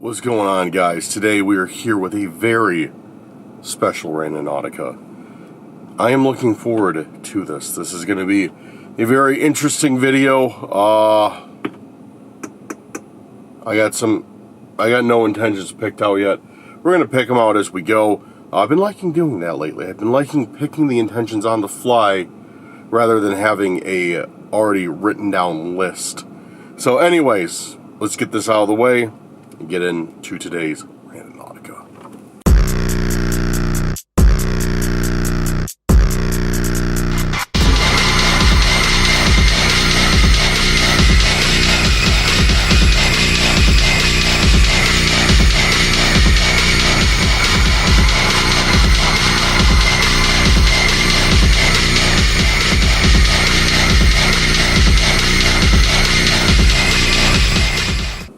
What's going on, guys? Today we are here with a very special Randonautica. I am looking forward to this. This is going to be a very interesting video. I got no intentions picked out yet. We're going to pick them out as we go. I've been liking doing that lately. I've been liking picking the intentions on the fly rather than having a already written down list. So anyways, let's get this out of the way and get into today's Randonautica.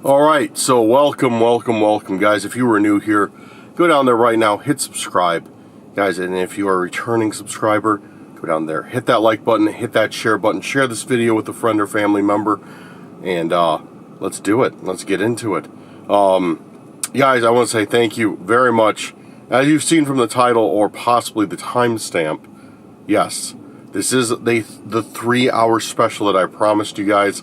Alright, so welcome guys. If you were new here, go down there right now, hit subscribe. Guys, and if you are a returning subscriber, go down there, hit that like button, hit that share button, share this video with a friend or family member, and let's do it. Let's get into it. Guys, I want to say thank you very much. As you've seen from the title or possibly the timestamp, yes, this is the 3-hour special that I promised you guys.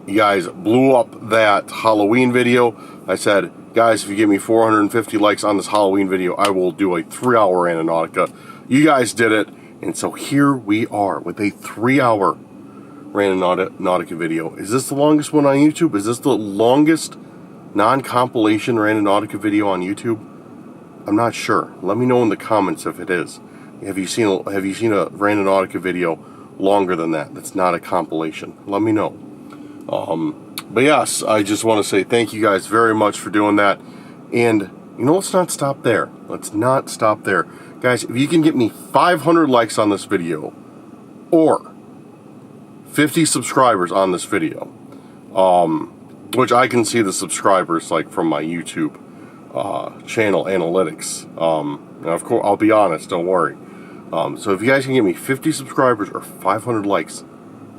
You guys blew up that Halloween video. I said, guys, if you give me 450 likes on this Halloween video, I will do a 3-hour Randonautica. You guys did it, and so here we are with a 3-hour Randonautica video. Is this the longest one on YouTube? Is this the longest non-compilation Randonautica video on YouTube? I'm not sure. Let me know in the comments if it is. Have you seen a Randonautica video longer than that? That's not a compilation. Let me know. But yes, I just want to say thank you guys very much for doing that. And, you know, let's not stop there. Let's not stop there. Guys, if you can get me 500 likes on this video, or 50 subscribers on this video, which I can see the subscribers, like, from my YouTube, channel analytics. And of course, I'll be honest, don't worry. So if you guys can get me 50 subscribers or 500 likes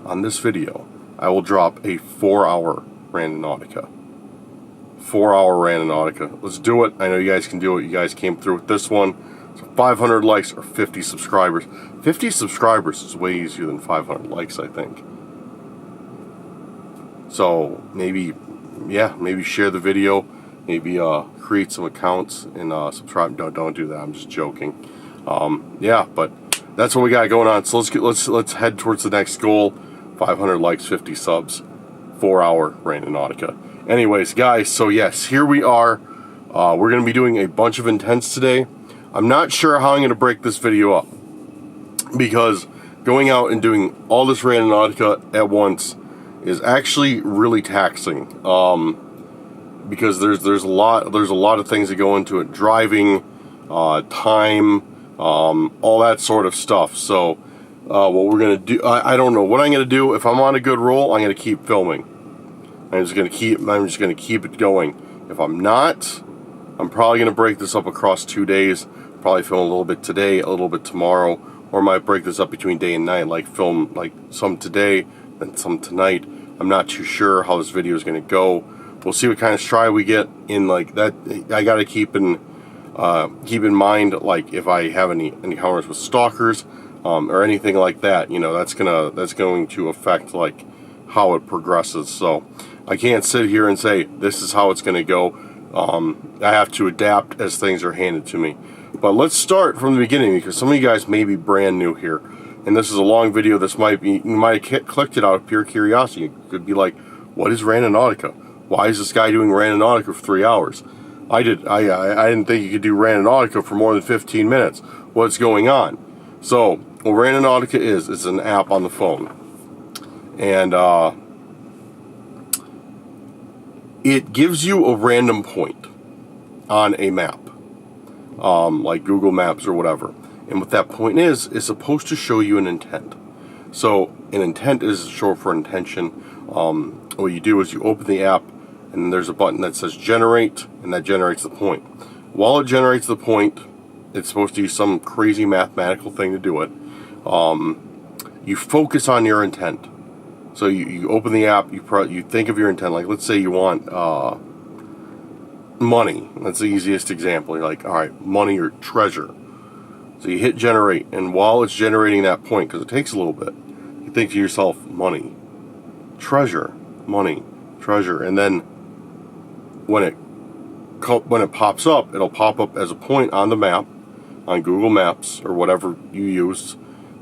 on this video, I will drop a 4-hour Randonautica. 4-hour Randonautica. Let's do it. I know you guys can do it. You guys came through with this one. So 500 likes or 50 subscribers. 50 subscribers is way easier than 500 likes, I think. So maybe, yeah, maybe share the video. Maybe create some accounts and subscribe. Don't do that. I'm just joking. Yeah, but that's what we got going on. So let's head towards the next goal. 500 likes, 50 subs, 4-hour Randonautica. Anyways, guys, so yes, here we are. We're going to be doing a bunch of intents today. I'm not sure how I'm going to break this video up, because going out and doing all this Randonautica at once is actually really taxing. Because there's a lot of things that go into it, driving, time, all that sort of stuff. So what we're going to do, I don't know what I'm going to do. If I'm on a good roll, I'm going to keep filming. I'm just going to keep it going. If I'm not, I'm probably going to break this up across 2 days. Probably film a little bit today, a little bit tomorrow, or might break this up between day and night, like film like some today, then some tonight. I'm not too sure how this video is going to go. We'll see what kind of stride we get in like that. I got to keep in mind, like, if I have any encounters with stalkers, or anything like that, you know, that's going to affect like how it progresses. So I can't sit here and say this is how it's going to go. I have to adapt as things are handed to me. But let's start from the beginning, because some of you guys may be brand new here, and this is a long video. This might be, you might have clicked it out of pure curiosity. It could be like, what is Randonautica? Why is this guy doing Randonautica for 3 hours? I didn't think you could do Randonautica for more than 15 minutes. What's going on? So what Randonautica is, it's an app on the phone, and it gives you a random point on a map, like Google Maps or whatever, and what that point is supposed to show you an intent. So an intent is short for intention. What you do is you open the app, and there's a button that says generate, and that generates the point. While it generates the point, it's supposed to use some crazy mathematical thing to do it. You focus on your intent. So you open the app, you think of your intent. Like, let's say you want money. That's the easiest example. You're like, all right, money or treasure. So you hit generate, and while it's generating that point, because it takes a little bit, you think to yourself, money, treasure, money, treasure, and then when it pops up, it'll pop up as a point on the map, on Google Maps or whatever you use,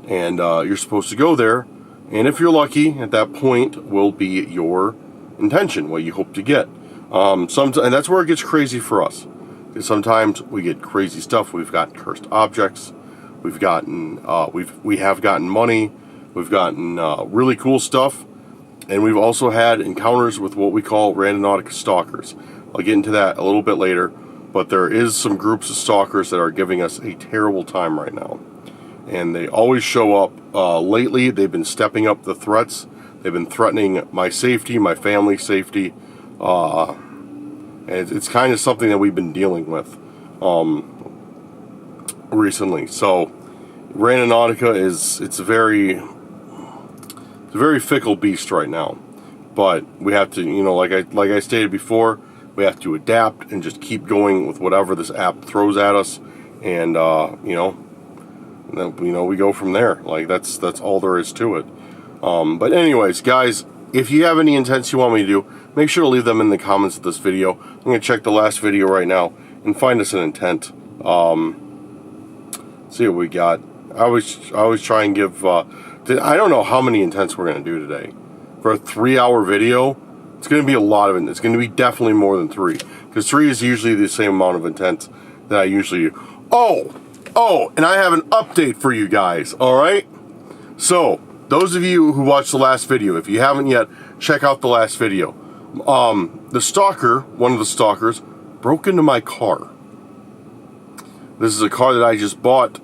and you're supposed to go there. And if you're lucky, at that point will be your intention, what you hope to get. And that's where it gets crazy for us. Because sometimes we get crazy stuff. We've gotten cursed objects. We've gotten we have gotten money. We've gotten really cool stuff, and we've also had encounters with what we call Randonautica stalkers. I'll get into that a little bit later, but there is some groups of stalkers that are giving us a terrible time right now. And they always show up. Lately, they've been stepping up the threats. They've been threatening my safety, my family's safety. And it's kind of something that we've been dealing with recently. So, Randonautica it's a very fickle beast right now. But we have to, like I stated before, we have to adapt and just keep going with whatever this app throws at us, and then, we go from there. Like that's all there is to it. But anyways, guys, if you have any intents you want me to do, make sure to leave them in the comments of this video. I'm gonna check the last video right now and find us an intent. See what we got. I always try and give. I don't know how many intents we're gonna do today for a 3-hour video. It's going to be a lot of it. It's going to be definitely more than 3. Because 3 is usually the same amount of intent that I usually do. Oh, and I have an update for you guys, alright? So, those of you who watched the last video, if you haven't yet, check out the last video. The stalker, one of the stalkers, broke into my car. This is a car that I just bought.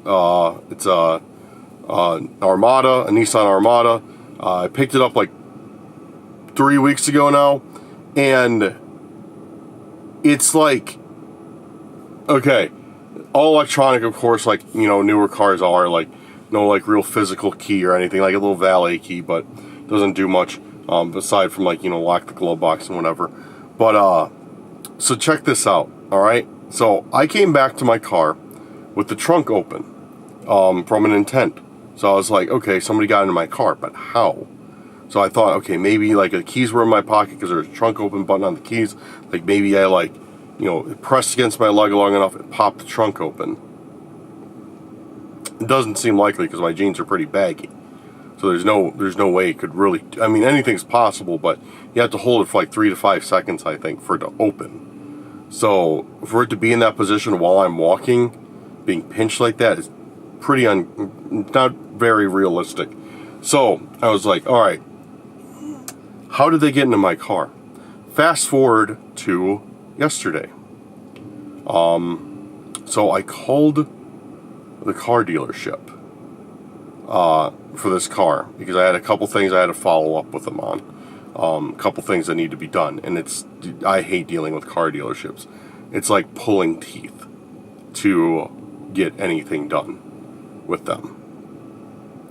It's a Armada, a Nissan Armada. I picked it up like 3 weeks ago now, and it's like, okay, all electronic, of course, like, newer cars are, like, no, like, real physical key or anything, like a little valet key, but doesn't do much, aside from, like, lock the glove box and whatever. But, so check this out, alright? So, I came back to my car with the trunk open, from an intent. So I was like, okay, somebody got into my car, but how? So I thought, okay, maybe like the keys were in my pocket because there's a trunk open button on the keys. Like maybe I it pressed against my leg long enough, it popped the trunk open. It doesn't seem likely because my jeans are pretty baggy. So there's no way it could really, anything's possible, but you have to hold it for like 3 to 5 seconds, I think, for it to open. So for it to be in that position while I'm walking, being pinched like that is pretty not very realistic. So I was like, all right, how did they get into my car? Fast forward to yesterday. So I called the car dealership for this car because I had a couple things I had to follow up with them on. A couple things that need to be done, and I hate dealing with car dealerships. It's like pulling teeth to get anything done with them.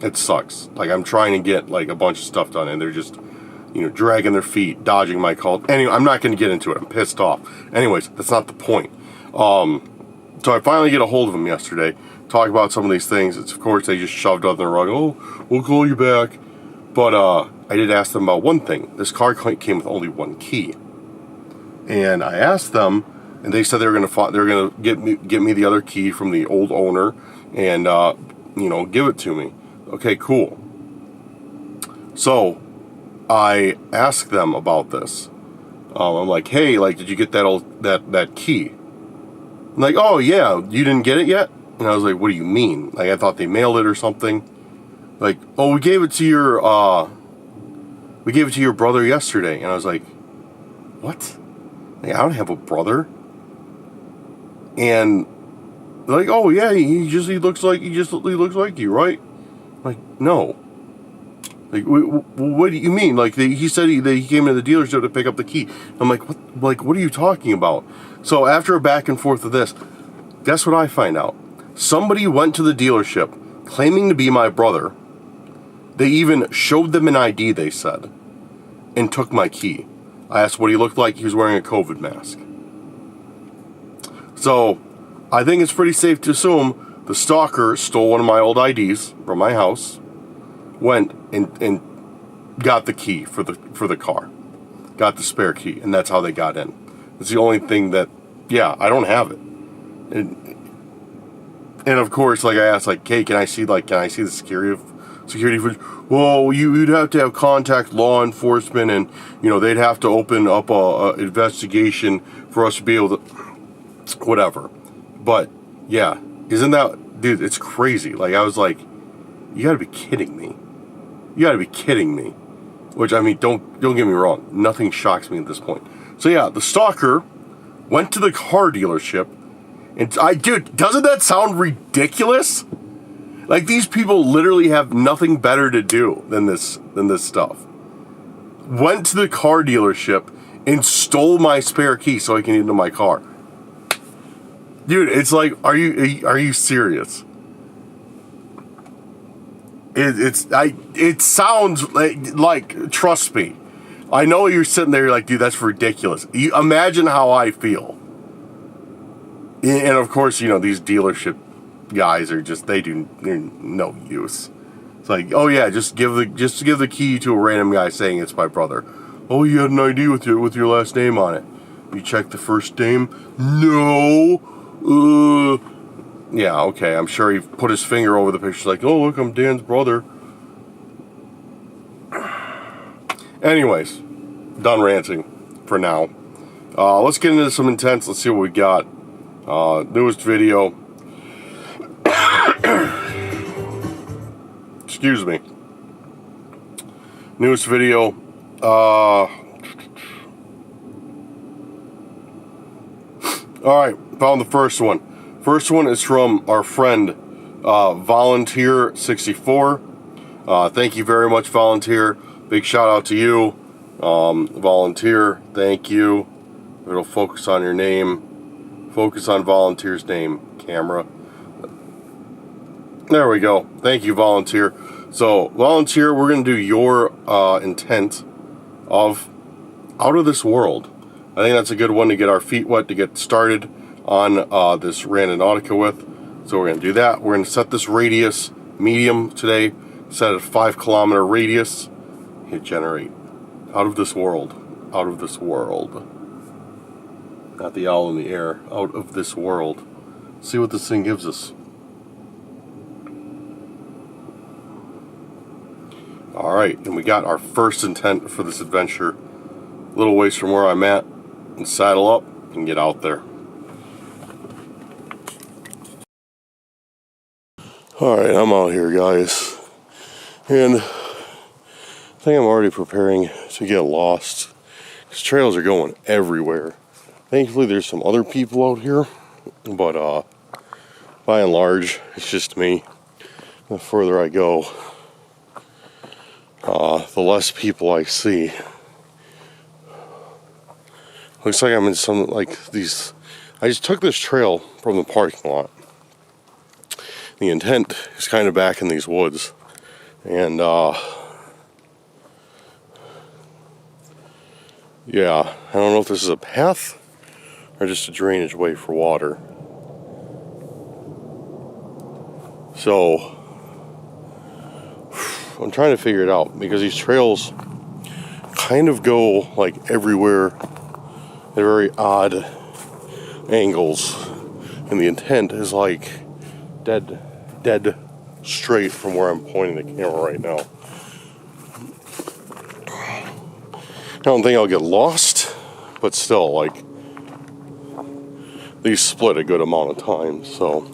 It sucks. Like, I'm trying to get like a bunch of stuff done, and they're just dragging their feet, dodging my call. Anyway, I'm not going to get into it. I'm pissed off. Anyways, that's not the point. So I finally get a hold of them yesterday, talk about some of these things. It's, of course, they just shoved on the rug. Oh, we'll call you back. But I did ask them about one thing. This car came with only one key, and I asked them, and they said they were going to get me the other key from the old owner, and give it to me. Okay, cool. So I asked them about this. I'm like, hey, like, did you get that key? I'm like, oh yeah, you didn't get it yet? And I was like, what do you mean? Like, I thought they mailed it or something. Like, oh, we gave it to your brother yesterday. And I was like, what? Like, I don't have a brother. And they're like, oh yeah, he looks like you, right? I'm like, no. Like, what do you mean? Like, he said he came into the dealership to pick up the key. I'm like, what? Like, what are you talking about? So after a back and forth of this, guess what I find out? Somebody went to the dealership claiming to be my brother. They even showed them an ID, they said, and took my key. I asked what he looked like. He was wearing a COVID mask. So I think it's pretty safe to assume the stalker stole one of my old IDs from my house, went and got the key for the car, got the spare key, and that's how they got in. It's the only thing that, yeah, I don't have it. And of course, like I asked, like, hey, can I see the security footage? Well, you'd have to have contact law enforcement, and they'd have to open up a investigation for us to be able to, whatever. But yeah, isn't that, dude? It's crazy. Like, I was like, you got to be kidding me. You got to be kidding me. Which, I mean, don't get me wrong. Nothing shocks me at this point. So yeah, the stalker went to the car dealership, and dude, doesn't that sound ridiculous? Like, these people literally have nothing better to do than this stuff. Went to the car dealership and stole my spare key so I can get into my car. Dude, it's like, are you serious? It sounds like, trust me. I know you're sitting there, you're like, dude, that's ridiculous. You imagine how I feel. And of course, these dealership guys are just, they're no use. It's like, oh yeah, just give the key to a random guy saying it's my brother. Oh, you had an ID with your last name on it. You checked the first name? No. Yeah, okay. I'm sure he put his finger over the picture, like, oh look, I'm Dan's brother. Anyways, done ranting for now. Let's get into some intents. Let's see what we got. Newest video. Excuse me. Newest video. Alright, found the first one. First one is from our friend Volunteer64. Thank you very much, Volunteer. Big shout out to you. Volunteer, thank you. It'll focus on your name. Focus on Volunteer's name, camera. There we go. Thank you, Volunteer. So, Volunteer, we're going to do your intent of Out of This World. I think that's a good one to get our feet wet, to get started on this Randonautica with. So we're going to do that. We're going to set this radius medium today. Set it 5 kilometer radius. Hit generate. Out of this world. Out of this world. Not the owl in the air. Out of this world. See what this thing gives us. Alright, and we got our first intent for this adventure. A little ways from where I'm at. And saddle up and get out there. Alright, I'm out here, guys. And I think I'm already preparing to get lost. Because trails are going everywhere. Thankfully, there's some other people out here. But by and large, it's just me. The further I go, the less people I see. Looks like I'm in some, like, these... I just took this trail from the parking lot. The intent is kind of back in these woods. And, yeah, I don't know if this is a path or just a drainage way for water. So, I'm trying to figure it out, because these trails kind of go, like, everywhere. They're very odd angles. And the intent is, like, dead straight from where I'm pointing the camera right now. I don't think I'll get lost, but still, like, these split a good amount of time, so.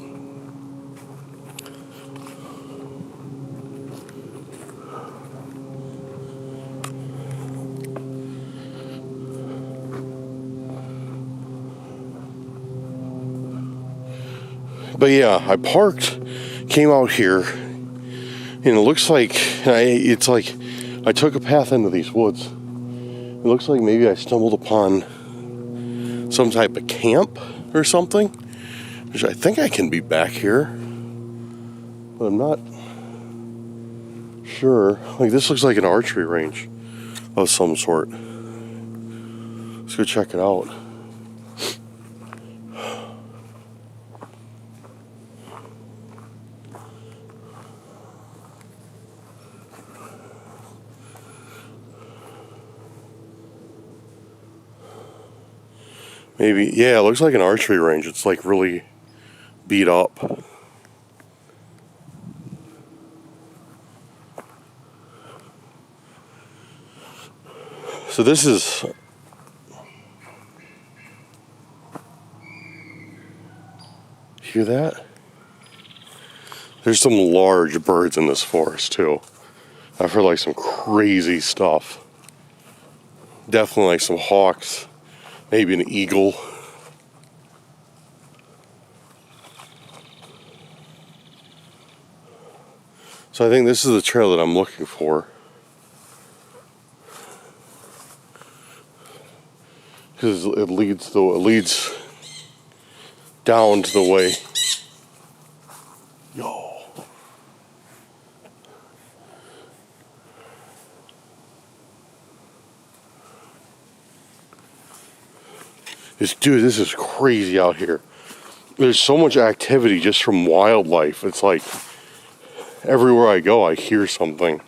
But yeah, I parked, came out here, and it looks like, it's like I took a path into these woods. It looks like maybe I stumbled upon some type of camp or something, which I think I can be back here, but I'm not sure. Like, this looks like an archery range of some sort. Let's go check it out. Maybe, yeah, it looks like an archery range. It's like really beat up. So this is... Hear that? There's some large birds in this forest too. I've heard like some crazy stuff. Definitely like some hawks, maybe an eagle. So I think this is the trail that I'm looking for. Because it leads down to the way. Yo. Dude, this is crazy out here. There's so much activity just from wildlife. It's like everywhere I go, I hear something.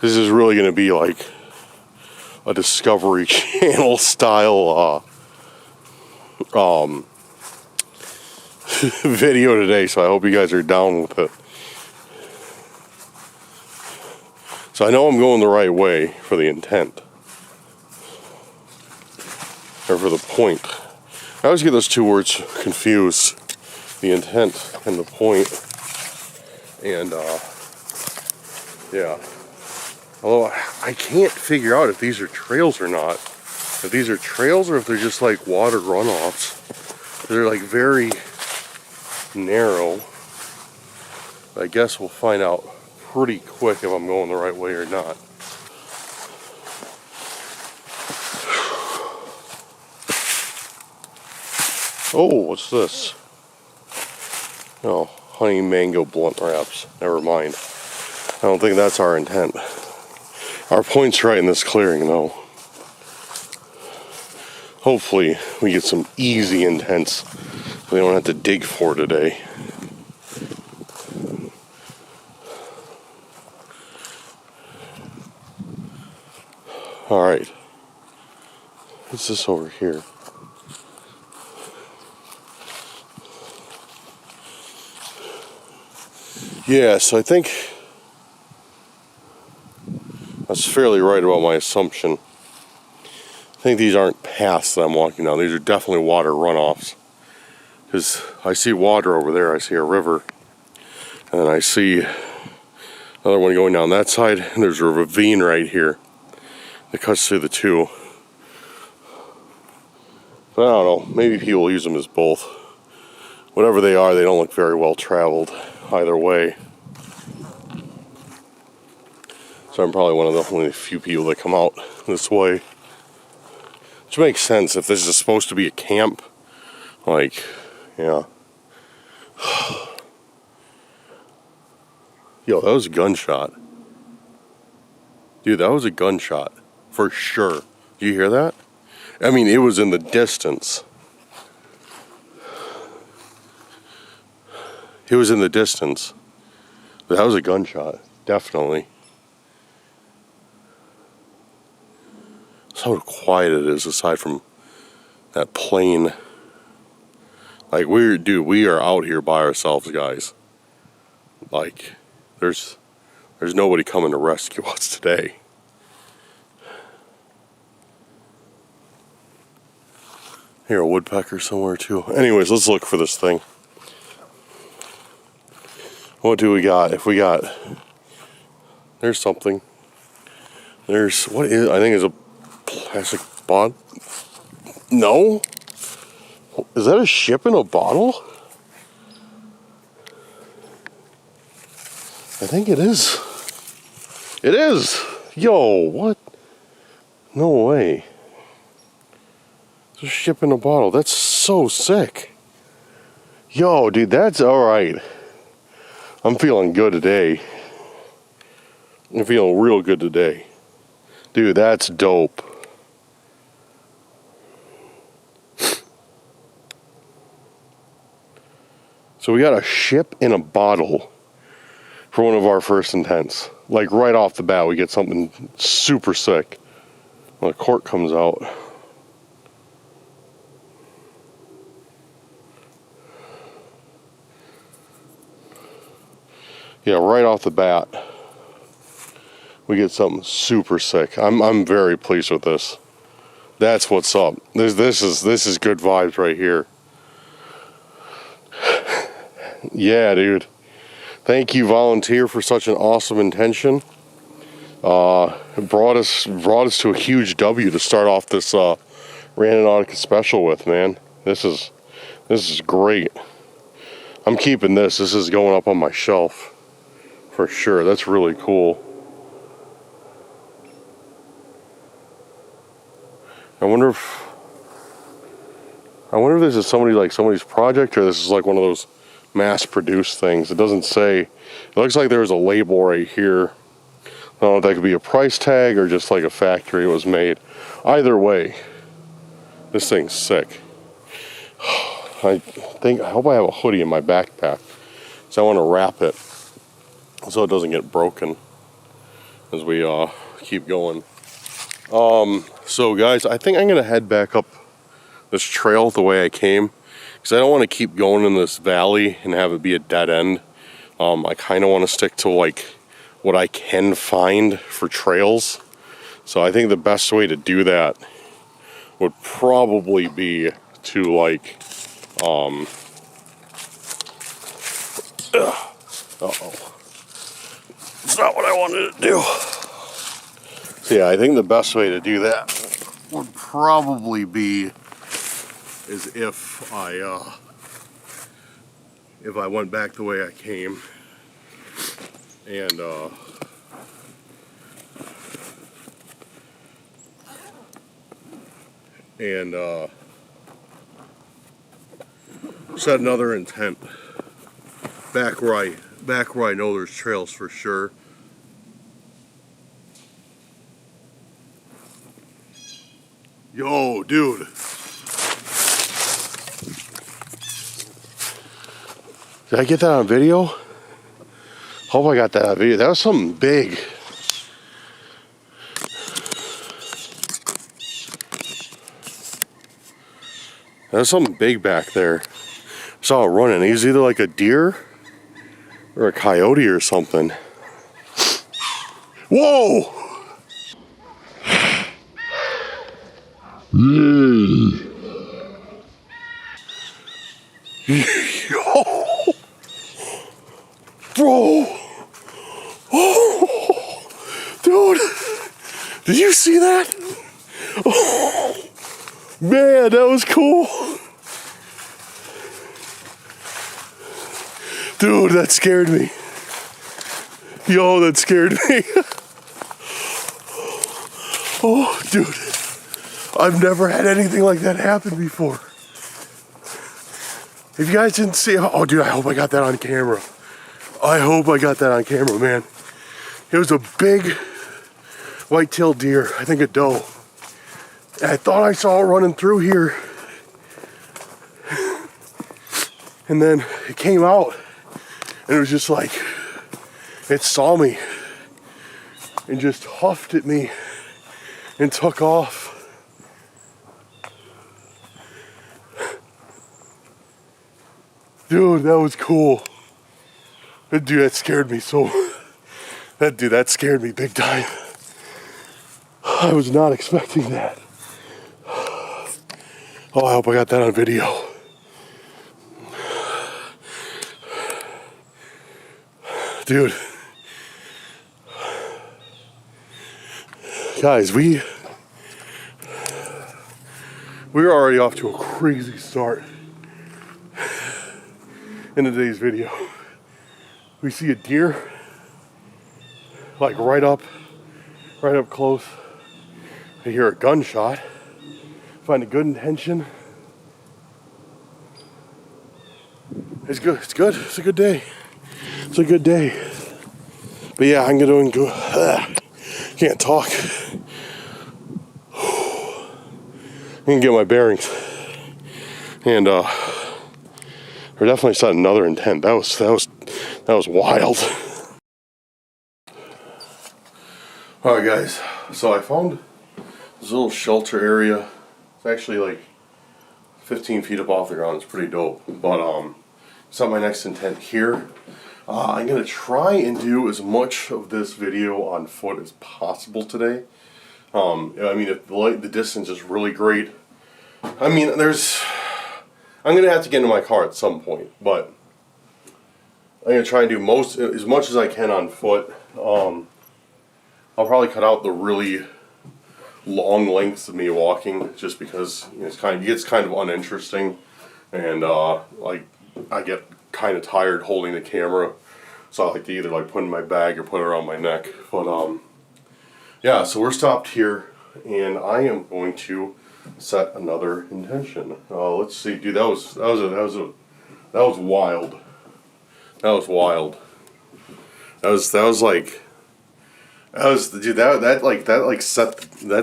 This is really going to be like a Discovery Channel style video today, so I hope you guys are down with it. So I know I'm going the right way for the intent. Or for the point. I always get those two words confused. The intent and the point. And, yeah. Although, I can't figure out if these are trails or not. If these are trails or if they're just like water runoffs. They're like very narrow. I guess we'll find out pretty quick if I'm going the right way or not. Oh, what's this? Oh, honey mango blunt wraps. Never mind. I don't think that's our intent. Our point's right in this clearing, though. Hopefully, we get some easy intents we don't have to dig for today. Alright. What's this over here? Yeah, so I think that's fairly right about my assumption. I think these aren't paths that I'm walking down. These are definitely water runoffs. Because I see water over there. I see a river. And then I see another one going down that side. And there's a ravine right here that cuts through the two. But I don't know. Maybe people use them as both. Whatever they are, they don't look very well traveled either way. So I'm probably one of the only few people that come out this way. Which makes sense if this is supposed to be a camp. Like, yeah. Yo, that was a gunshot. Dude, that was a gunshot. For sure. Do you hear that? I mean, it was in the distance. It was in the distance. But that was a gunshot. Definitely. So quiet it is aside from that plane. Like, we are out here by ourselves, guys. Like, there's nobody coming to rescue us today. Here, a woodpecker somewhere too. Anyways, let's look for this thing. What do we got? If we got... There's something. There's... What is... I think it's a plastic bottle. No? Is that a ship in a bottle? I think it is. It is! Yo, what? No way. It's a ship in a bottle. That's so sick. Yo, dude, that's alright. I'm feeling good today. I'm feeling real good today. Dude, that's dope. So we got a ship in a bottle for one of our first intents. Like right off the bat, we get something super sick. When the cork comes out. Yeah, right off the bat, we get something super sick. I'm very pleased with this. That's what's up. This is good vibes right here. Yeah, dude. Thank you, volunteer, for such an awesome intention. It brought us to a huge W to start off this Randonautica special with, man. This is great. I'm keeping this. This is going up on my shelf for sure. That's really cool. I wonder if this is somebody's project, or this is like one of those mass-produced things. It doesn't say. It looks like there's a label right here. I don't know if that could be a price tag or just like a factory it was made. Either way, this thing's sick. I hope I have a hoodie in my backpack, because I want to wrap it so it doesn't get broken as we keep going. So guys, I think I'm going to head back up this trail the way I came, because I don't want to keep going in this valley and have it be a dead end. I kind of want to stick to like what I can find for trails. So I think the best way to do that would probably be to like, it's not what I wanted to do. So yeah, I think the best way to do that would probably be is if I went back the way I came and set another intent back where I know there's trails for sure. Yo, dude. Did I get that on video? Hope I got that on video. That was something big. There's something big back there. I saw it running. He was either like a deer or a coyote or something. Whoa! Yo! Bro! Oh! Dude! Did you see that? Oh! Man, that was cool! Dude, that scared me. Yo, that scared me. Oh, dude. I've never had anything like that happen before. If you guys didn't see, oh dude, I hope I got that on camera. I hope I got that on camera, man. It was a big white-tailed deer, I think a doe. And I thought I saw it running through here. And then it came out and it was just like, it saw me and just huffed at me and took off. Dude, that was cool. Dude, that scared me so. That scared me big time. I was not expecting that. Oh, I hope I got that on video. Dude. Guys, we're already off to a crazy start in today's video. We see a deer, like right up close. I hear a gunshot. Find a good intention. It's good. It's good. It's a good day. It's a good day. But yeah, I'm gonna go. Can't talk. I can get my bearings. And we're definitely setting another intent. That was wild. Alright guys, so I found this little shelter area. It's actually like 15 feet up off the ground. It's pretty dope. But set my next intent here. I'm going to try and do as much of this video on foot as possible today. I mean, if the distance is really great, I mean, I'm going to have to get into my car at some point, but I'm going to try and do as much as I can on foot. I'll probably cut out the really long lengths of me walking, just because it gets kind of uninteresting, and like I get kind of tired holding the camera, so I like to either like put it in my bag or put it around my neck. But yeah, so we're stopped here, and I am going to set another intention. Let's see, dude. That was wild. That was wild. That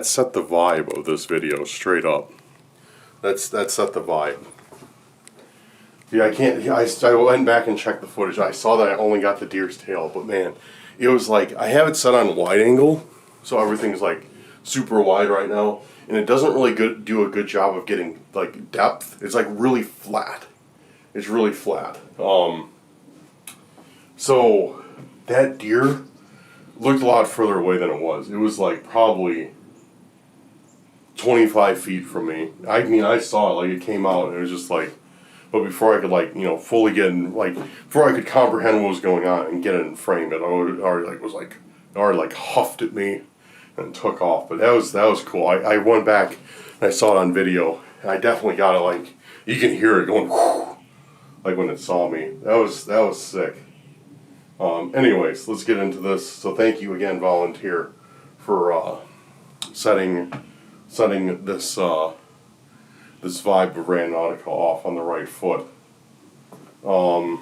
set the vibe of this video straight up. That set the vibe. Yeah, I went back and checked the footage. I saw that I only got the deer's tail, but man, it was like, I have it set on wide angle, so everything's like super wide right now, and it doesn't really do a good job of getting like depth. It's like really flat. It's really flat. So that deer looked a lot further away than it was. It was like probably 25 feet from me. I mean, I saw it, like it came out, and it was just like, but before I could like, fully get in, like, before I could comprehend what was going on and get it in frame, it already huffed at me and took off. But that was cool. I went back and I saw it on video, and I definitely got it, like, you can hear it going whoo, like when it saw me. That was sick. Anyways, let's get into this. So thank you again, volunteer, for setting this this vibe of Randonautica off on the right foot. What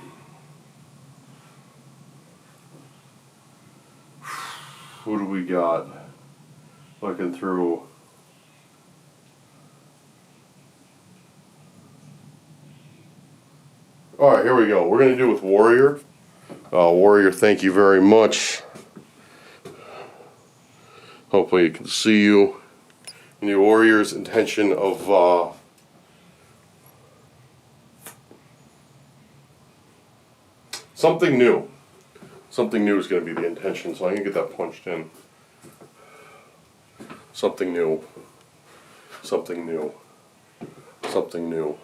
do we got? Looking through. Alright, here we go. We're going to do with Warrior. Warrior, thank you very much. Hopefully you can see you. And the Warrior's intention of something new. Something new is going to be the intention, so I'm going to get that punched in. Something new. Something new. Something new.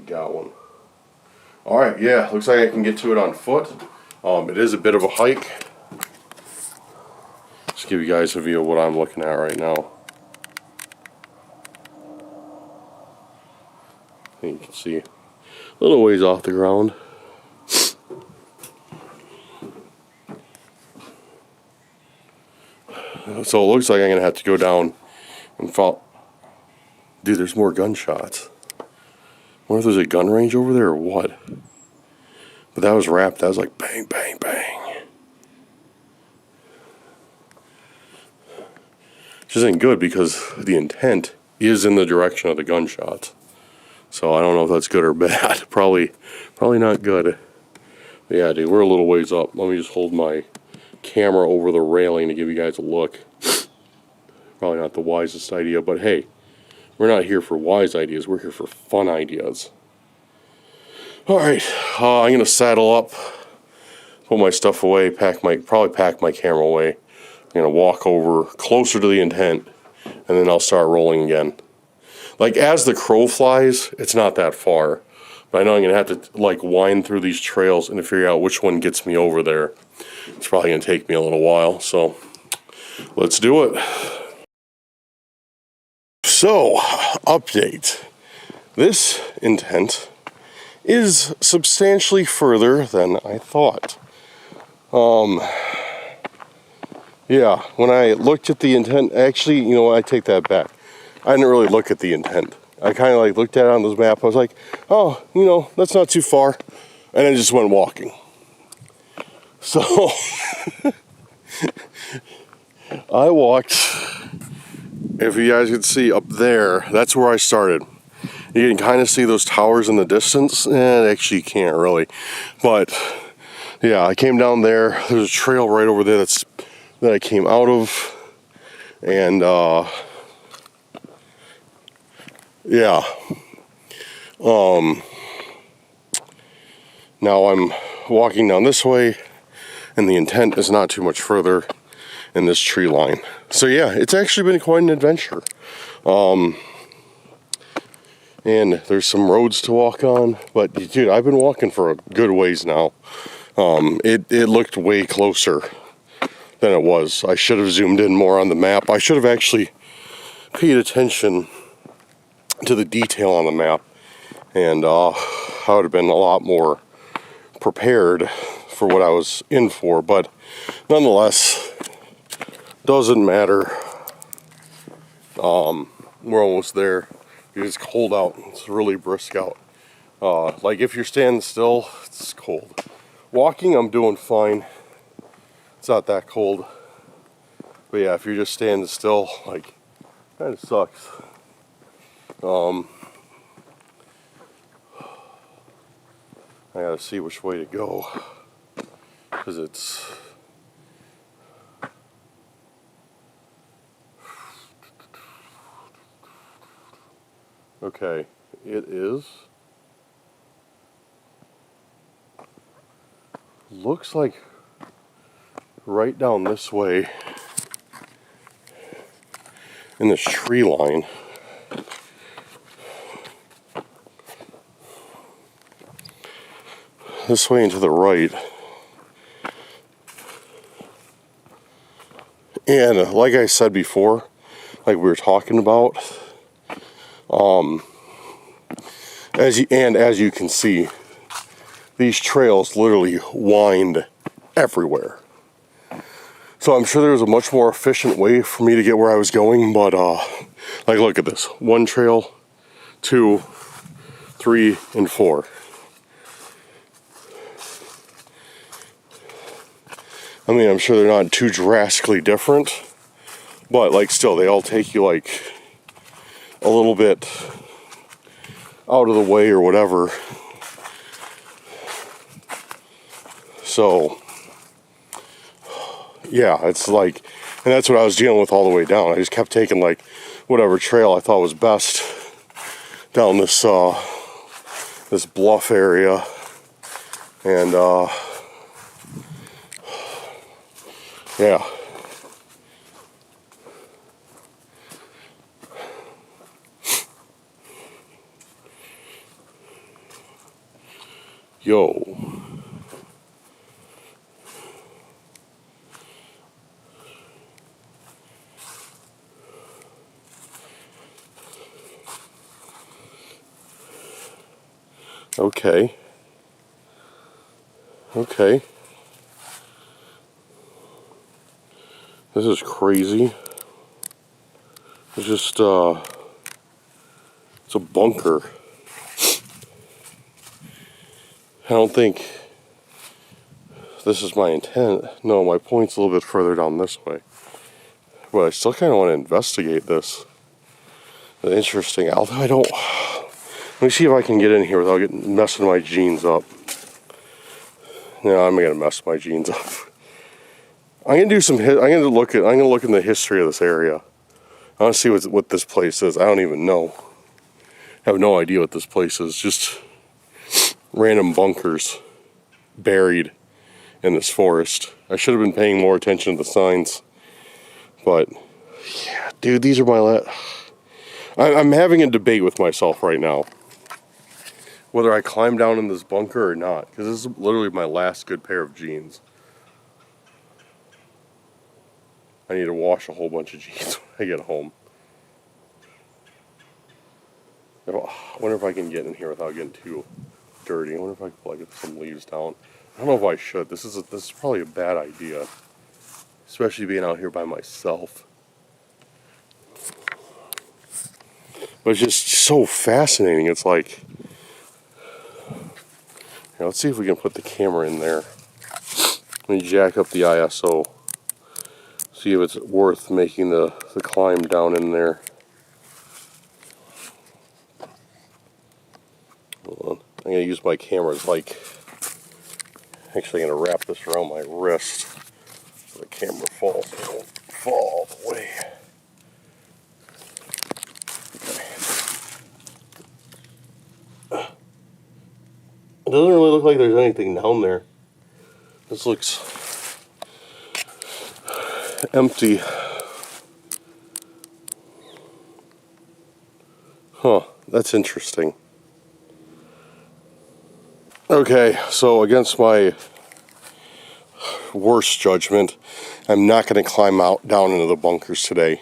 Got one. Alright, yeah, looks like I can get to it on foot. It is a bit of a hike. Just give you guys a view of what I'm looking at right now. You can see a little ways off the ground. So it looks like I'm going to have to go down and follow. Dude, there's more gunshots. I wonder if there's a gun range over there or what. But that was wrapped. That was like bang, bang, bang. Which isn't good because the intent is in the direction of the gunshots. So I don't know if that's good or bad. Probably not good. But yeah, dude, we're a little ways up. Let me just hold my camera over the railing to give you guys a look. Probably not the wisest idea, but hey, we're not here for wise ideas. We're here for fun ideas. Alright, I'm going to saddle up, put my stuff away, probably pack my camera away. I'm going to walk over closer to the intent, and then I'll start rolling again. Like, as the crow flies, it's not that far. But I know I'm going to have to, like, wind through these trails and figure out which one gets me over there. It's probably going to take me a little while, so let's do it. So, update. This intent is substantially further than I thought. Yeah, when I looked at the intent, actually, you know what, I take that back. I didn't really look at the intent. I kind of like looked at it on this map. I was like, oh, you know, that's not too far. And I just went walking. So, I walked, if you guys can see up there, that's where I started. You can kind of see those towers in the distance. Actually, you can't really. But, yeah, I came down there. There's a trail right over there that I came out of. And, yeah, Now I'm walking down this way, and the intent is not too much further in this tree line. So yeah, it's actually been quite an adventure. And there's some roads to walk on, but dude, I've been walking for a good ways now. It looked way closer than it was. I should have zoomed in more on the map. I should have actually paid attention to the detail on the map, and I would have been a lot more prepared for what I was in for. But nonetheless, doesn't matter. We're almost there. It's cold out. It's really brisk out. Like if you're standing still, it's cold. Walking, I'm doing fine. It's not that cold. But yeah, if you're just standing still, like, kind of sucks. I gotta see which way to go, because it's okay. It is. Looks like right down this way in this tree line. This way and to the right. And like I said before, like we were talking about, as you can see, these trails literally wind everywhere. So I'm sure there was a much more efficient way for me to get where I was going, but like look at this. 1 trail, 2, 3, and 4. I mean, I'm sure they're not too drastically different, but like still, they all take you like a little bit out of the way or whatever. So, yeah, it's like, and that's what I was dealing with all the way down. I just kept taking like whatever trail I thought was best down this this bluff area, and yeah. Yo. Okay. Okay. This is crazy. It's just, it's a bunker. I don't think this is my intent. No, my point's a little bit further down this way. But I still kind of want to investigate this. It's interesting. Although I don't... Let me see if I can get in here without messing my jeans up. No, I'm gonna mess my jeans up. I'm gonna do some. I'm gonna look in the history of this area. I want to see what this place is. I don't even know. I have no idea what this place is. Just random bunkers buried in this forest. I should have been paying more attention to the signs. But yeah, dude, these are my I'm having a debate with myself right now whether I climb down in this bunker or not, because this is literally my last good pair of jeans. I need to wash a whole bunch of jeans when I get home. I wonder if I can get in here without getting too dirty. I wonder if I can get some leaves down. I don't know if I should. This is probably a bad idea, especially being out here by myself. But it's just so fascinating. It's like, here, let's see if we can put the camera in there. Let me jack up the ISO. See if it's worth making the climb down in there. Hold on. I'm going to use my camera as like, actually I'm going to wrap this around my wrist so the camera falls. It won't fall all the way. Okay. It doesn't really look like there's anything down there. This looks empty. Huh, that's interesting. Okay, so against my worst judgment, I'm not going to climb down into the bunkers today.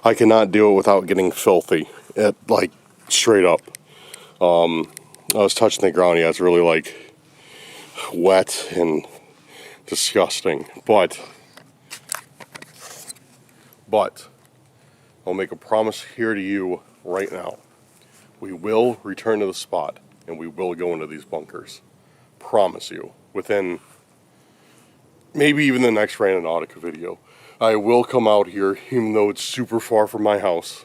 I cannot do it without getting filthy, like straight up. I was touching the ground, yeah, it's really like wet and disgusting, but I'll make a promise here to you right now. We will return to the spot and we will go into these bunkers. Promise you, within maybe even the next Randonautica video. I will come out here, even though it's super far from my house,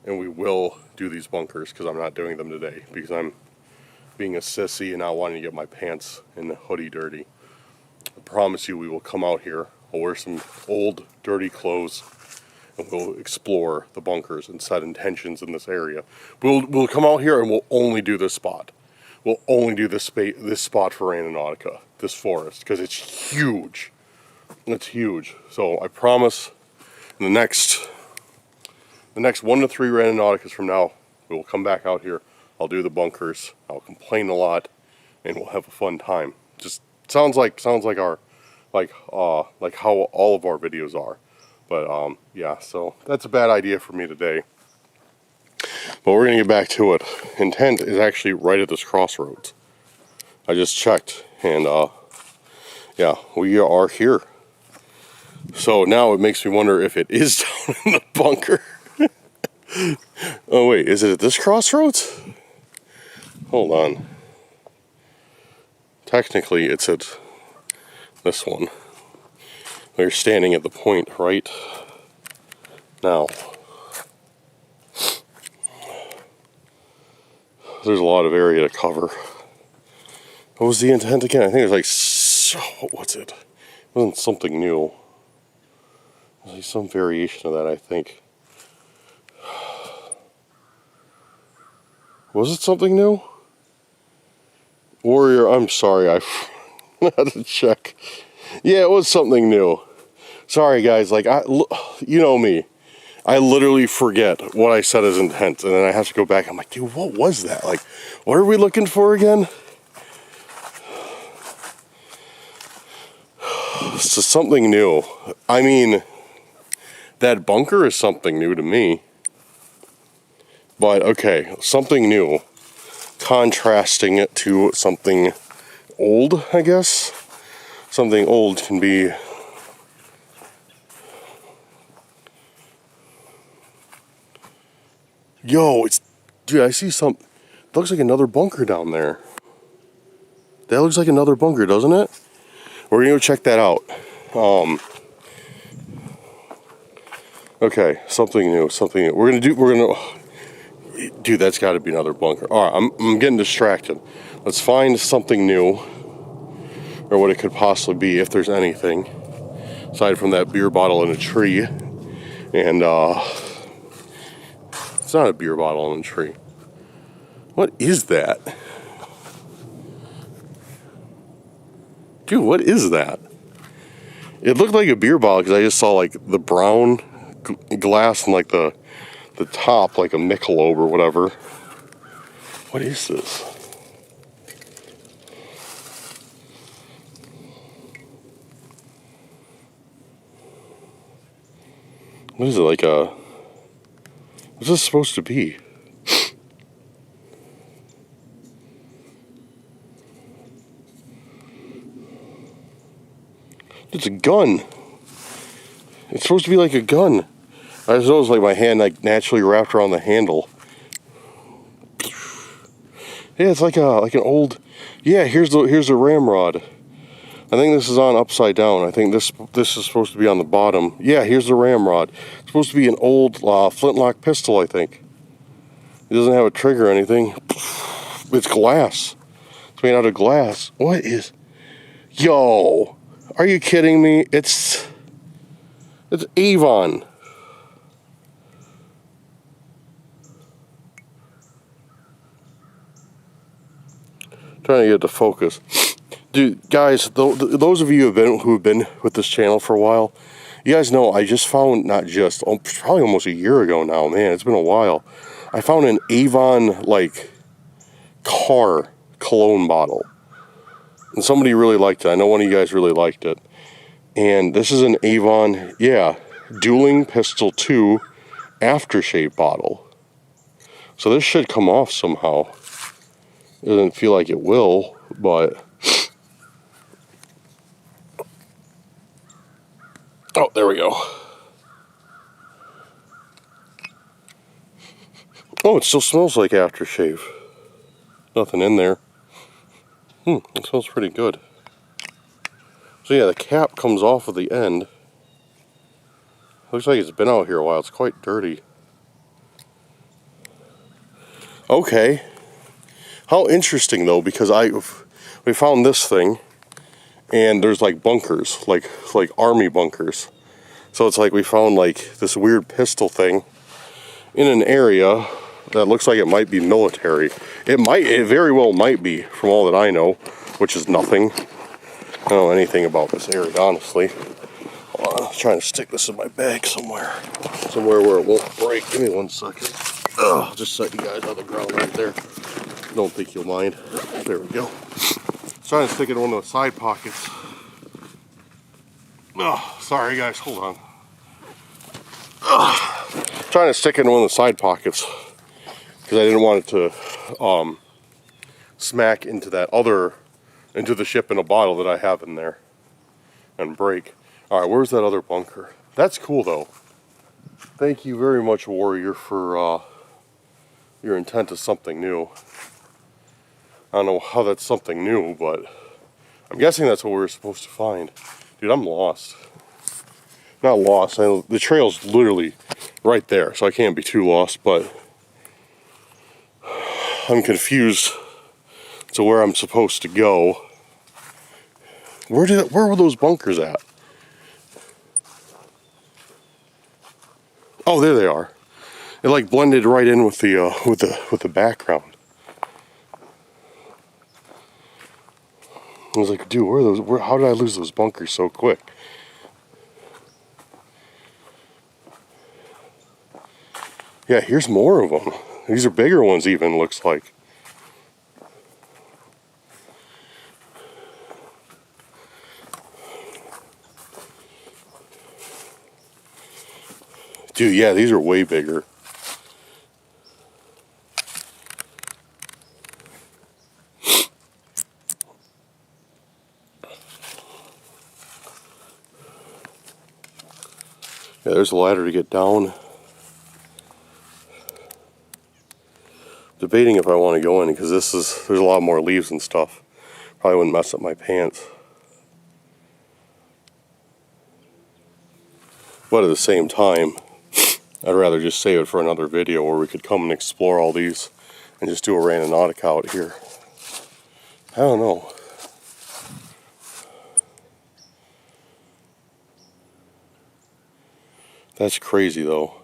and we will do these bunkers, because I'm not doing them today, because I'm being a sissy and not wanting to get my pants and the hoodie dirty. I promise you we will come out here, I'll wear some old, dirty clothes, and we'll explore the bunkers and set intentions in this area. We'll come out here and we'll only do this spot. We'll only do this spot for Randonautica, this forest, because it's huge. It's huge. So I promise in the next 1 to 3 Randonauticas from now, we will come back out here. I'll do the bunkers. I'll complain a lot, and we'll have a fun time. Just sounds like how all of our videos are. But yeah, so that's a bad idea for me today. But we're gonna get back to it. Intent is actually right at this crossroads. I just checked, and yeah, we are here. So now it makes me wonder if it is down in the bunker. Oh wait, is it at this crossroads? Hold on. Technically, it's at this one. We're standing at the point right now. There's a lot of area to cover. What was the intent again? I think it was like, what's it? It wasn't something new. It was like some variation of that, I think. Was it something new? Warrior, I'm sorry, I had to check. Yeah, it was something new. Sorry guys, like, you know me. I literally forget what I said as intent, and then I have to go back. I'm like, dude, what was that? Like, what are we looking for again? So something new. I mean, that bunker is something new to me. But, okay, something new. Contrasting it to something old, I guess. Something old can be... Yo, dude, I see it looks like another bunker down there. That looks like another bunker, doesn't it? We're gonna go check that out. Okay, something new. Dude, that's gotta be another bunker. Alright, I'm getting distracted. Let's find something new, or what it could possibly be, if there's anything, aside from that beer bottle in a tree. And, it's not a beer bottle in a tree. What is that? Dude, what is that? It looked like a beer bottle because I just saw like the brown glass and like the top, like a Michelob or whatever. What is this? What is it, like a... What's this supposed to be? It's a gun. It's supposed to be like a gun. I just noticed like my hand like naturally wrapped around the handle. Yeah, it's like an old... Yeah, here's the ramrod. I think this is on upside down. I think this is supposed to be on the bottom. Yeah, here's the ramrod. It's supposed to be an old flintlock pistol, I think. It doesn't have a trigger or anything. It's glass. It's made out of glass. What is... Yo! Are you kidding me? It's Avon. Trying to get it to focus. Dude, guys, those of you who've been with this channel for a while, you guys know I just found, probably almost a year ago now, man, it's been a while. I found an Avon, like, car cologne bottle. And somebody really liked it. I know one of you guys really liked it. And this is an Avon, yeah, Dueling Pistol 2 aftershave bottle. So this should come off somehow. It doesn't feel like it will, but... Oh, there we go. Oh, it still smells like aftershave. Nothing in there. It smells pretty good. So yeah, the cap comes off of the end. Looks like it's been out here a while. It's quite dirty. Okay. How interesting though, because we found this thing, and there's like bunkers, like army bunkers. So it's like we found like this weird pistol thing in an area that looks like it might be military. It very well might be, from all that I know, which is nothing. I don't know anything about this area, honestly. I'm trying to stick this in my bag somewhere where it won't break. Give me 1 second. I'll just set you guys on the ground right there. Don't think you'll mind. There we go. Trying to stick it in one of the side pockets. Oh, sorry guys, hold on. Trying to stick it in one of the side pockets because I didn't want it to smack into the ship in a bottle that I have in there and break. All right, where's that other bunker? That's cool though. Thank you very much, Warrior, for your intent is something new. I don't know how that's something new, but I'm guessing that's what we were supposed to find. Dude, I'm lost. Not lost. The trail's literally right there, so I can't be too lost, but I'm confused to where I'm supposed to go. Where were those bunkers at? Oh, there they are. It like blended right in with the background. I was like, dude, where are those? How did I lose those bunkers so quick? Yeah, here's more of them. These are bigger ones even, looks like. Dude, yeah, these are way bigger. Yeah, there's a ladder to get down. Debating if I want to go in because there's a lot more leaves and stuff. Probably wouldn't mess up my pants. But at the same time, I'd rather just save it for another video where we could come and explore all these and just do a Randonautica out here. I don't know. That's crazy though.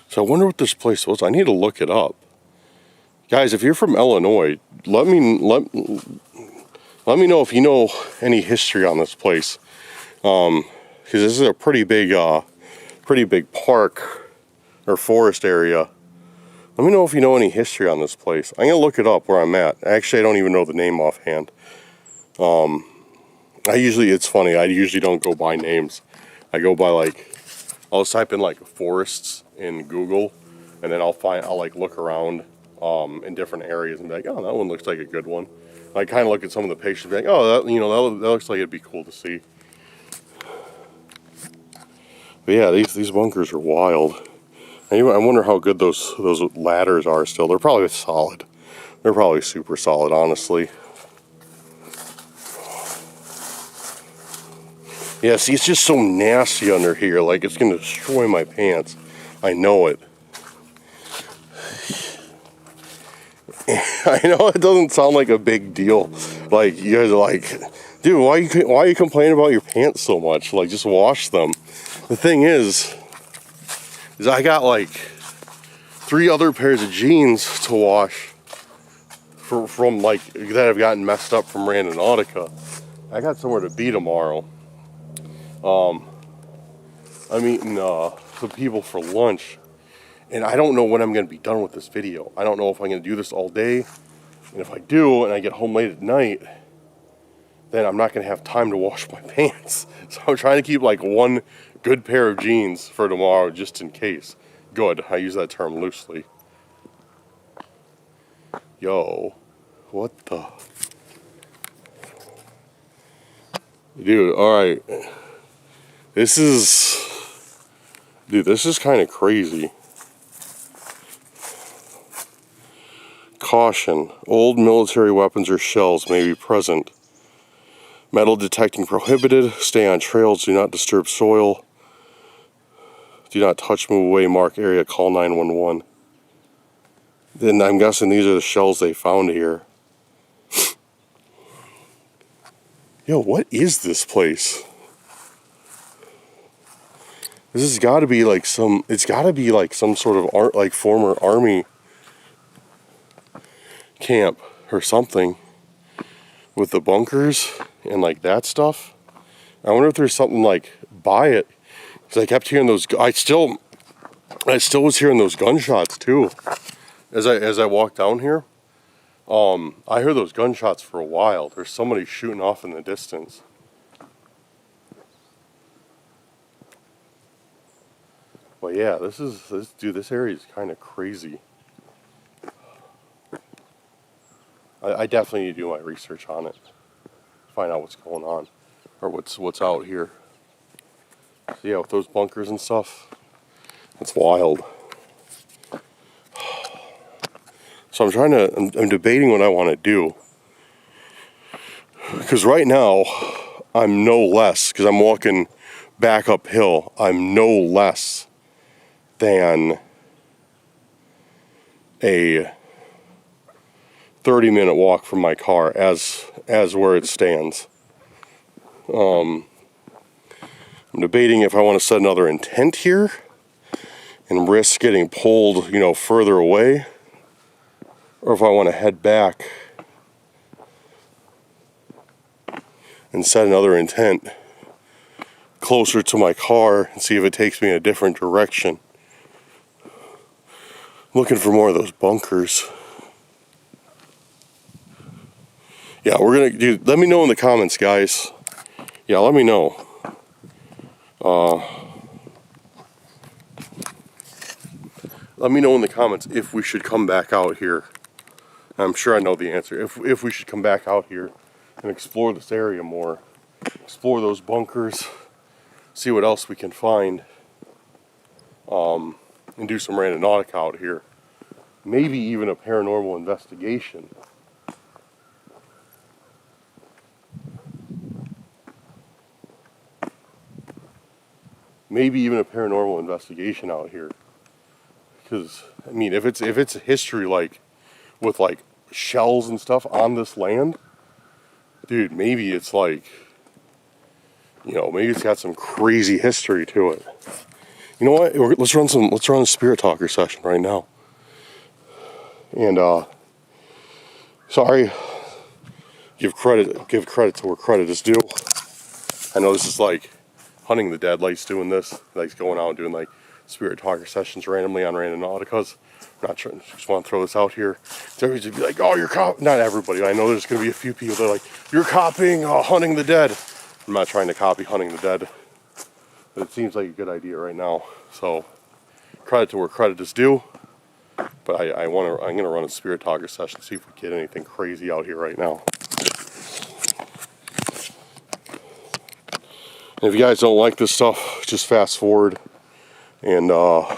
So I wonder what this place was. I need to look it up. Guys, if you're from Illinois, let me know if you know any history on this place. Because this is a pretty big park or forest area. Let me know if you know any history on this place. I'm gonna look it up where I'm at. Actually, I don't even know the name offhand. It's funny, I usually don't go by names. I go by I'll just type in forests in Google, and then I'll look around in different areas and be like, oh, that one looks like a good one. I kind of look at some of the pictures and be like, oh, that looks like it'd be cool to see. But yeah, these bunkers are wild. I wonder how good those ladders are still. They're probably solid. They're probably super solid, honestly. Yeah, see, it's just so nasty under here. Like, it's going to destroy my pants. I know it. I know it doesn't sound like a big deal. Like, you guys are like, dude, why are you complaining about your pants so much? Like, just wash them. The thing is I got 3 other pairs of jeans to wash from like that have gotten messed up from Randonautica. I got somewhere to be tomorrow. I'm eating some people for lunch, and I don't know when I'm going to be done with this video. I don't know if I'm going to do this all day, and if I do and I get home late at night, then I'm not going to have time to wash my pants. So I'm trying to keep like one good pair of jeans for tomorrow just in case. Good, I use that term loosely. Yo, what the? Dude, alright. This is kind of crazy. Caution, old military weapons or shells may be present. Metal detecting prohibited. Stay on trails, do not disturb soil. Do not touch, move away, mark area, call 911. Then I'm guessing these are the shells they found here. Yo, what is this place? This has got to be like it's got to be like some sort of like former army camp or something with the bunkers and like that stuff. I wonder if there's something like by it, because I kept hearing those. I still was hearing those gunshots too as I walked down here. I heard those gunshots for a while. There's somebody shooting off in the distance. But yeah, this area is kind of crazy. I definitely need to do my research on it. Find out what's going on. Or what's out here. So yeah, with those bunkers and stuff, it's wild. So I'm debating what I want to do. Because right now, I'm no less, because I'm walking back uphill, I'm no less than a 30-minute walk from my car as where it stands. I'm debating if I want to set another intent here and risk getting pulled, further away, or if I want to head back and set another intent closer to my car and see if it takes me in a different direction. Looking for more of those bunkers. Yeah, we're gonna do. Let me know in the comments, guys. Yeah, let me know. Let me know in the comments if we should come back out here. I'm sure I know the answer. If we should come back out here and explore this area more, explore those bunkers, see what else we can find, and do some Randonautica out here. Maybe even a paranormal investigation. Maybe even a paranormal investigation out here. Because I mean, if it's a history like with like shells and stuff on this land, dude, maybe it's like, maybe it's got some crazy history to it. You know what? Let's run a spirit talker session right now. And sorry, give credit to where credit is due. I know this is like Hunting the Dead likes doing this, likes going out and doing like spirit talker sessions randomly on Randonauticas. I'm not trying, just want to throw this out here. So everybody's be like, oh, you're not everybody. I know there's going to be a few people that are like, you're copying Hunting the Dead. I'm not trying to copy Hunting the Dead. But it seems like a good idea right now. So credit to where credit is due. But I'm going to run a spirit talker session, see if we get anything crazy out here right now. And if you guys don't like this stuff, just fast forward and we'll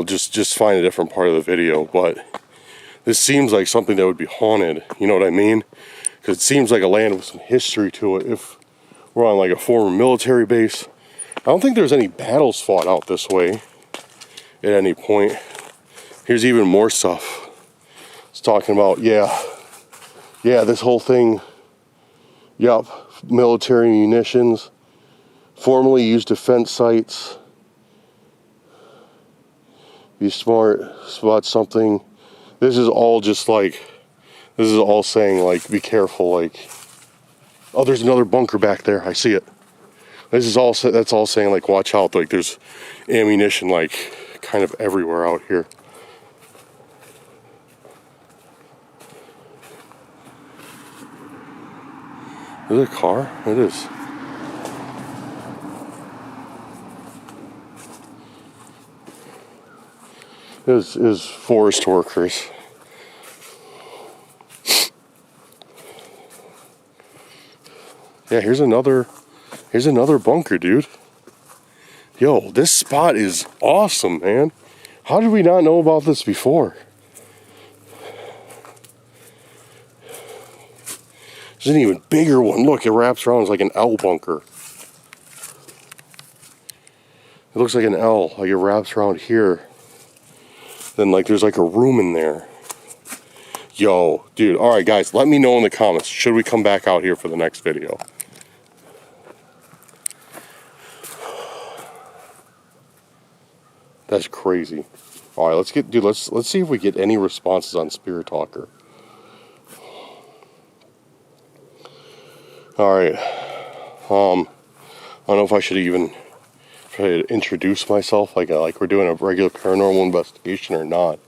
just find a different part of the video. But this seems like something that would be haunted, you know what I mean? Because it seems like a land with some history to it. If we're on like a former military base, I don't think there's any battles fought out this way at any point. Here's even more stuff. It's talking about, yeah, this whole thing, yep, military munitions, formerly used defense sites, Be smart, spot something. This is all just like, this is all saying like, be careful, like, oh, there's another bunker back there, I see it. This is all, that's all saying like, watch out, like there's ammunition like kind of everywhere out here. Is it a car? It is. Is forest workers. Yeah, here's another bunker, dude. Yo, this spot is awesome, man. How did we not know about this before? There's an even bigger one. Look, it wraps around. It's like an L bunker. It looks like an L, like it wraps around here. Then like there's like a room in there. Yo, dude. All right, guys, let me know in the comments. Should we come back out here for the next video? That's crazy. All right, let's see if we get any responses on Spirit Talker. All right. I don't know if I should even try to introduce myself like we're doing a regular paranormal investigation or not.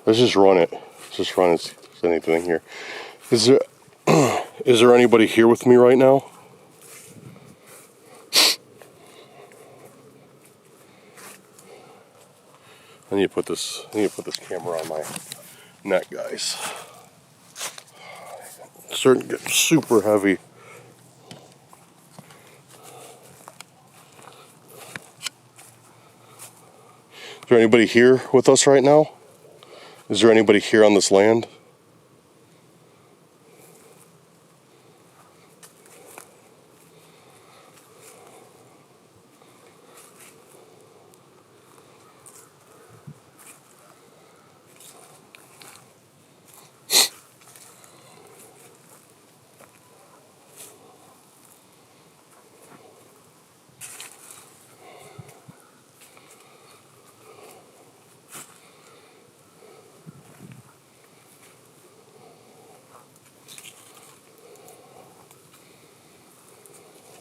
Let's just run it. Let's just run it. See if there's anything here. Is there anybody here with me right now? I need to put this camera on my neck, guys. It's starting to get super heavy. Is there anybody here with us right now? Is there anybody here on this land?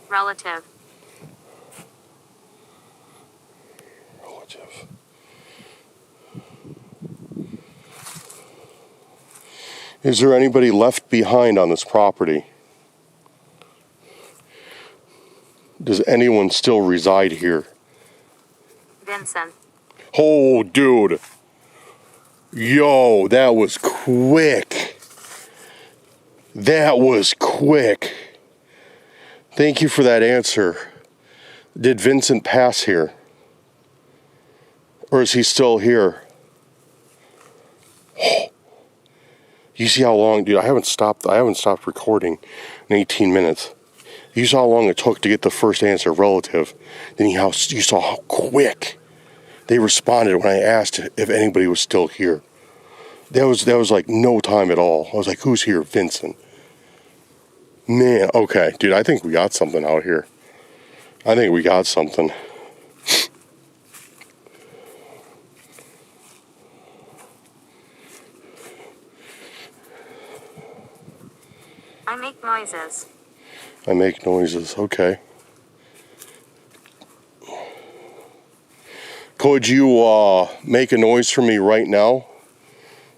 Relative. Is there anybody left behind on this property? Does anyone still reside here? Vincent. Oh, dude. Yo, that was quick. That was quick. Thank you for that answer. Did Vincent pass here? Or is he still here? You see how long, dude, I haven't stopped recording in 18 minutes. You saw how long it took to get the first answer, relative. Then you saw how quick they responded when I asked if anybody was still here. That was like no time at all. I was like, who's here? Vincent. Man, okay, dude, I think we got something out here. I think we got something. I make noises. I make noises, okay. Could you make a noise for me right now?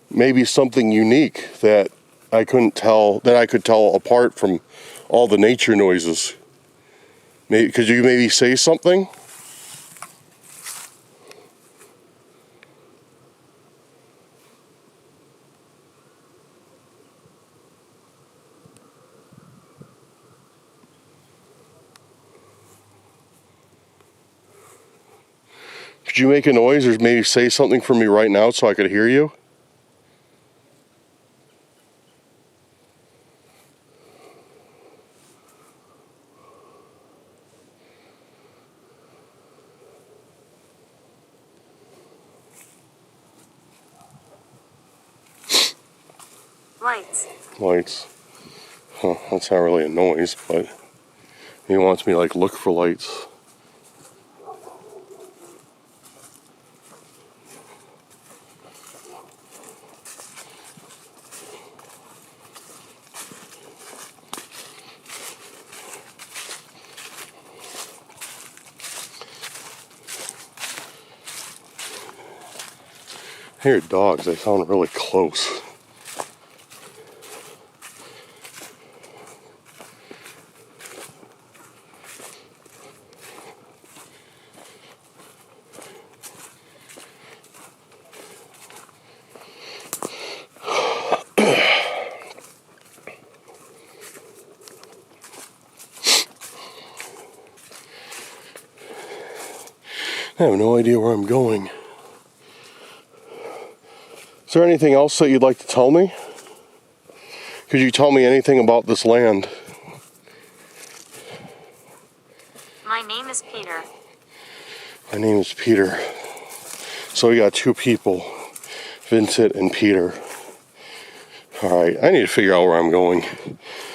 Maybe something unique that I could tell apart from all the nature noises. Could you maybe say something? Could you make a noise or maybe say something for me right now so I could hear you? Lights. Lights. Huh, that's not really a noise, but he wants me to like look for lights. I hear dogs. They sound really close. I have no idea where I'm going. Is there anything else that you'd like to tell me? Could you tell me anything about this land? My name is Peter. My name is Peter. So we got two people, Vincent and Peter. Alright, I need to figure out where I'm going.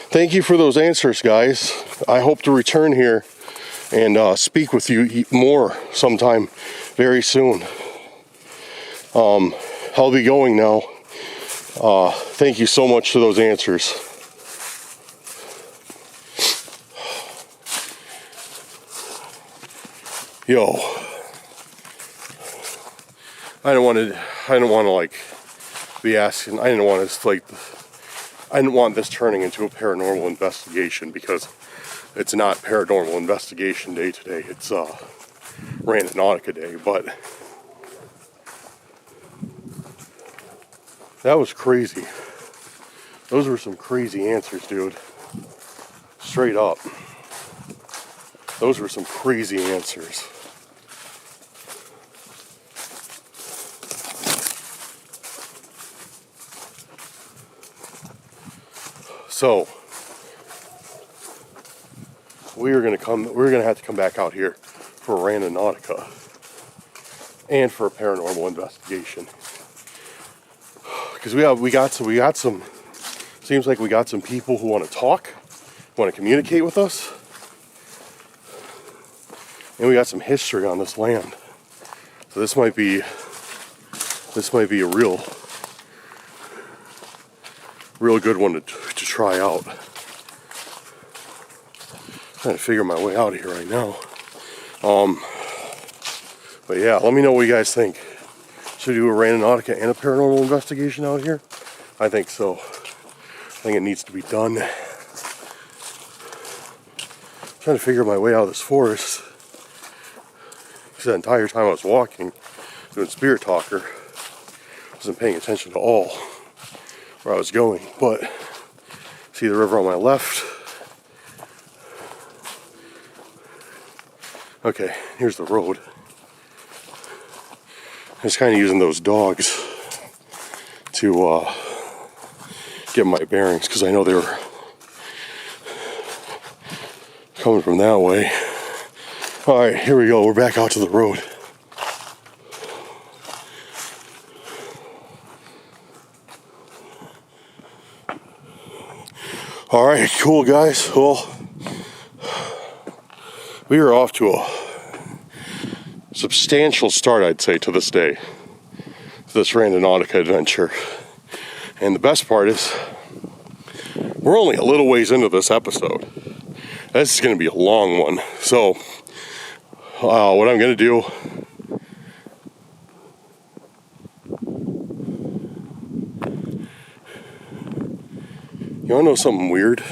Thank you for those answers, guys. I hope to return here and speak with you more sometime very soon. I'll be going now. Thank you so much for those answers. Yo, I didn't want to like be asking. I didn't want this turning into a paranormal investigation, because it's not paranormal investigation day today. It's Randonautica day, but that was crazy. Those were some crazy answers, dude. Straight up. Those were some crazy answers. So we're gonna have to come back out here for Randonautica and for a paranormal investigation, because we got some seems like we got some people who want to talk, want to communicate with us, and we got some history on this land. So this might be a real good one to try out. Trying to figure my way out of here right now. But yeah, let me know what you guys think. Should we do a Randonautica and a paranormal investigation out here? I think so. I think it needs to be done. Trying to figure my way out of this forest. Because the entire time I was walking, doing Spirit Talker, I wasn't paying attention to all where I was going. But see the river on my left. Okay, here's the road. I was kind of using those dogs to get my bearings, because I know they were coming from that way. Alright, here we go. We're back out to the road. Alright, cool, guys. Well, we are off to a substantial start, I'd say, to this day, this Randonautica adventure. And the best part is, we're only a little ways into this episode. This is going to be a long one. So, what I'm going to do, you want to know something weird?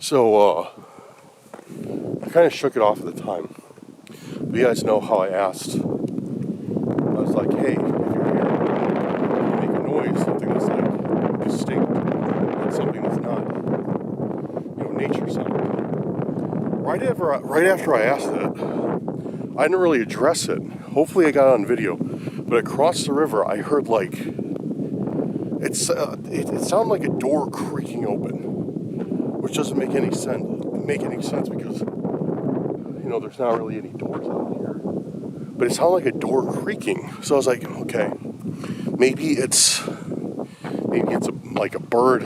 So, I kind of shook it off at the time. But you guys know how I asked. I was like, hey, if you're here, make a noise, something that's like distinct, and something that's not, nature sound. Right after I asked that, I didn't really address it. Hopefully I got it on video. But across the river, I heard like, it sounded like a door creaking open. Which doesn't make any sense because, there's not really any doors out here. But it sounded like a door creaking. So I was like, okay, maybe it's like a bird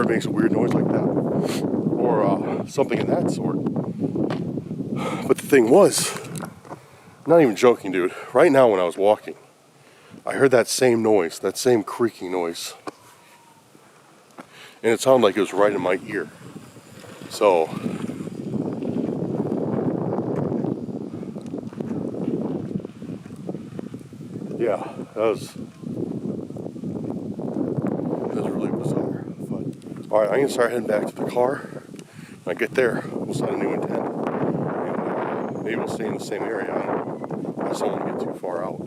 makes a weird noise like that. Or something of that sort. But the thing was, I'm not even joking, dude. Right now when I was walking, I heard that same noise, that same creaking noise. And it sounded like it was right in my ear. So, was really bizarre. But, alright, I'm going to start heading back to the car. When I get there, we'll set a new intent. And maybe we'll stay in the same area. I just don't want to get too far out.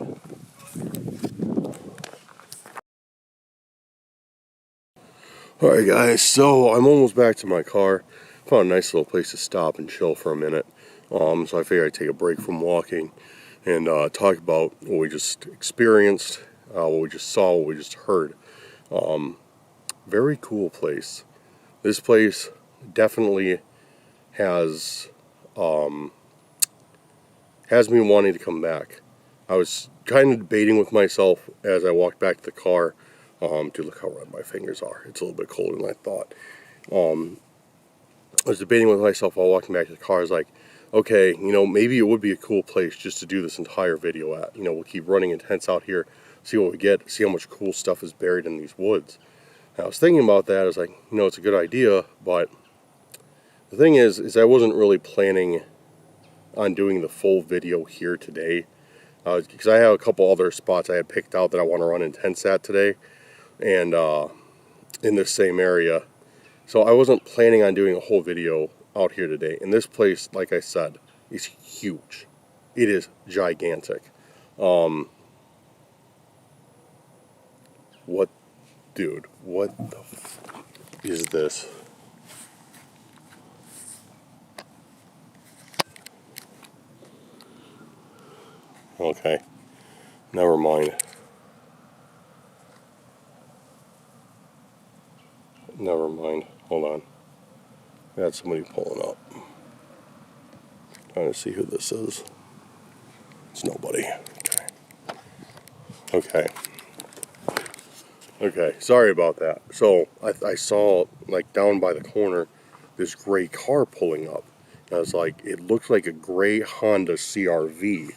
Alright guys, so I'm almost back to my car. Found a nice little place to stop and chill for a minute. So I figured I'd take a break from walking and talk about what we just experienced, what we just saw, what we just heard. Very cool place. This place definitely has me wanting to come back. I was kind of debating with myself as I walked back to the car. Dude, look how red my fingers are. It's a little bit colder than I thought. I was debating with myself while walking back to the car. I was like, okay, you know, maybe it would be a cool place just to do this entire video at. You know, we'll keep running intents out here, see what we get, see how much cool stuff is buried in these woods. And I was thinking about that. I was like, you know, it's a good idea, but the thing is I wasn't really planning on doing the full video here today. Because I have a couple other spots I had picked out that I want to run intents at today. And in this same area. So I wasn't planning on doing a whole video out here today. And this place, like I said, is huge. It is gigantic. What, dude, what the f is this? Okay, never mind. Never mind. Hold on. I got somebody pulling up. Trying to see who this is. It's nobody. Okay. Okay. Sorry about that. So I saw, like, down by the corner, this gray car pulling up. And I was like, it looked like a gray Honda CR-V.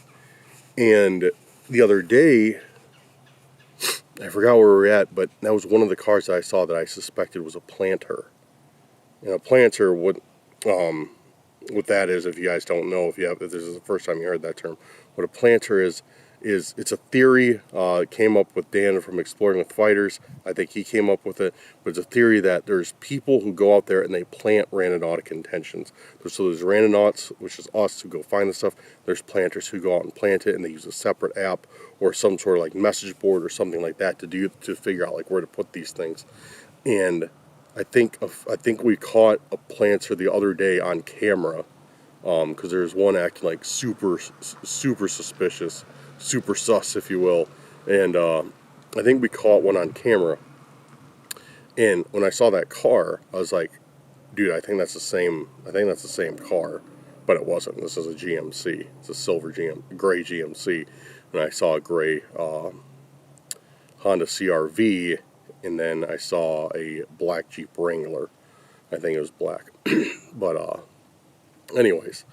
And the other day, I forgot where we were at, but that was one of the cars that I saw that I suspected was a planter. And a planter, what that is, if you guys don't know, if this is the first time you heard that term, what a planter is it's a theory. It came up with Dan from Exploring with Fighters. I think he came up with it, but it's a theory that there's people who go out there and they plant Randonautica intentions. So there's Randonauts, which is us, who go find the stuff. There's planters who go out and plant it, and they use a separate app or some sort of like message board or something like that to figure out like where to put these things. And I think we caught a planter the other day on camera, because there's one acting like super suspicious, super sus, if you will. And I think we caught one on camera. And when I saw that car, I was like, dude, I think that's the same car. But it wasn't. This is a GMC. It's a silver gray GMC. And I saw a gray Honda CR-V, and then I saw a black Jeep Wrangler. I think it was black. But anyways,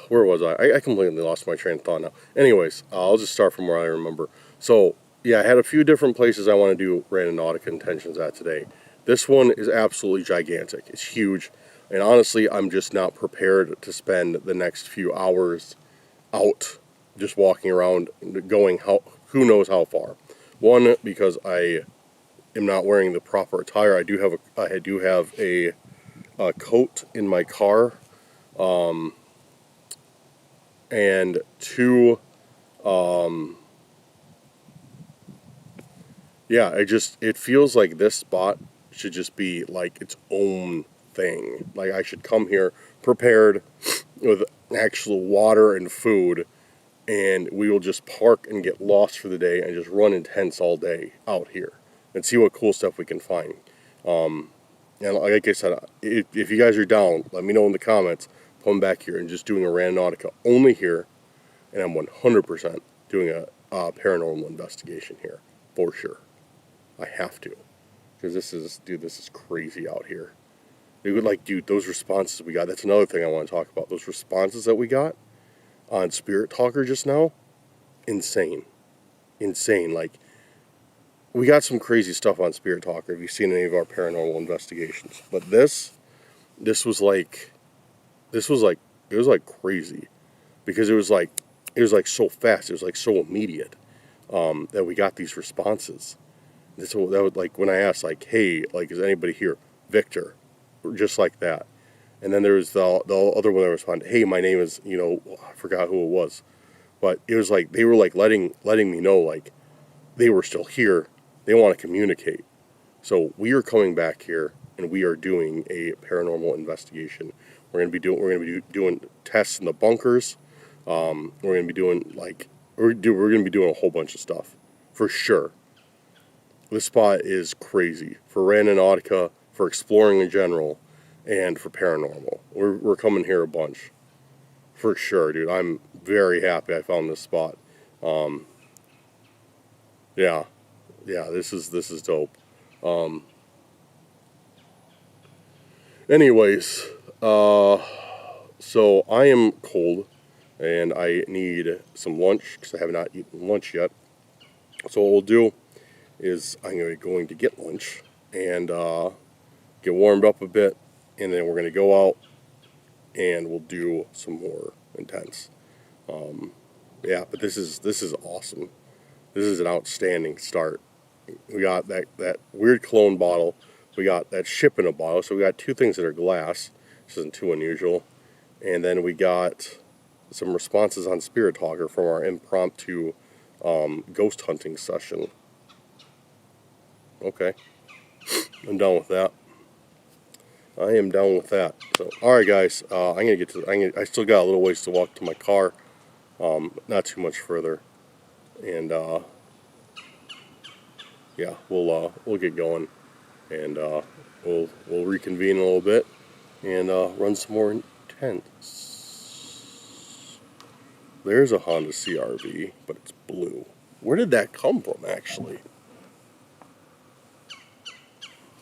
where was I? I completely lost my train of thought now. Anyways, I'll just start from where I remember. So, yeah, I had a few different places I want to do Randonautica intentions at today. This one is absolutely gigantic. It's huge. And honestly, I'm just not prepared to spend the next few hours out just walking around, going who knows how far. One, because I am not wearing the proper attire. I do have a coat in my car. And two, yeah, it feels like this spot should just be like its own thing. Like I should come here prepared with actual water and food, and we will just park and get lost for the day and just run intents all day out here and see what cool stuff we can find. And like I said, if you guys are down, let me know in the comments. Come back here and just doing a Randonautica only here, and I'm 100% doing a paranormal investigation here for sure. I have to, because this is crazy out here. They would like, dude, those responses we got. That's another thing I want to talk about. Those responses that we got on Spirit Talker just now, insane. Like, we got some crazy stuff on Spirit Talker. If you've seen any of our paranormal investigations, but this was like crazy, because it was like so fast. It was like so immediate. that we got these responses. So that would, like, when I asked, like, hey, like, is anybody here? Victor, just like that. And then there was the other one that responded, hey, my name is, you know, I forgot who it was, but it was like they were like letting me know, like, they were still here. They want to communicate. So we are coming back here and we are doing a paranormal investigation. We're gonna be doing tests in the bunkers. We're gonna be doing we're gonna be doing a whole bunch of stuff for sure. This spot is crazy for Randonautica, for exploring in general, and for paranormal. We're coming here a bunch for sure, dude. I'm very happy I found this spot. Yeah, this is dope. Anyways, so I am cold and I need some lunch because I have not eaten lunch yet. So what we'll do is I'm going to get lunch and get warmed up a bit, and then we're going to go out and we'll do some more intense. Yeah, but this is awesome. This is an outstanding start. We got that weird cologne bottle. We got that ship in a bottle. So we got two things that are glass. This isn't too unusual. And then we got some responses on Spirit Talker from our impromptu ghost hunting session. Okay, I'm done with that. I am done with that. So, all right, guys. I still got a little ways to walk to my car. Not too much further. And yeah, we'll get going, and we'll reconvene in a little bit and run some more intense. There's a Honda CR-V, but it's blue. Where did that come from, actually?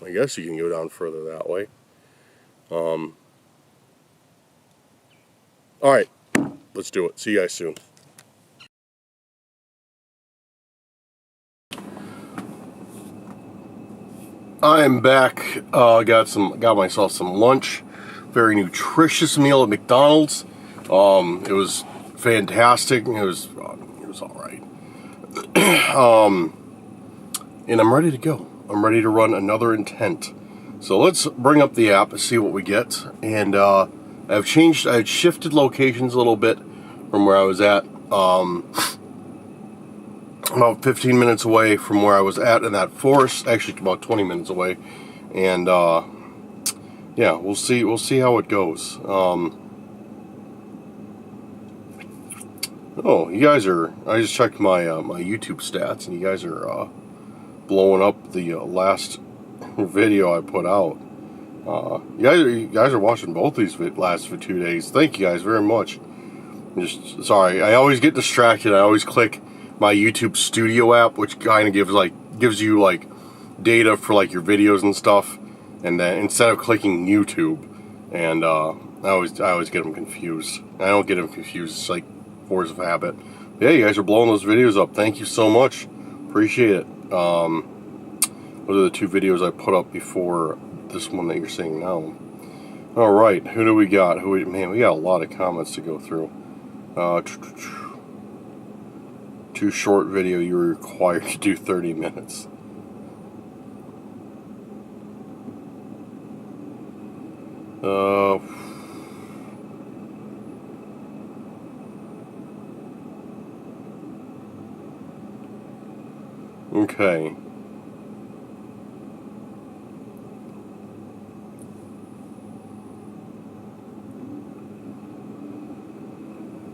I guess you can go down further that way. Alright, let's do it. See you guys soon. I am back. Got myself some lunch. Very nutritious meal at McDonald's. It was fantastic. It was all right. And I'm ready to go. I'm ready to run another intent. So let's bring up the app and see what we get. And I've shifted locations a little bit from where I was at. About 15 minutes away from where I was at in that forest. Actually, about 20 minutes away. And yeah, we'll see how it goes. Oh, you guys are. I just checked my my YouTube stats, and you guys are blowing up the last video I put out. You guys are watching both these last for 2 days. Thank you guys very much. Just sorry, I always get distracted. I always click my YouTube Studio app, which kind of gives you like data for like your videos and stuff, and then instead of clicking YouTube, and I always get them confused. I don't get them confused. It's like force of habit. Yeah, you guys are blowing those videos up. Thank you so much. Appreciate it. Those are the two videos I put up before this one that you're seeing now. All right, who do we got? Man, we got a lot of comments to go through. Too short video. You were required to do 30 minutes. Okay.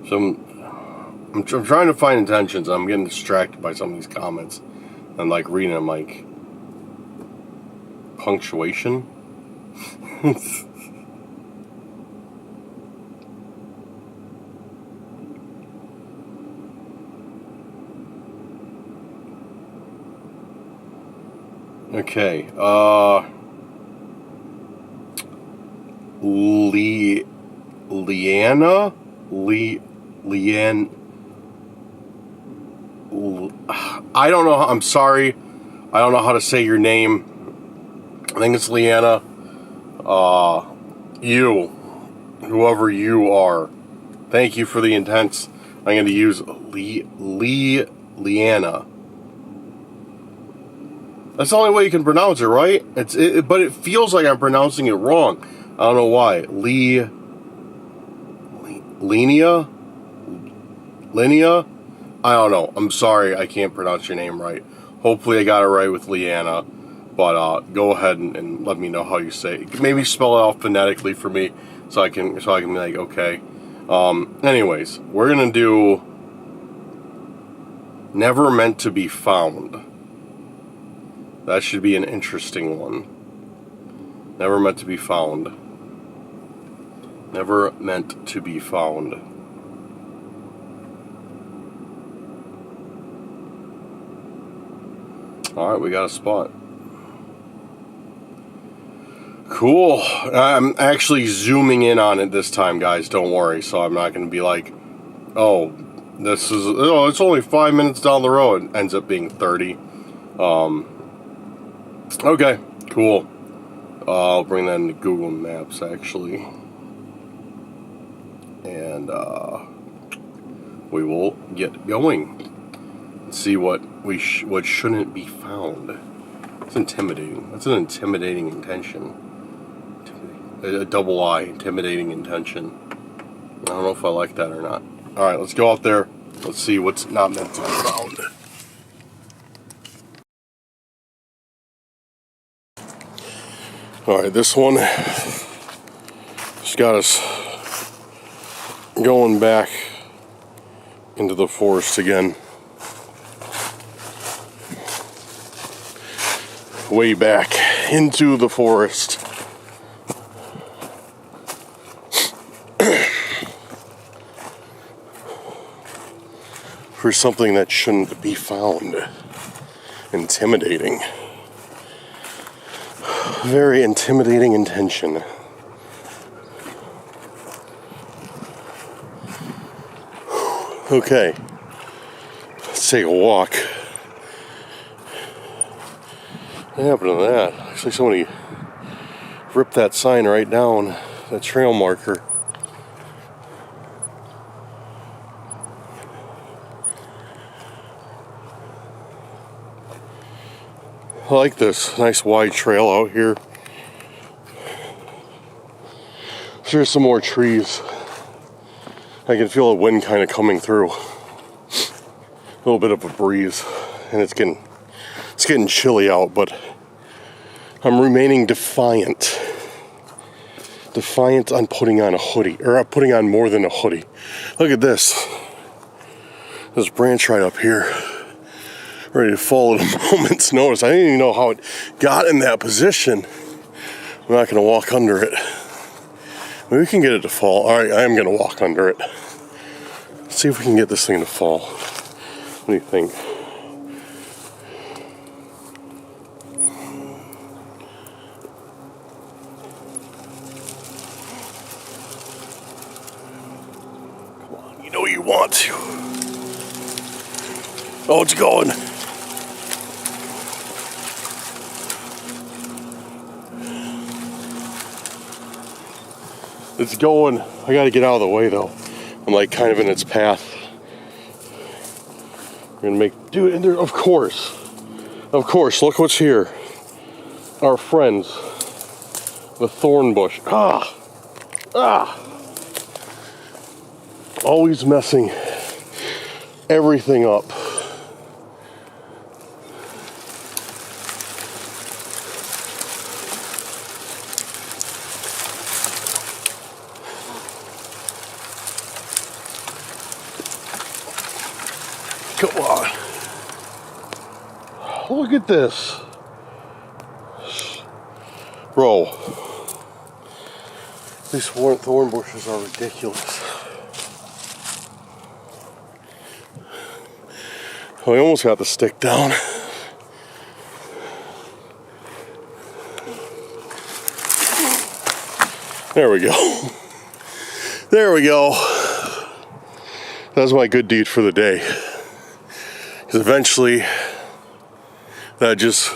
So I'm trying to find intentions. I'm getting distracted by some of these comments. I'm like reading them like punctuation. Okay. Leanne. I don't know. I'm sorry. I don't know how to say your name. I think it's Leanna. Whoever you are, thank you for the intents. I'm going to use Leanna. That's the only way you can pronounce it, right? But it feels like I'm pronouncing it wrong. I don't know why. Linnea? I don't know. I'm sorry, I can't pronounce your name right. Hopefully I got it right with Leanna. But go ahead and let me know how you say it. Maybe spell it out phonetically for me so I can be like, okay. Anyways, we're gonna do Never Meant to Be Found. That should be an interesting one. Never Meant to Be Found. Never Meant to Be Found. Alright, we got a spot. Cool. I'm actually zooming in on it this time, guys. Don't worry. So I'm not going to be like, oh, it's only 5 minutes down the road. It ends up being 30. Okay, cool. I'll bring that into Google Maps, actually. And we will get going. See what shouldn't be found. It's intimidating. That's an intimidating intention. A double I, intimidating intention. I don't know if I like that or not. Alright, let's go out there. Let's see what's not meant to be found. Alright, this one just got us going back into the forest again. Way back into the forest. For something that shouldn't be found. Intimidating. Very intimidating intention. Okay. Let's take a walk. What happened to that? Looks like somebody ripped that sign right down, that trail marker. I like this nice wide trail out here. There's some more trees. I can feel the wind kind of coming through. A little bit of a breeze, and it's getting chilly out, but I'm remaining defiant. Defiant on putting on a hoodie, or putting on more than a hoodie. Look at this. This branch right up here. Ready to fall at a moment's notice. I didn't even know how it got in that position. I'm not going to walk under it. Maybe we can get it to fall. Alright, I am going to walk under it. Let's see if we can get this thing to fall. What do you think? Come on, you know you want to. Oh, it's going. It's going. I gotta get out of the way though. I'm like kind of in its path. We're gonna make, dude, and there, of course, look what's here. Our friends, the thorn bush. Always messing everything up. Come on. Look at this. Bro. These thorn bushes are ridiculous. I almost got the stick down. There we go. There we go. That's my good deed for the day. Because eventually, that just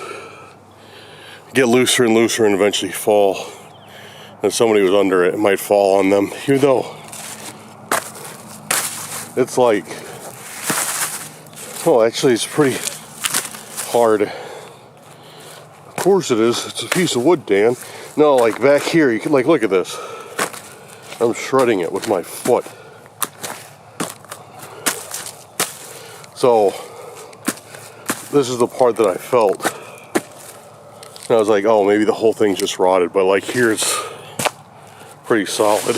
get looser and looser and eventually fall. And if somebody was under it, it might fall on them. Even though it's like Oh, actually, it's pretty hard. Of course it is. It's a piece of wood, Dan. No, like back here, you can like look at this. I'm shredding it with my foot. So this is the part that I felt. And I was like, oh, maybe the whole thing's just rotted, but like here it's pretty solid.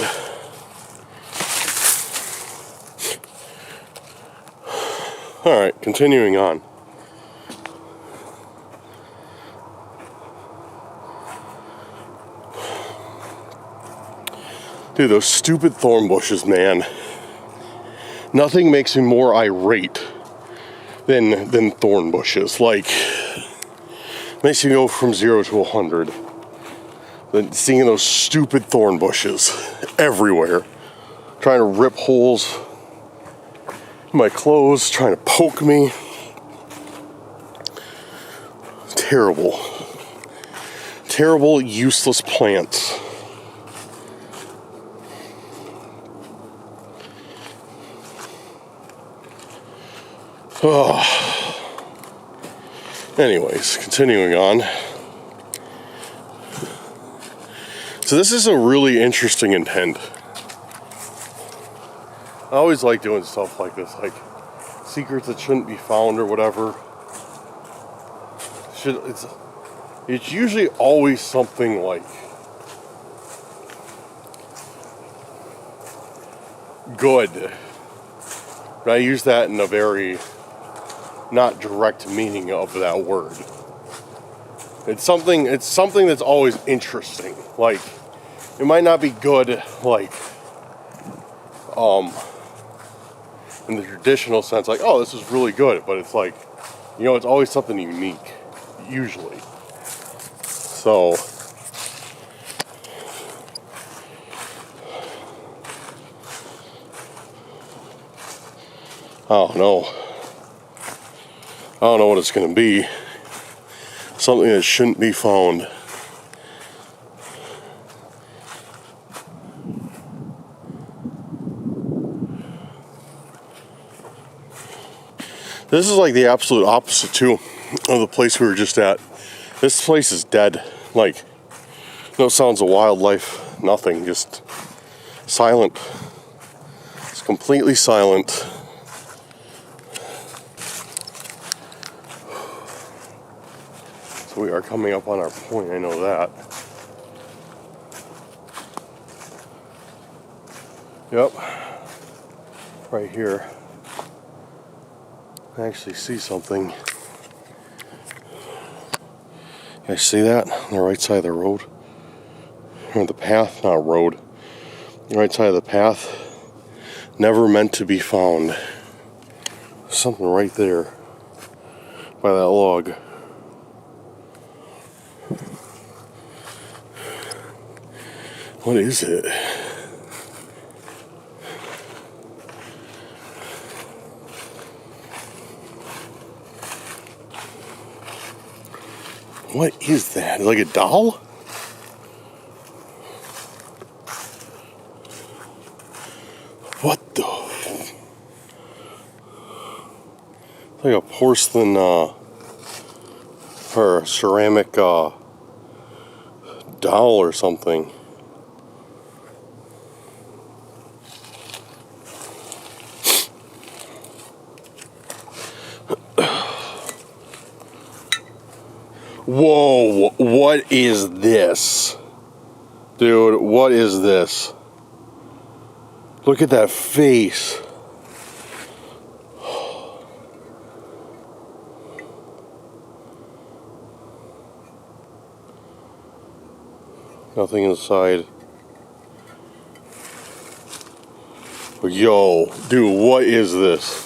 All right, continuing on. Dude, those stupid thorn bushes, man. Nothing makes me more irate than thorn bushes. Like, makes me go from 0 to 100. Then seeing those stupid thorn bushes everywhere, trying to rip holes in my clothes, trying to poke me. Terrible. Terrible, useless plants. Oh. Anyways, continuing on. So this is a really interesting intent. I always like doing stuff like this, like secrets that shouldn't be found or whatever. It's usually always something like good. But I use that in a very not direct meaning of that word. It's something that's always interesting. Like, it might not be good, like, in the traditional sense, like, oh, this is really good, but it's like, you know, it's always something unique, usually. So, I don't know. I don't know what it's going to be. Something that shouldn't be found. This is like the absolute opposite too of the place we were just at. This place is dead. Like, no sounds of wildlife, nothing, just silent. It's completely silent. So we are coming up on our point, I know that. Yep. Right here. I actually see something. You guys see that? On the right side of the road? Or the path, not road. The right side of the path. Never meant to be found. Something right there. By that log. What is it? What is that? Like a doll? What the? It's like a porcelain or ceramic doll or something. Whoa, what is this? Dude, what is this? Look at that face. Nothing inside. Yo, dude, what is this?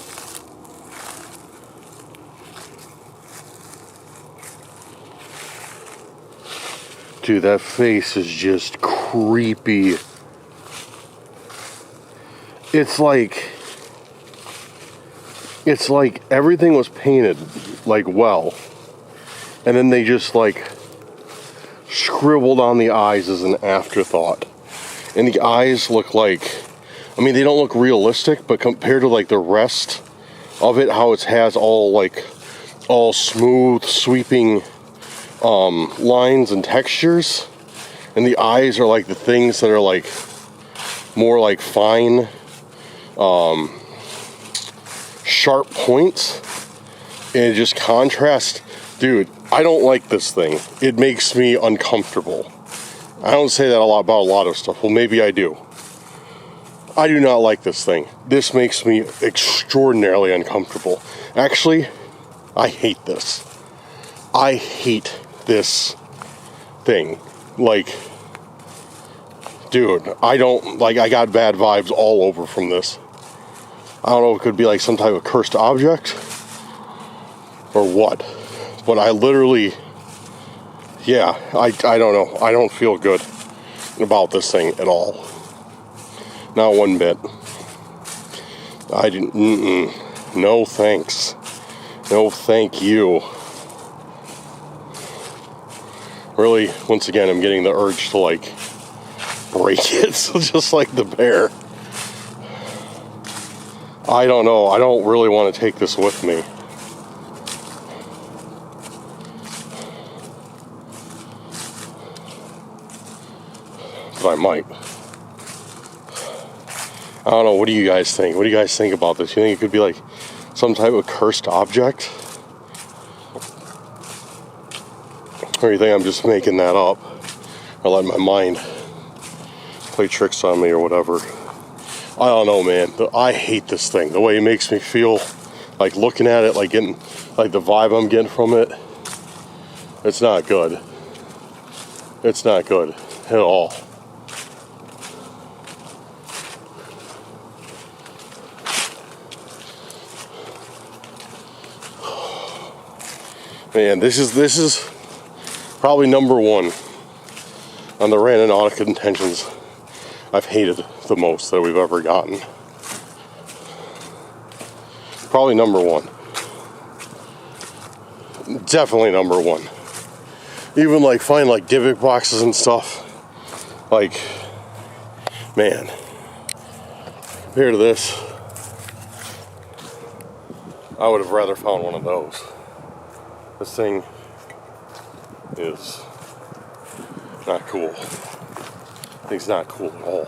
Dude, that face is just creepy. It's like everything was painted like well, and then they just like scribbled on the eyes as an afterthought. And the eyes look like, I mean, they don't look realistic, but compared to like the rest of it, how it has all smooth, sweeping lines and textures, and the eyes are like the things that are like more like fine, sharp points, and it just contrasts. Dude, I don't like this thing. It makes me uncomfortable. I don't say that a lot about a lot of stuff. Well, maybe I do. I do not like this thing. This makes me extraordinarily uncomfortable. Actually, I hate this. I hate this thing. Like, dude, I got bad vibes all over from this. I don't know if it could be like some type of cursed object or what. But I literally, yeah, I don't know. I don't feel good about this thing at all. Not one bit. I didn't, no thanks. No thank you. Really, once again, I'm getting the urge to like break it, so just like the bear. I don't know. I don't really want to take this with me. But I might. I don't know. What do you guys think? What do you guys think about this? You think it could be like some type of cursed object? Or you think I'm just making that up? Or letting my mind play tricks on me or whatever? I don't know, man. I hate this thing. The way it makes me feel, like looking at it, like getting, like the vibe I'm getting from it. It's not good. It's not good at all. Man, this is probably number one on the Randonautica intentions I've hated the most that we've ever gotten. Probably number one. Definitely number one. Even like find like Vivek boxes and stuff. Like, man, compared to this, I would have rather found one of those. This thing is not cool. It's not cool at all.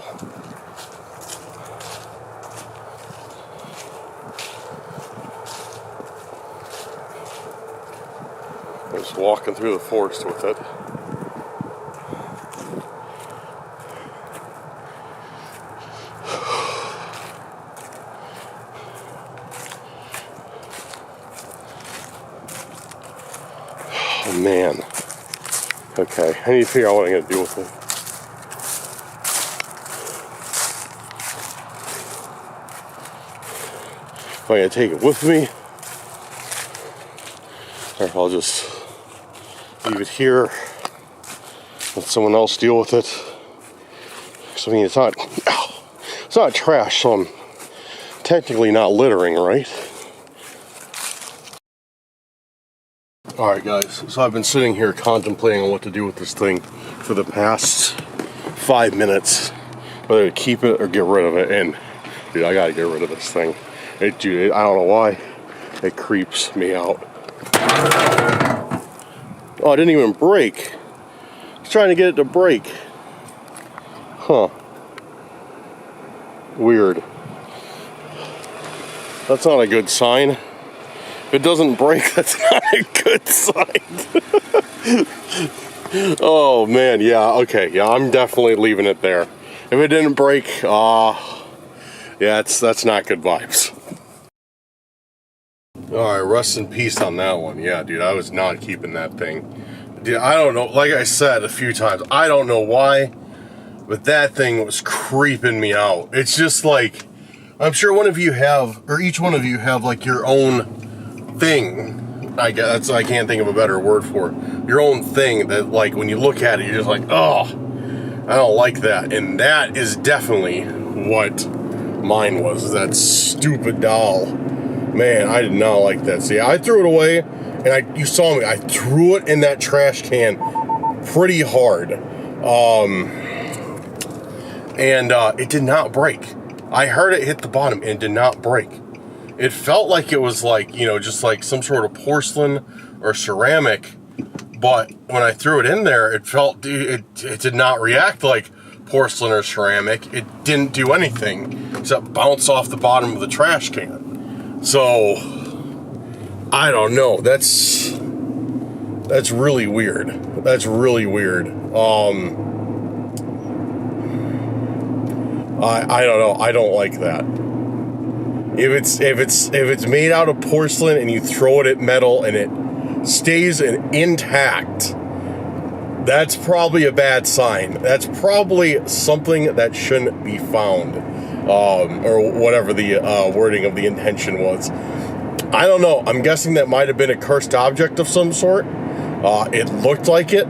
I'm just walking through the forest with it. Oh man. Okay, I need to figure out what I'm going to do with it. If I'm going to take it with me, or if I'll just leave it here, let someone else deal with it. Because I mean, it's not trash, so I'm technically not littering, right? Alright guys, so I've been sitting here contemplating on what to do with this thing for the past 5 minutes. Whether to keep it or get rid of it, and dude, I gotta get rid of this thing. Dude, I don't know why, it creeps me out. Oh, it didn't even break. I was trying to get it to break. Huh. Weird. That's not a good sign. If it doesn't break, that's not a good sign. Oh man, yeah, okay, yeah, I'm definitely leaving it there. If it didn't break, yeah, that's not good vibes. Alright, rest in peace on that one. Yeah, dude, I was not keeping that thing. Dude, I don't know, like I said a few times, I don't know why, but that thing was creeping me out. It's just like, I'm sure one of you have, or each one of you have like your own thing. I guess I can't think of a better word for it. Your own thing that like when you look at it, you're just like, oh, I don't like that. And that is definitely what mine was, that stupid doll. Man, I did not like that. See, I threw it away, and you saw me, I threw it in that trash can pretty hard. And it did not break. I heard it hit the bottom and it did not break. it felt like it was like, you know, just like some sort of porcelain or ceramic. But when I threw it in there, it felt, it did not react like porcelain or ceramic. It didn't do anything except bounce off the bottom of the trash can. So, I don't know. That's really weird. That's really weird. I don't know. I don't like that. If it's made out of porcelain and you throw it at metal and it stays intact, that's probably a bad sign. That's probably something that shouldn't be found, or whatever the wording of the intention was. I don't know. I'm guessing that might have been a cursed object of some sort. It looked like it.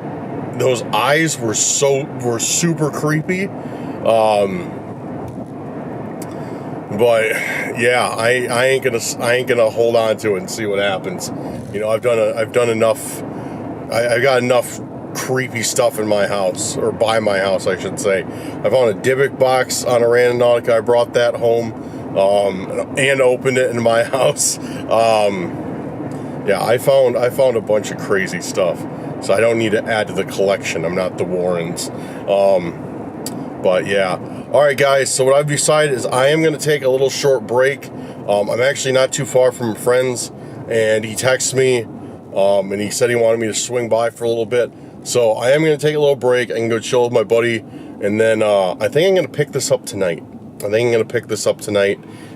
Those eyes were super creepy. But yeah, I ain't gonna hold on to it and see what happens. You know, I've done enough. I got enough creepy stuff in my house, or by my house, I should say. I found a Dybbuk box on a Randonautica. I brought that home, and opened it in my house. Yeah, I found a bunch of crazy stuff, so I don't need to add to the collection. I'm not the Warrens. But yeah. All right, guys, so what I've decided is I am going to take a little short break. I'm actually not too far from friends, and he texted me, and he said he wanted me to swing by for a little bit. So I am going to take a little break. I can go chill with my buddy, and then I think I'm going to pick this up tonight.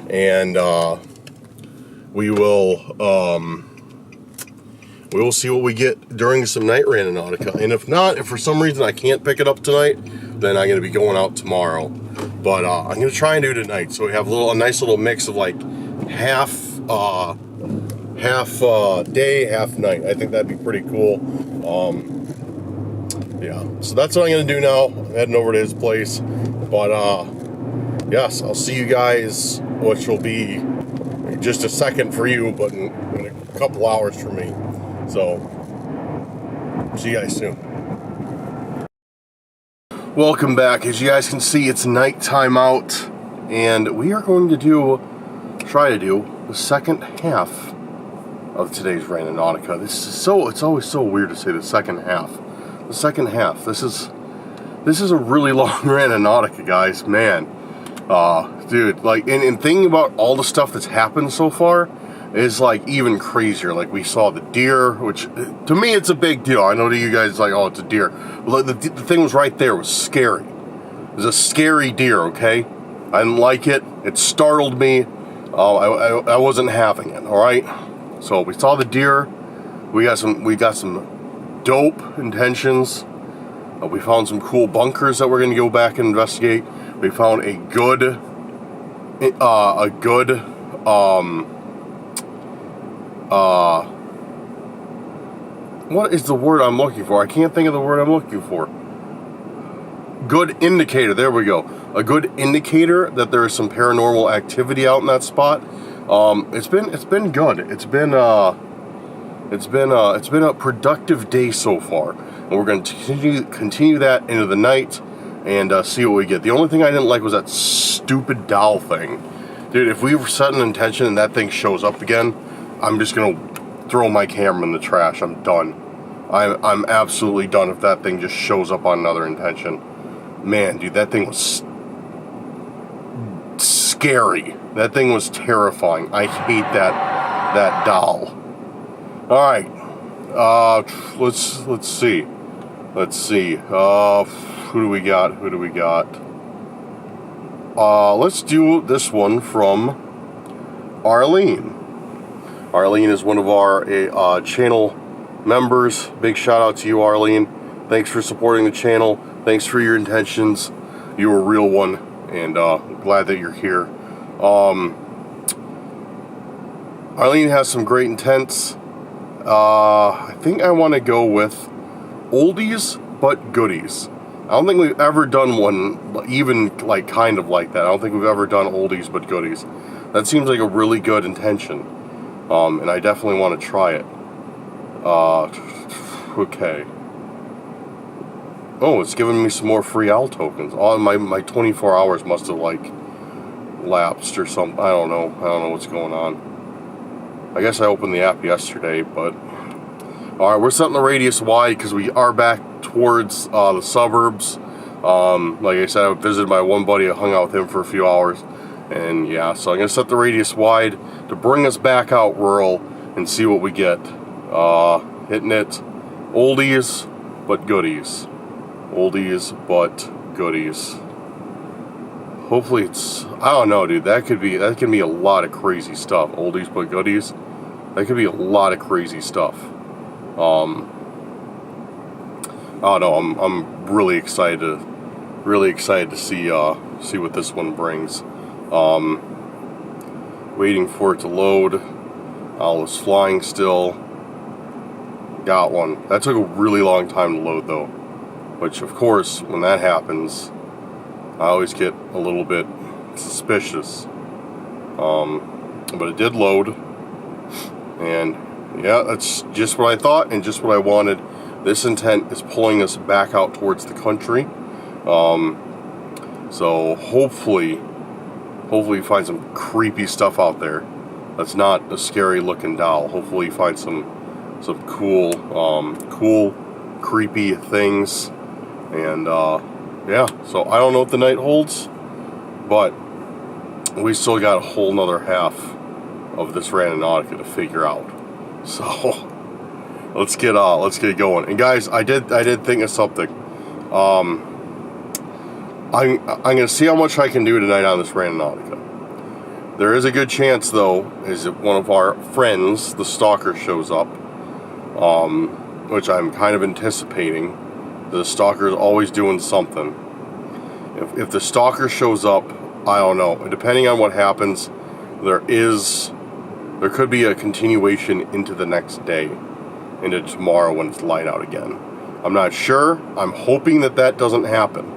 And we will see what we get during some night Randonautica. And if not, if for some reason I can't pick it up tonight, then I'm going to be going out tomorrow. But I'm going to try and do it tonight. So we have a nice little mix of like half day, half night. I think that'd be pretty cool. Yeah, so that's what I'm going to do now. I'm heading over to his place. But yes, I'll see you guys, which will be just a second for you, but in a couple hours for me. So, see you guys soon. Welcome back. As you guys can see, it's nighttime out, and we are going to try to do the second half of today's Randonautica. It's always so weird to say the second half. The second half. This is a really long Randonautica, guys. Man, dude, like, and thinking about all the stuff that's happened so far is like even crazier. Like, we saw the deer, which to me it's a big deal. I know to you guys, like, oh, it's a deer. But the thing was right there, was scary. It was a scary deer. Okay, I didn't like it. It startled me. I wasn't having it. All right. So we saw the deer. We got some dope intentions. We found some cool bunkers that we're going to go back and investigate. We found a good what is the word I'm looking for? I can't think of the word I'm looking for. Good indicator. There we go. A good indicator that there is some paranormal activity out in that spot. It's been good. It's been a productive day so far, and we're going to continue that into the night and see what we get. The only thing I didn't like was that stupid doll thing, dude. If we set an intention and that thing shows up again, I'm just gonna throw my camera in the trash. I'm done. I'm absolutely done if that thing just shows up on another intention. Man, dude, that thing was scary. That thing was terrifying. I hate that doll. All right, let's see. Who do we got? Let's do this one from Arlene. Arlene is one of our channel members. Big shout out to you, Arlene. Thanks for supporting the channel. Thanks for your intentions. You're a real one, and glad that you're here. Arlene has some great intents. I think I want to go with oldies but goodies. I don't think we've ever done one even like kind of like that. I don't think we've ever done oldies but goodies. That seems like a really good intention. And I definitely want to try it. Okay. Oh, it's giving me some more free owl tokens. Oh, my 24 hours must have like lapsed or something. I don't know. I don't know what's going on. I guess I opened the app yesterday, but alright, we're setting the radius wide because we are back towards the suburbs. Like I said, I visited my one buddy. I hung out with him for a few hours. And yeah, so I'm going to set the radius wide to bring us back out rural and see what we get. Hitting it oldies but goodies. Oldies but goodies. Hopefully it's, I don't know, dude. That can be a lot of crazy stuff. Oldies but goodies. That could be a lot of crazy stuff. I don't know. I'm really excited to see what this one brings. Waiting for it to load. I was flying still. Got one. That took a really long time to load though. Which of course, when that happens, I always get a little bit suspicious. But it did load. And yeah, that's just what I thought and just what I wanted. This intent is pulling us back out towards the country. So hopefully you find some creepy stuff out there that's not a scary looking doll. Hopefully you find some cool, creepy things. And yeah, so I don't know what the night holds, but we still got a whole nother half of this Randonautica to figure out. So let's get going. And guys, I did think of something. I'm gonna see how much I can do tonight on this Randonautica. There is a good chance though, is that one of our friends, the Stalker, shows up. Which I'm kind of anticipating. The Stalker is always doing something. If the Stalker shows up, I don't know. Depending on what happens, there could be a continuation into the next day, into tomorrow when it's light out again. I'm not sure. I'm hoping that doesn't happen.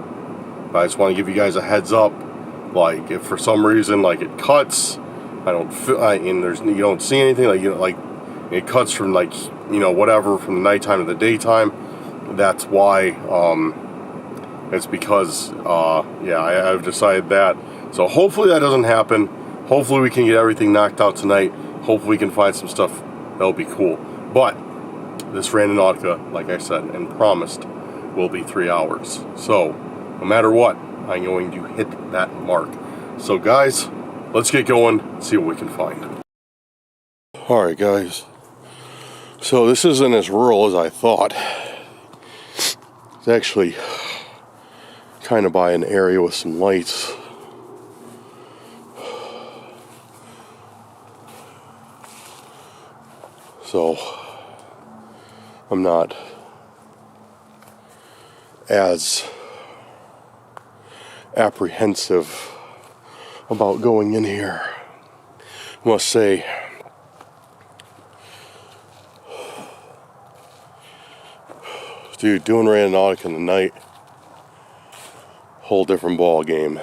But I just want to give you guys a heads up. Like, if for some reason, like, it cuts, and you don't see anything, like it cuts from, like, whatever, from the nighttime to the daytime. That's why. It's because, yeah, I've decided that. So hopefully that doesn't happen. Hopefully we can get everything knocked out tonight. Hopefully we can find some stuff that'll be cool. But this Randonautica, like I said and promised, will be 3 hours. So no matter what, I'm going to hit that mark. So guys, let's get going and see what we can find. Alright guys, so this isn't as rural as I thought. It's actually kind of by an area with some lights. So I'm not as apprehensive about going in here, I must say. Dude, doing Randonautica in the night, whole different ball game,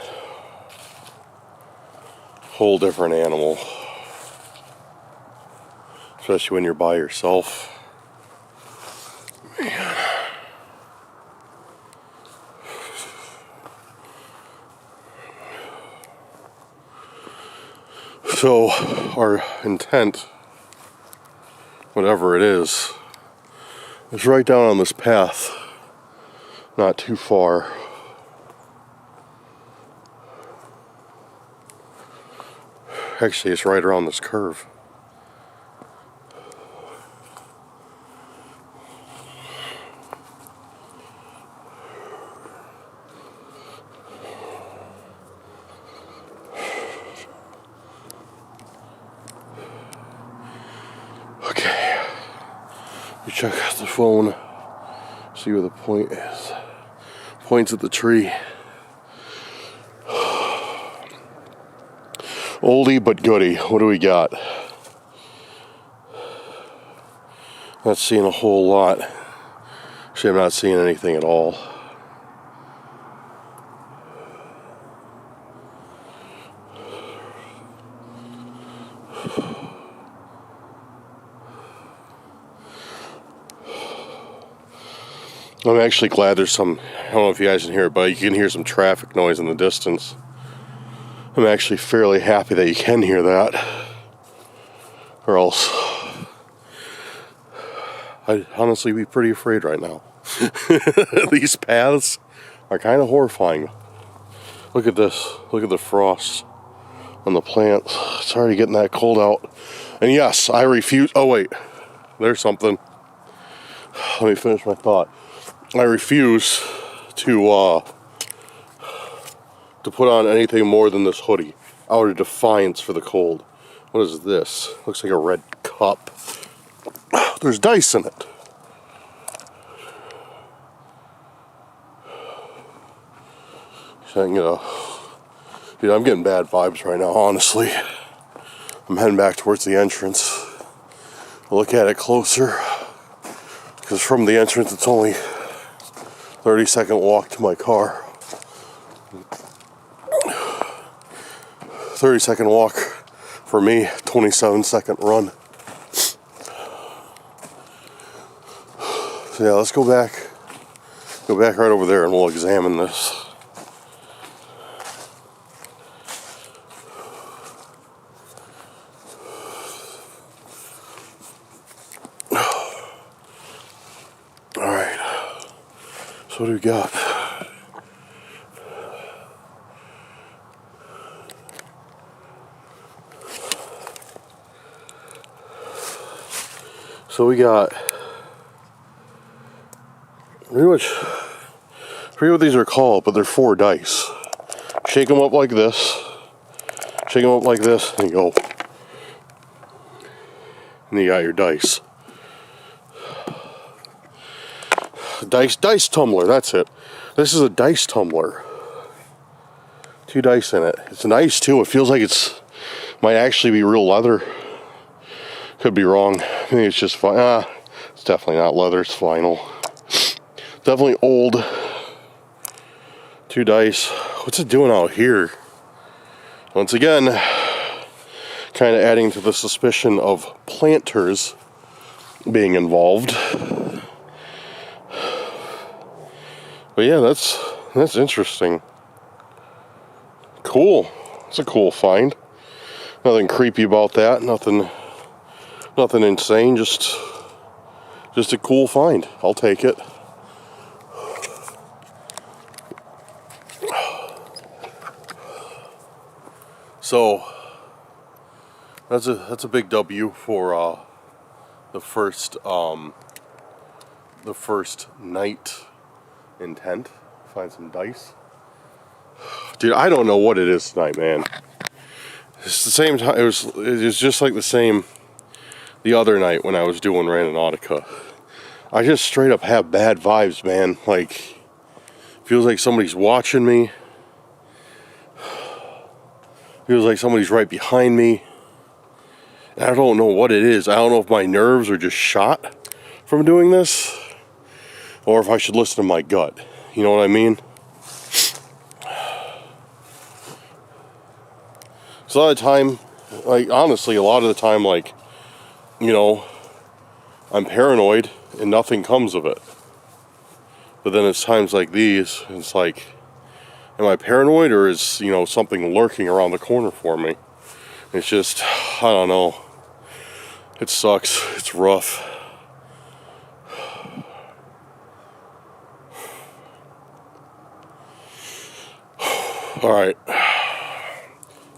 whole different animal, especially when you're by yourself. Man. So our intent, whatever it is right down on this path, not too far. Actually, it's right around this curve. Okay, we check out the phone, see where the point is. Point's at the tree. Oldie but goodie. What do we got? Not seeing a whole lot. Actually, I'm not seeing anything at all. I'm actually glad there's some, I don't know if you guys can hear it, but you can hear some traffic noise in the distance. I'm actually fairly happy that you can hear that, or else I'd honestly be pretty afraid right now. These paths are kind of horrifying. Look at this. Look at the frost on the plants. It's already getting that cold out. And yes, I refuse. Oh wait, there's something. Let me finish my thought. I refuse to put on anything more than this hoodie out of defiance for the cold. What is this? Looks like a red cup. There's dice in it. Dude, I'm getting bad vibes right now, honestly. I'm heading back towards the entrance. I'll look at it closer, because from the entrance it's only 30-second walk to my car. 30-second walk for me, 27-second run. So yeah, let's go back right over there and we'll examine this. Alright, so what do we got? So we got pretty much, I forget what these are called, but they're 4 dice. Shake them up like this. Shake them up like this, and you go. And you got your dice. Dice tumbler, that's it. This is a dice tumbler. 2 dice in it. It's nice too. It feels like might actually be real leather. Could be wrong. I think it's just fine. It's definitely not leather, it's vinyl. Definitely old. 2 dice. What's it doing out here? Once again, kind of adding to the suspicion of planters being involved. But yeah, that's interesting. Cool. It's a cool find. Nothing creepy about that. Nothing insane. Just a cool find. I'll take it. So that's a big W for the first night intent. Find some dice. Dude, I don't know what it is tonight, man. It's the same time. It was just like the same the other night when I was doing Randonautica. I just straight up have bad vibes, man. Like, feels like somebody's watching me. Feels like somebody's right behind me. I don't know what it is. I don't know if my nerves are just shot from doing this, or if I should listen to my gut. You know what I mean? So a lot of the time, like, honestly, a lot of the time, like, you know, I'm paranoid and nothing comes of it. But then it's times like these, it's like, am I paranoid, or is, you know, something lurking around the corner for me? It's just, I don't know. It sucks. It's rough. Alright.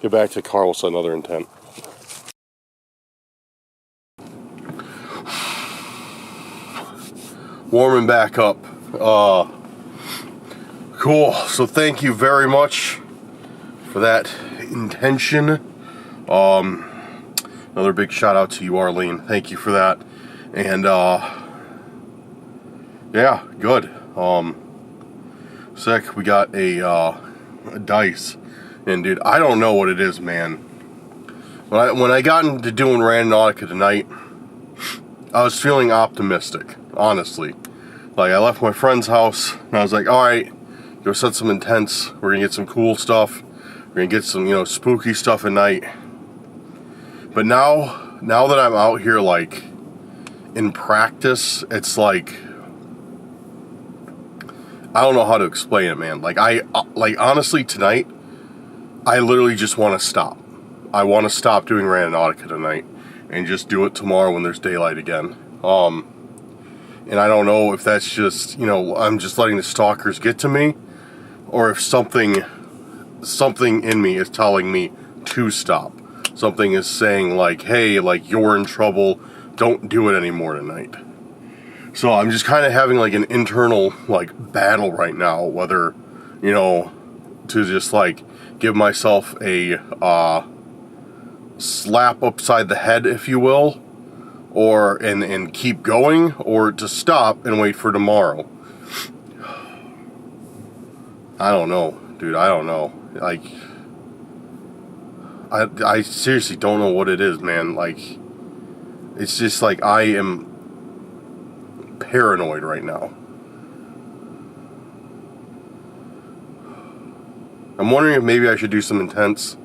Get back to Karl with another intent. Warming back up. Cool. So thank you very much for that intention. Another big shout out to you, Arlene. Thank you for that. And yeah, good. Sick. We got a dice, and dude, I don't know what it is, man. When I got into doing Randonautica tonight, I was feeling optimistic, honestly. Like, I left my friend's house, and I was like, alright, go set some intents, we're gonna get some cool stuff, we're gonna get some, you know, spooky stuff at night. But now that I'm out here, like, in practice, it's like, I don't know how to explain it, man. Like, honestly, tonight, I literally just want to stop. I want to stop doing Randonautica tonight and just do it tomorrow when there's daylight again. And I don't know if that's just, you know, I'm just letting the stalkers get to me, or if something in me is telling me to stop. Something is saying like, hey, like, you're in trouble, don't do it anymore tonight. So I'm just kind of having like an internal like battle right now, whether, you know, to just like give myself a slap upside the head, if you will, or and keep going, or to stop and wait for tomorrow. I don't know, dude. I don't know. Like, I seriously don't know what it is, man. Like, it's just like I am paranoid right now. I'm wondering if maybe I should do some intents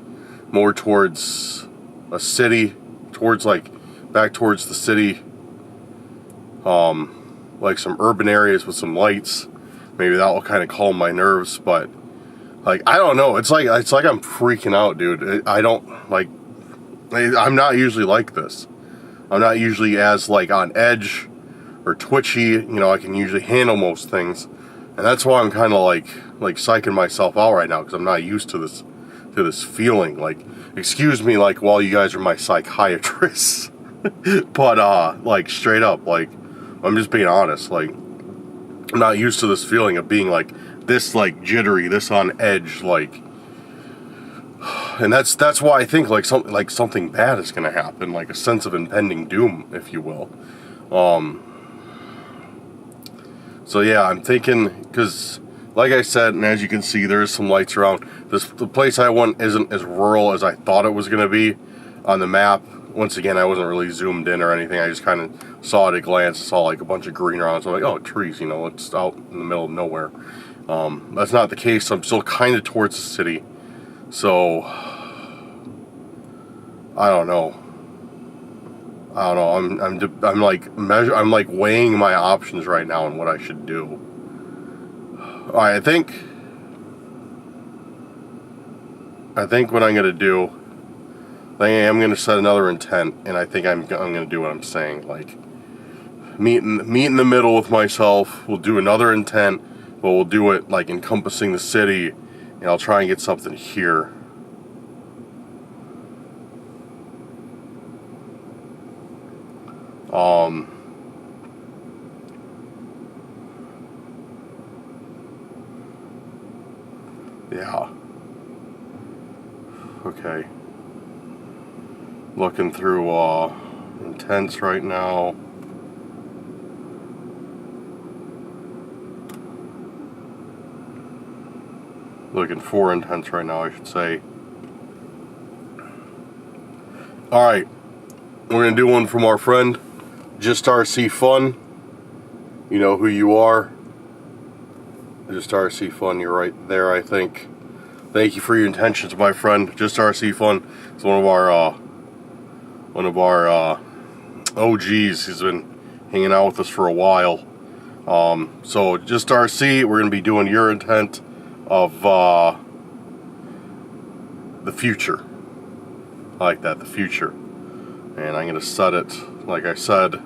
more towards a city, towards like back towards the city, like some urban areas with some lights. Maybe that will kind of calm my nerves, but like, I don't know. It's like I'm freaking out, dude. I don't like. I'm not usually like this. I'm not usually as like on edge or twitchy. You know, I can usually handle most things, and that's why I'm kind of like psyching myself out right now, because I'm not used to this feeling. Like, excuse me, like, while you guys are my psychiatrists, but like, straight up, like, I'm just being honest. Like, I'm not used to this feeling of being like this, like jittery, this on edge, like, and that's why I think like something bad is gonna happen, like a sense of impending doom, if you will. So yeah, I'm thinking, because like I said, and as you can see, there's some lights around. The place I went isn't as rural as I thought it was gonna be on the map. Once again, I wasn't really zoomed in or anything. I just kind of saw at a glance, saw like a bunch of green around. So I'm like, oh, trees, you know, it's out in the middle of nowhere. That's not the case. I'm still kind of towards the city. So, I don't know. I'm like weighing my options right now and what I should do. All right, I think what I'm gonna do, I am gonna set another intent, and I think I'm gonna do what I'm saying. Like, meet in the middle with myself. We'll do another intent, but we'll do it like encompassing the city, and I'll try and get something here. Yeah. Okay. Looking through intents right now. Looking for intents right now, I should say. Alright. We're going to do one from our friend, Just RC Fun. You know who you are. Just RC Fun, you're right there, I think. Thank you for your intentions, my friend. Just RC Fun. It's one of our OGs. He's been hanging out with us for a while. So Just RC, we're going to be doing your intent of the future. I like that, the future. And I'm going to set it, like I said,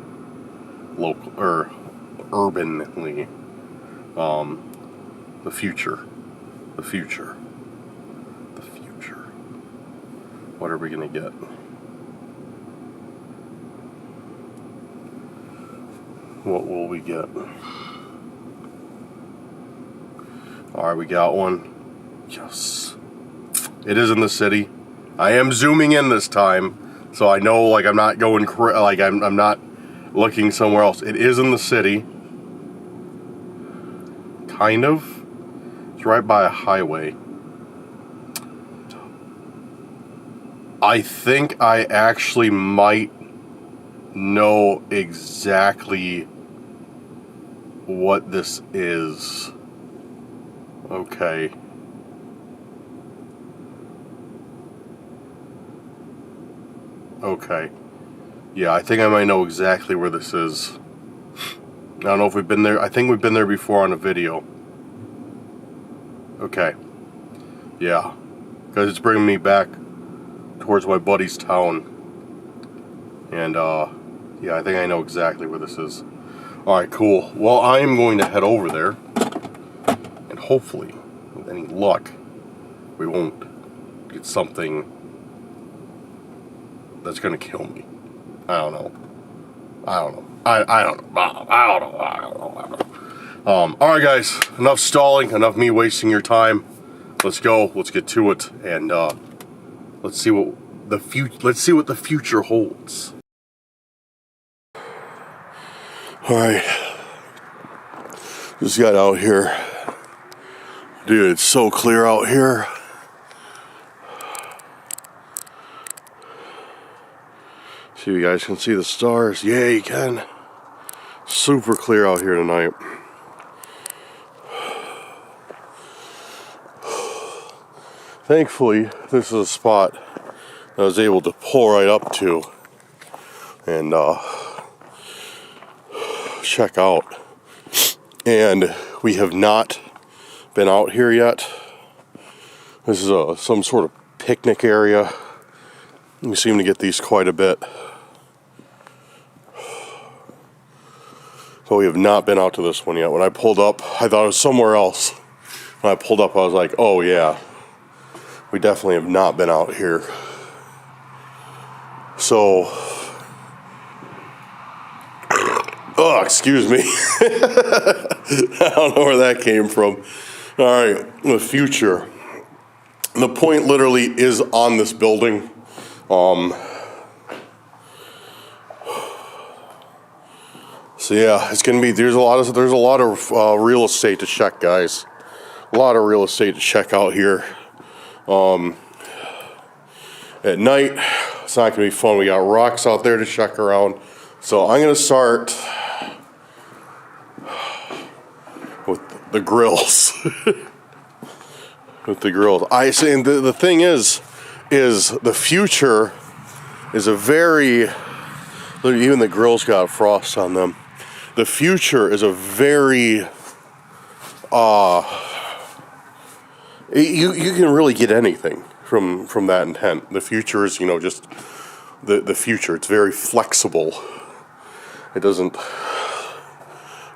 local or urbanly. The future. The future. The future. What are we going to get? What will we get? Alright, we got one. Yes. It is in the city. I am zooming in this time, so I know, like, I'm not going like I'm not looking somewhere else. It is in the city. Kind of. It's right by a highway. I think I actually might know exactly what this is. Okay. Okay. Yeah, I think I might know exactly where this is. I don't know if we've been there. I think we've been there before on a video. Okay. Yeah. because it's bringing me back towards my buddy's town. And yeah, I think I know exactly where this is. Alright, cool. Well, I am going to head over there, and hopefully, with any luck, we won't get something that's going to kill me. I don't know. Alright guys, enough stalling, enough me wasting your time. Let's go, let's get to it, and let's see what the future holds. Alright. Just got out here. Dude, it's so clear out here. See if you guys can see the stars. Yeah, you can. Super clear out here tonight. Thankfully, this is a spot that I was able to pull right up to and check out. And we have not been out here yet. This is some sort of picnic area. We seem to get these quite a bit. But we have not been out to this one yet. When I pulled up, I thought it was somewhere else. When I pulled up, I was like, oh yeah. We definitely have not been out here. So, oh, excuse me. I don't know where that came from. All right, the future. The point literally is on this building. So yeah, it's gonna be. There's a lot of real estate to check, guys. A lot of real estate to check out here. At night, it's not gonna be fun. We got rocks out there to check around. So I'm gonna start with the grills. With the grills. I say, and the thing is the future is a very. Even the grills got frost on them. The future is a very. You can really get anything from that intent. The future is, just the future. It's very flexible. It doesn't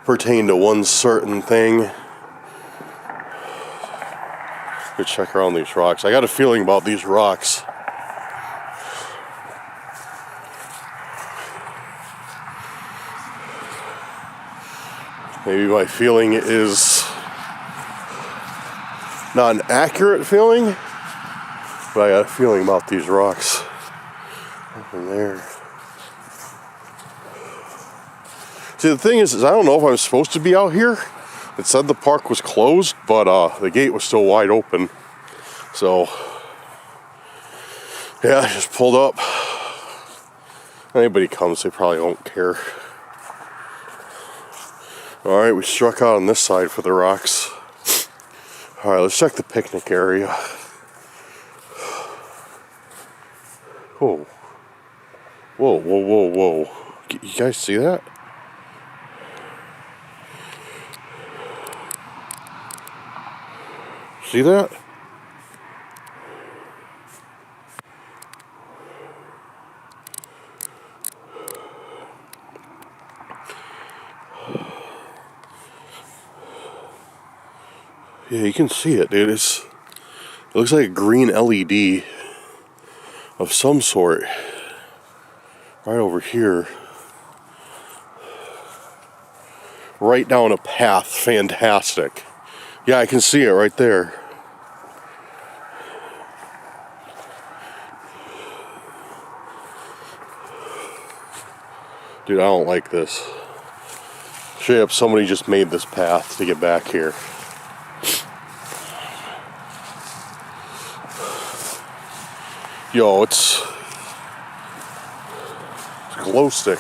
pertain to one certain thing. Go check around these rocks. I got a feeling about these rocks. Maybe my feeling is not an accurate feeling, but I got a feeling about these rocks up in there. See, the thing is I don't know if I'm supposed to be out here. It said the park was closed, but the gate was still wide open. So, yeah, I just pulled up. Anybody comes, they probably won't care. Alright, we struck out on this side for the rocks. Alright, let's check the picnic area. Whoa. Whoa, whoa, whoa, whoa. You guys see that? See that? Yeah, you can see it, dude. It looks like a green LED of some sort right over here. Right down a path. Fantastic. Yeah, I can see it right there. Dude, I don't like this. Straight up, somebody just made this path to get back here. Yo, it's a glow stick.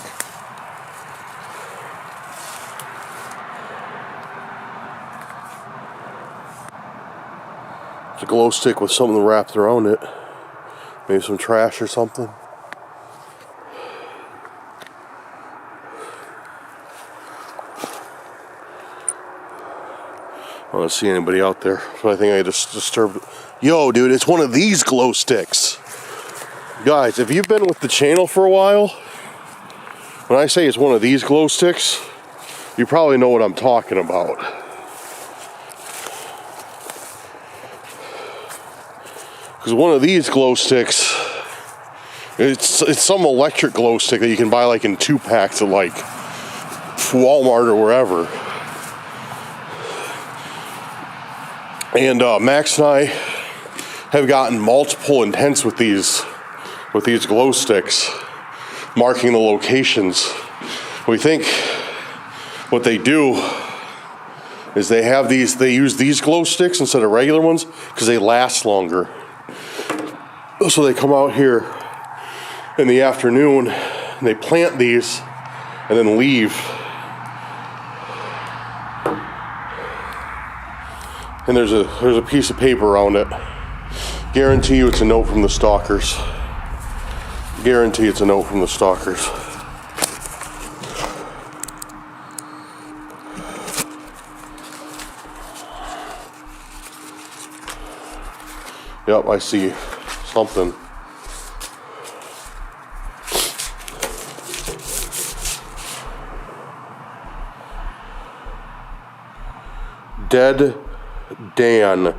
It's a glow stick with something wrapped around it. Maybe some trash or something. I don't see anybody out there, but I think I just disturbed. Yo, dude, it's one of these glow sticks. Guys, if you've been with the channel for a while, when I say it's one of these glow sticks, you probably know what I'm talking about. Because one of these glow sticks, it's some electric glow stick that you can buy like in 2-packs at like Walmart or wherever. And Max and I have gotten multiple intents with these glow sticks, marking the locations. We think what they do is they use these glow sticks instead of regular ones because they last longer. So they come out here in the afternoon and they plant these and then leave. And there's a piece of paper around it. Guarantee you it's a note from the stalkers. Guarantee it's a note from the stalkers. Yep, I see something. Dead Dan.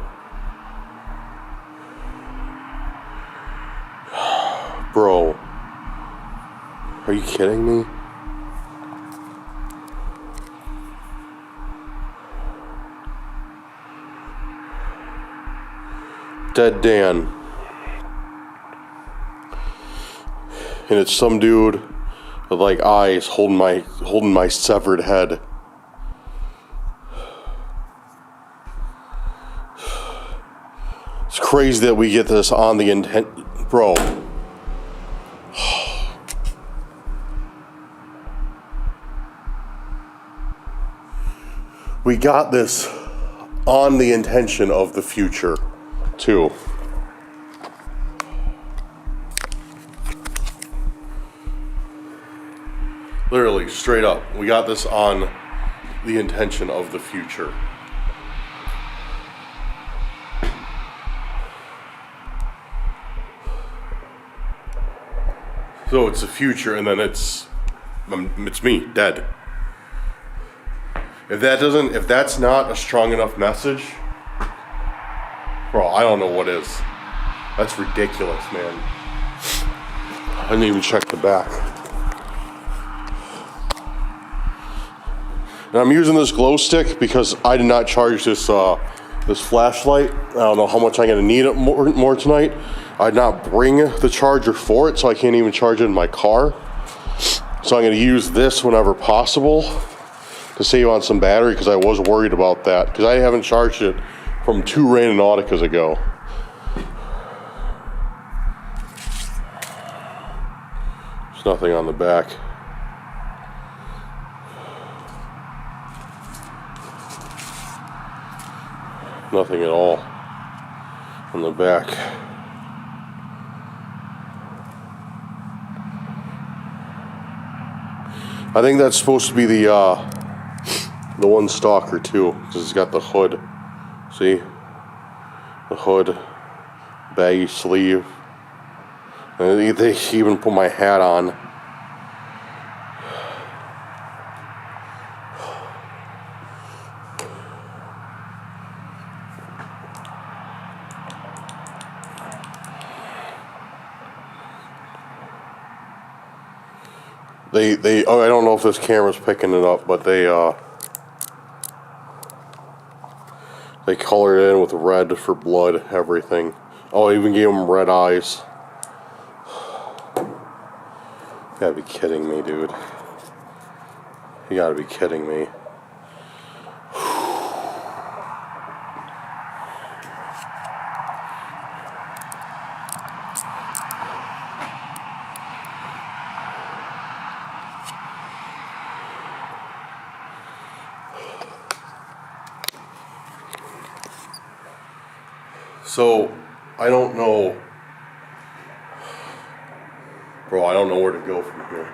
Bro. Are you kidding me? Dead Dan. And it's some dude with like eyes holding my severed head. It's crazy that we get this on the intent, bro. We got this on the intention of the future, too. Literally, straight up, we got this on the intention of the future. So it's the future, and then it's me, dead. If that's not a strong enough message, bro, I don't know what is. That's ridiculous, man. I didn't even check the back. And I'm using this glow stick because I did not charge this flashlight. I don't know how much I'm gonna need it more tonight. I did not bring the charger for it, so I can't even charge it in my car. So I'm gonna use this whenever possible to save on some battery, because I was worried about that, because I haven't charged it from 2 Randonauticas ago. There's nothing on the back. Nothing at all on the back. I think that's supposed to be the one stalker too, because it's got the hood. See? The hood, baggy sleeve. And they even put my hat on. I don't know if this camera's picking it up, but they colored it in with red for blood, everything. Oh, I even gave them red eyes. You gotta be kidding me, dude. You gotta be kidding me. So, I don't know, bro, I don't know where to go from here.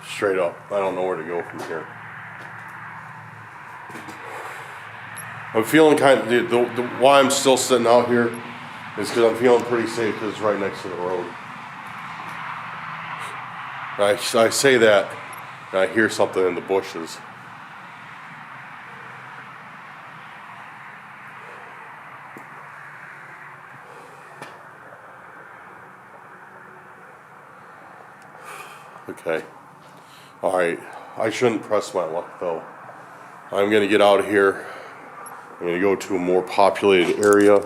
Straight up, I don't know where to go from here. I'm feeling kind of, why I'm still sitting out here is because I'm feeling pretty safe because it's right next to the road. I say that and I hear something in the bushes. Okay. Alright. I shouldn't press my luck though. I'm going to get out of here. I'm going to go to a more populated area. I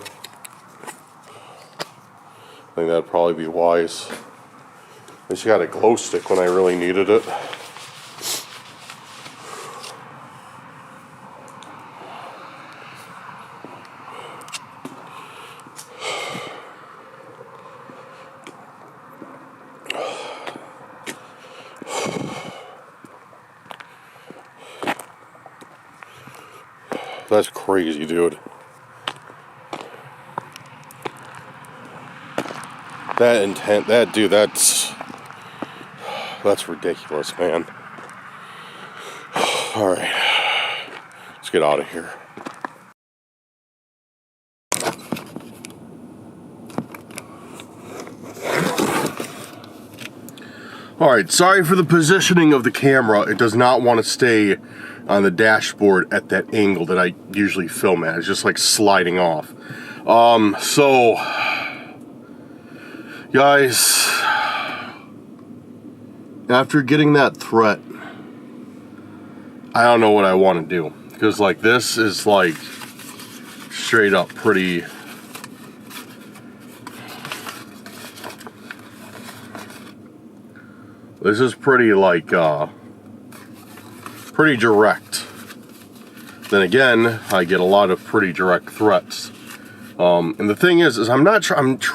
think that'd probably be wise. I just got a glow stick when I really needed it. That's crazy, dude. That's ridiculous, man. All right, let's get out of here. All right, sorry for the positioning of the camera. It does not want to stay on the dashboard at that angle that I usually film at. It's just like sliding off. So, guys, after getting that threat, I don't know what I want to do. Because, like, this is, like, straight up pretty... This is pretty, like, pretty direct. Then again, I get a lot of pretty direct threats. And the thing is I'm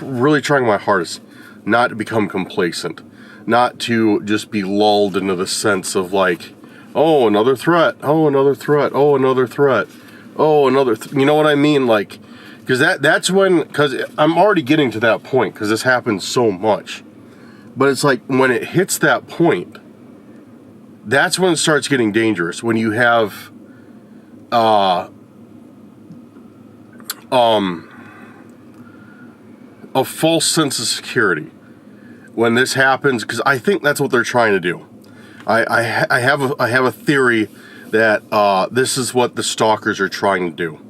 really trying my hardest not to become complacent. Not to just be lulled into the sense of, like, oh, another threat, oh, another threat, oh, another threat, oh, another, you know what I mean? Like, because that's when, because I'm already getting to that point, because this happens so much. But it's like, when it hits that point, that's when it starts getting dangerous. When you have, a false sense of security. When this happens, because I think that's what they're trying to do. I have a theory that this is what the stalkers are trying to do.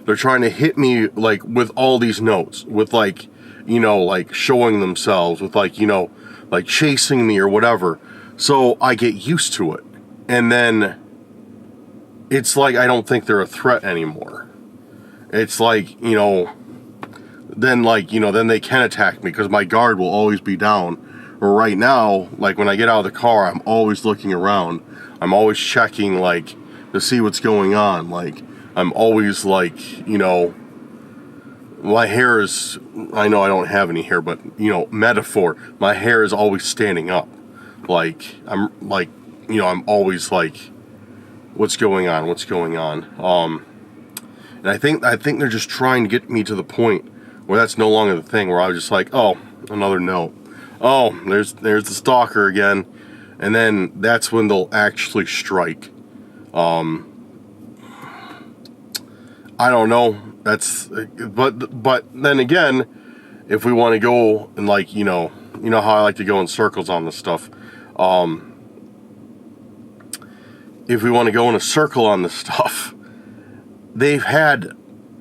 They're trying to hit me, like, with all these notes, with, like, you know, like, showing themselves, with, like, you know, like, chasing me or whatever. So I get used to it. And then it's like I don't think they're a threat anymore. It's like, you know, then, like, you know, then they can attack me because my guard will always be down. Or right now, like, when I get out of the car, I'm always looking around. I'm always checking, like, to see what's going on. Like, I'm always, like, you know, my hair is, I know I don't have any hair, but, you know, metaphor, my hair is always standing up. Like, I'm, like, you know, I'm always, like, what's going on, what's going on? And I think they're just trying to get me to the point where that's no longer the thing, where I was just like, oh, another note. Oh, there's the stalker again. And then that's when they'll actually strike. I don't know. That's, but then again, if we want to go and, like, you know how I like to go in circles on this stuff. If we want to go in a circle on this stuff, they've had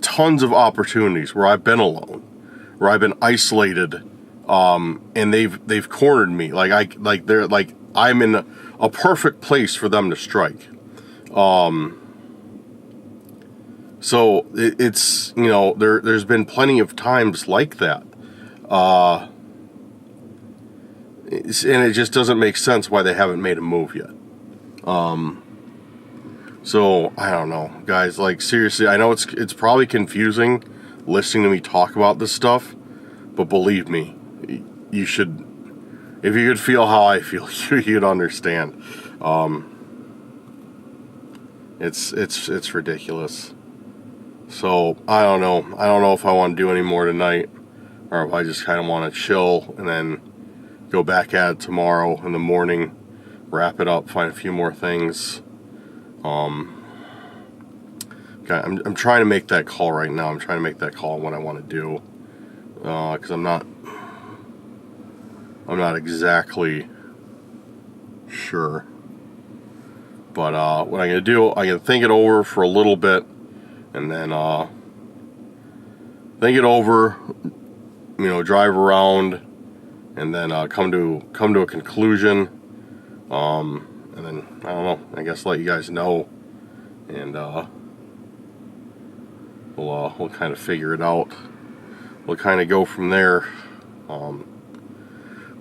tons of opportunities where I've been alone, where I've been isolated, and they've cornered me. I'm in a perfect place for them to strike. So it's, you know, there's been plenty of times like that. And it just doesn't make sense why they haven't made a move yet. So I don't know, guys, like, seriously, I know it's probably confusing listening to me talk about this stuff, but believe me, you should, if you could feel how I feel, you'd understand. It's ridiculous. So I don't know if I want to do any more tonight, or if I just kind of want to chill and then go back at it tomorrow in the morning, wrap it up, find a few more things. Okay, I'm trying to make that call right now. I'm trying to make that call on what I want to do. Because I'm not exactly sure. But what I'm going to do, I'm going to think it over for a little bit. And then think it over, you know, drive around. And then come to a conclusion. And then, I don't know, I guess let you guys know. And we'll kind of figure it out. We'll kind of go from there.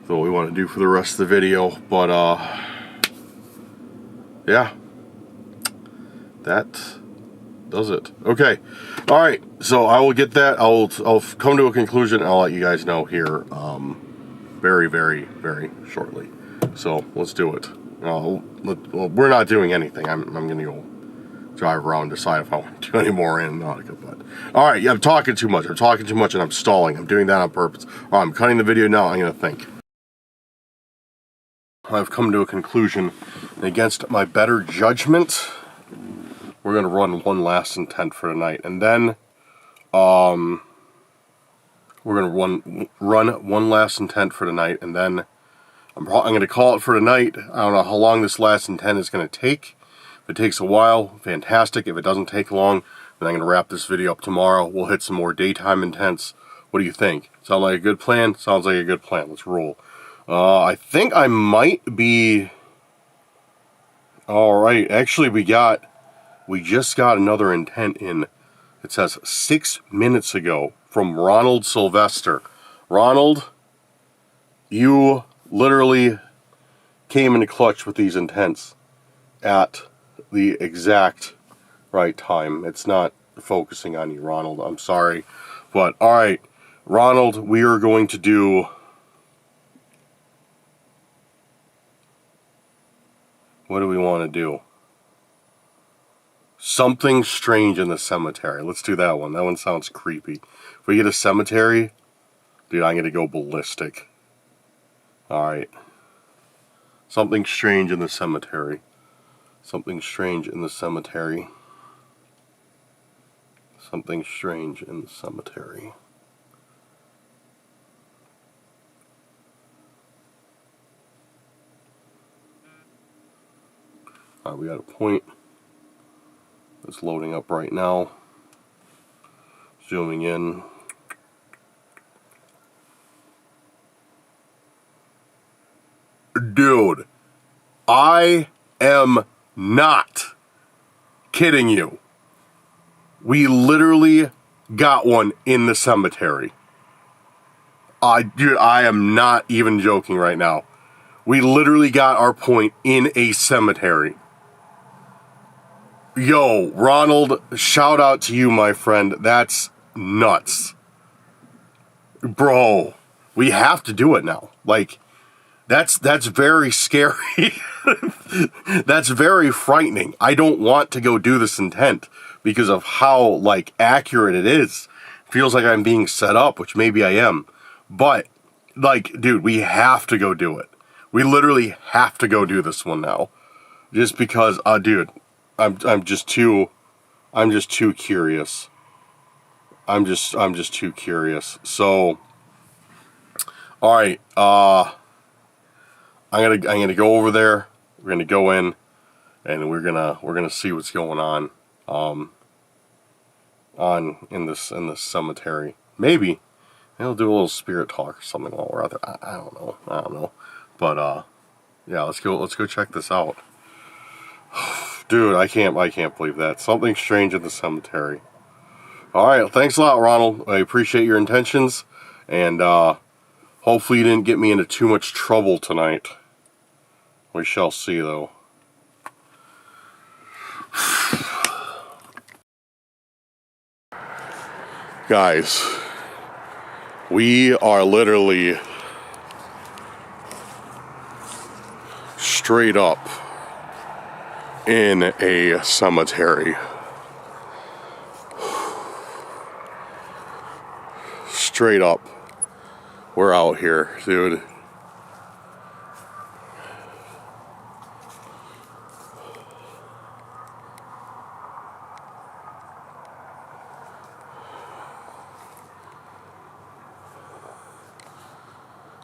What we want to do for the rest of the video, but yeah, that does it. Okay, all right. So I will get that. I'll come to a conclusion. I'll let you guys know here, very, very, very shortly. So let's do it. Well, we're not doing anything. I'm gonna go drive around and decide if I want to do any more Randonautica. But all right, yeah, I'm talking too much. And I'm stalling. I'm doing that on purpose. All right, I'm cutting the video now. I'm gonna think. I've come to a conclusion, and against my better judgment, we're going to run one last intent for tonight, and then we're going to run one last intent for tonight, and then I'm going to call it for tonight. I don't know how long this last intent is going to take. If it takes a while, fantastic. If it doesn't take long, then I'm going to wrap this video up tomorrow. We'll hit some more daytime intents. What do you think? Sound like a good plan? Sounds like a good plan. Let's roll. I think I might be... Alright, actually we just got another intent in. It says 6 minutes ago from Ronald Sylvester. Ronald, you literally came in clutch with these intents at the exact right time. It's not focusing on you, Ronald. I'm sorry. But, alright, Ronald, we are going to do... What do we want to do? Something strange in the cemetery. Let's do that one. That one sounds creepy. If we get a cemetery, dude, I'm going to go ballistic. Alright. Something strange in the cemetery. Something strange in the cemetery. Something strange in the cemetery. Alright, we got a point. It's loading up right now. Zooming in. Dude, I am not kidding you. We literally got one in the cemetery. Dude, I am not even joking right now. We literally got our point in a cemetery. Yo, Ronald, shout out to you, my friend. That's nuts. Bro, we have to do it now. Like, that's very scary. That's very frightening. I don't want to go do this intent because of how, like, accurate it is. Feels like I'm being set up, which maybe I am. But, like, dude, we have to go do it. We literally have to go do this one now. Just because, dude, I'm just too curious. I'm just too curious. So, all right, I'm gonna go over there. We're gonna go in, and we're gonna see what's going on in this cemetery. Maybe we'll do a little spirit talk or something while we're out there. I don't know. But yeah, let's go check this out. Dude, I can't believe that. Something strange in the cemetery. Alright, thanks a lot, Ronald. I appreciate your intentions. And hopefully you didn't get me into too much trouble tonight. We shall see, though. Guys, we are literally straight up in a cemetery. Straight up. We're out here, dude.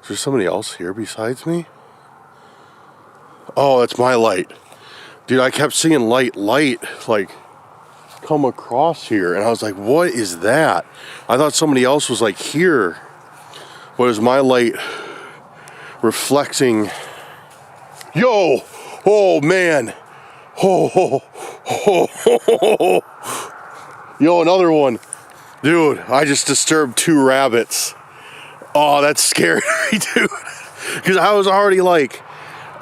there somebody else here besides me? Oh, that's my light. Dude, I kept seeing light, like, come across here. And I was like, what is that? I thought somebody else was, like, here. But it was my light reflecting. Yo! Oh, man. Oh. Yo, another one. Dude, I just disturbed 2 rabbits. Oh, that's scary, dude. Because I was already like,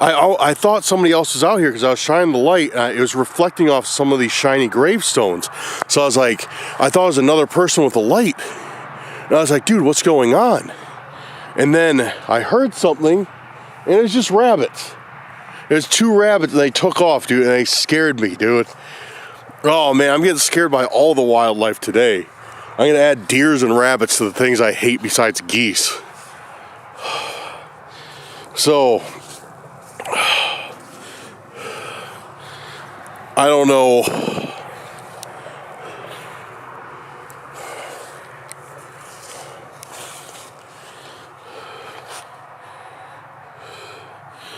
I thought somebody else was out here because I was shining the light and it was reflecting off some of these shiny gravestones. So I was like, I thought it was another person with a light. And I was like, dude, what's going on? And then I heard something and it was just rabbits. It was 2 rabbits and they took off, dude, and they scared me, dude. Oh man, I'm getting scared by all the wildlife today. I'm gonna add deers and rabbits to the things I hate besides geese. So, I don't know.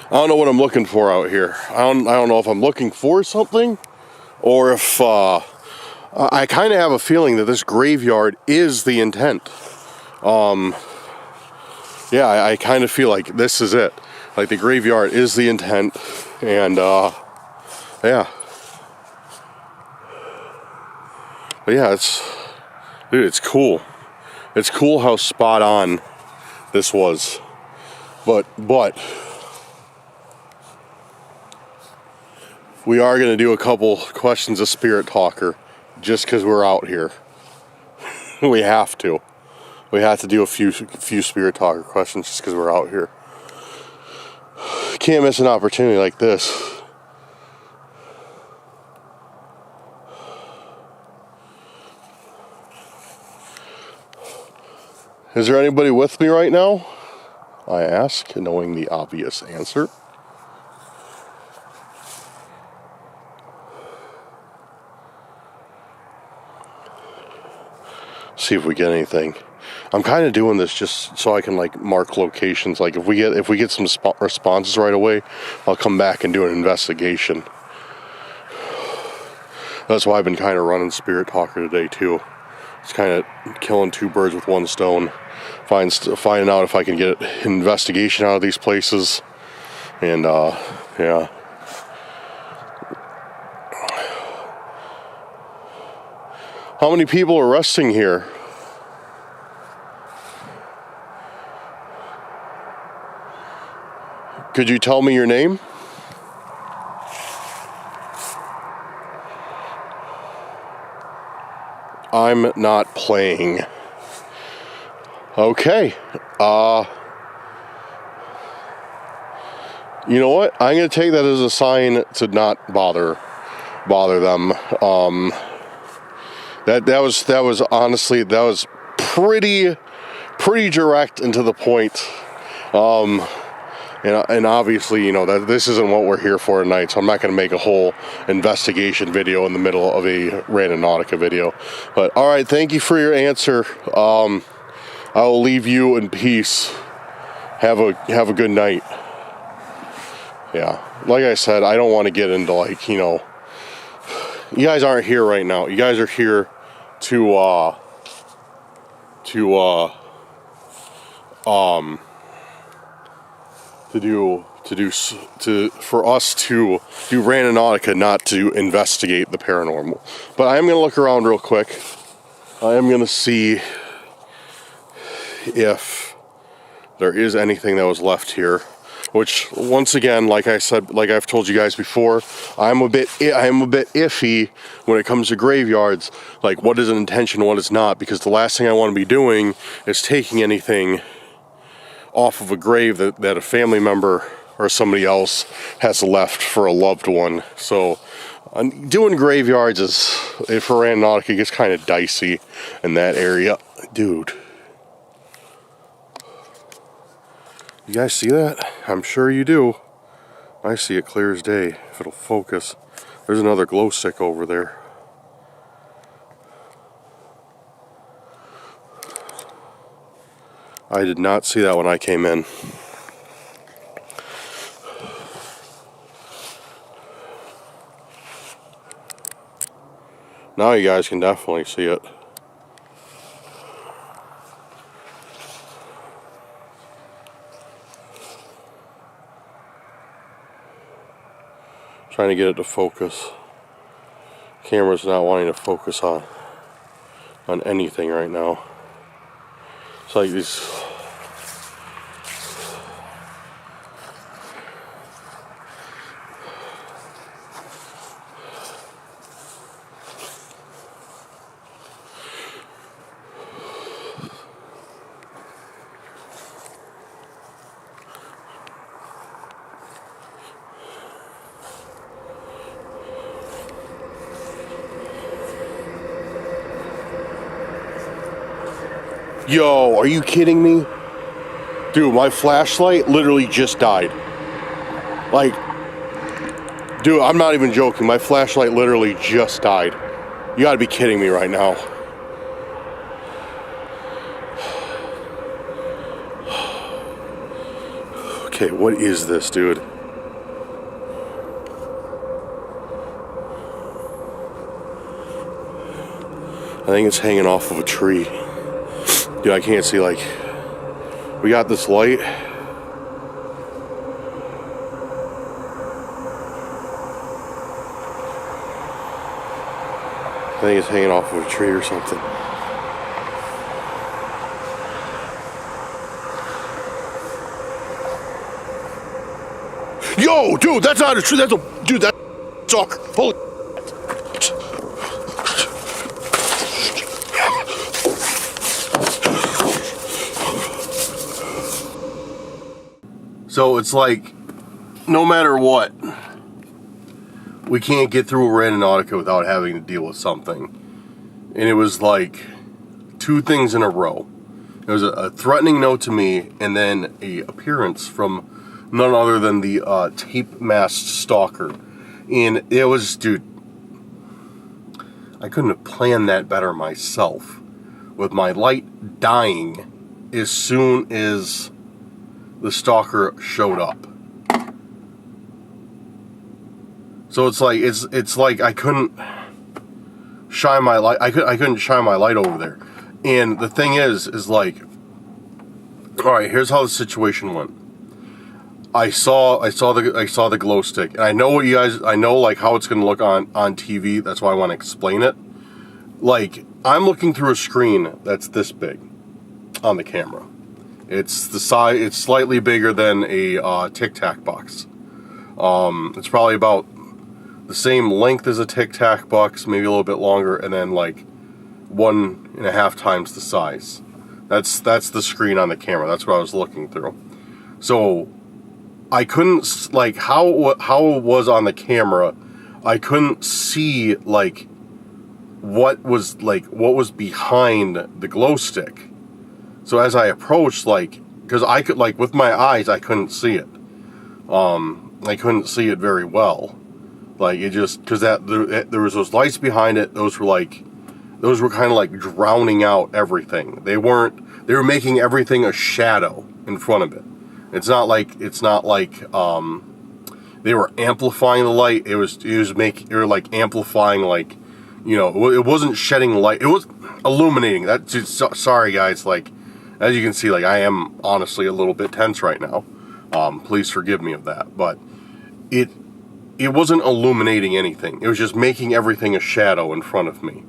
I don't know what I'm looking for out here. I don't know if I'm looking for something or if I kind of have a feeling that this graveyard is the intent. Yeah, I kind of feel like this is it. Like the graveyard is the intent, and yeah. But yeah, dude, it's cool. It's cool how spot on this was. But we are gonna do a couple questions of Spirit Talker just because we're out here. We have to. We have to do a few Spirit Talker questions just because we're out here. Can't miss an opportunity like this. Is there anybody with me right now? I ask, knowing the obvious answer. See if we get anything. I'm kind of doing this just so I can like mark locations. Like if we get some responses right away, I'll come back and do an investigation. That's why I've been kind of running Spirit Talker today too. It's kind of killing 2 birds with 1 stone. Finding out if I can get an investigation out of these places, and yeah. How many people are resting here? Could you tell me your name? I'm not playing. Okay. You know what? I'm gonna take that as a sign to not bother them. That was honestly, that was pretty direct and to the point. And obviously, you know, that this isn't what we're here for tonight, so I'm not going to make a whole investigation video in the middle of a Randonautica video. But, alright, thank you for your answer. I will leave you in peace. Have a good night. Yeah, like I said, I don't want to get into, like, you know, you guys aren't here right now. You guys are here for us to do Randonautica, not to investigate the paranormal. But I am going to look around real quick. I am going to see if there is anything that was left here. Which, once again, like I said, like I've told you guys before, I am a bit iffy when it comes to graveyards. Like, what is an intention, what is not? Because the last thing I want to be doing is taking anything off of a grave that a family member or somebody else has left for a loved one. So doing graveyards is, for Randonautica, it gets kind of dicey in that area. Dude, you guys see that? I'm sure you do. I see it clear as day, if it'll focus. There's another glow stick over there. I did not see that when I came in. Now you guys can definitely see it. Trying to get it to focus. Camera's not wanting to focus on anything right now. It's like these. Yo, are you kidding me? Dude, my flashlight literally just died. Like, dude, I'm not even joking. My flashlight literally just died. You gotta be kidding me right now. Okay, what is this, dude? I think it's hanging off of a tree. Dude, I can't see, like, we got this light. I think it's hanging off of a tree or something. Yo, dude, that's not a tree. That's a, dude, that's a stalker. Holy. So it's like, no matter what, we can't get through a Randonautica without having to deal with something. And it was like 2 things in a row. It was a threatening note to me, and then a appearance from none other than the tape-masked stalker. And it was, dude, I couldn't have planned that better myself. With my light dying as soon as the stalker showed up. So it's like I couldn't shine my light. I couldn't shine my light over there. And the thing is like, all right, here's how the situation went. I saw the glow stick, and I know what you guys. I know like how it's gonna look on TV. That's why I want to explain it. Like, I'm looking through a screen that's this big on the camera. It's the size. It's slightly bigger than a Tic Tac box. It's probably about the same length as a Tic Tac box, maybe a little bit longer, and then like 1.5 times the size. That's the screen on the camera. That's what I was looking through. So I couldn't, like, how it was on the camera, I couldn't see like what was behind the glow stick. So as I approached, like, because I could, like, with my eyes, I couldn't see it. I couldn't see it very well. Like, it just, because there was those lights behind it. Those were kind of like drowning out everything. They were making everything a shadow in front of it. It's not like they were amplifying the light. They were like amplifying, like, you know, it wasn't shedding light. It was illuminating. Sorry guys, like, as you can see, like, I am honestly a little bit tense right now. Please forgive me of that. But it wasn't illuminating anything. It was just making everything a shadow in front of me.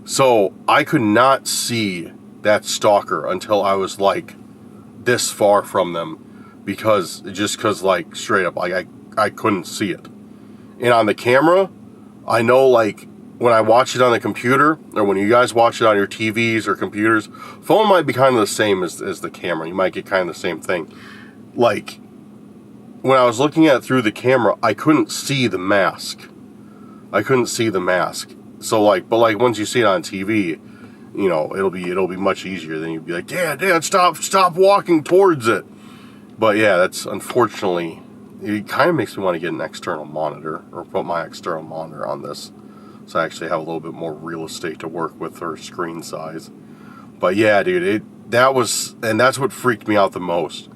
So I could not see that stalker until I was like this far from them, because like straight up, like I couldn't see it. And on the camera, I know, like, when I watch it on the computer, or when you guys watch it on your TVs or computers, phone might be kind of the same as the camera. You might get kind of the same thing. Like, when I was looking at it through the camera, I couldn't see the mask. So, like, but like once you see it on TV, you know, it'll be much easier. Then you'd be like, Dad, stop walking towards it. But yeah, that's, unfortunately, it kind of makes me want to get an external monitor, or put my external monitor on this, so I actually have a little bit more real estate to work with, or screen size. But yeah, dude, that's what freaked me out the most.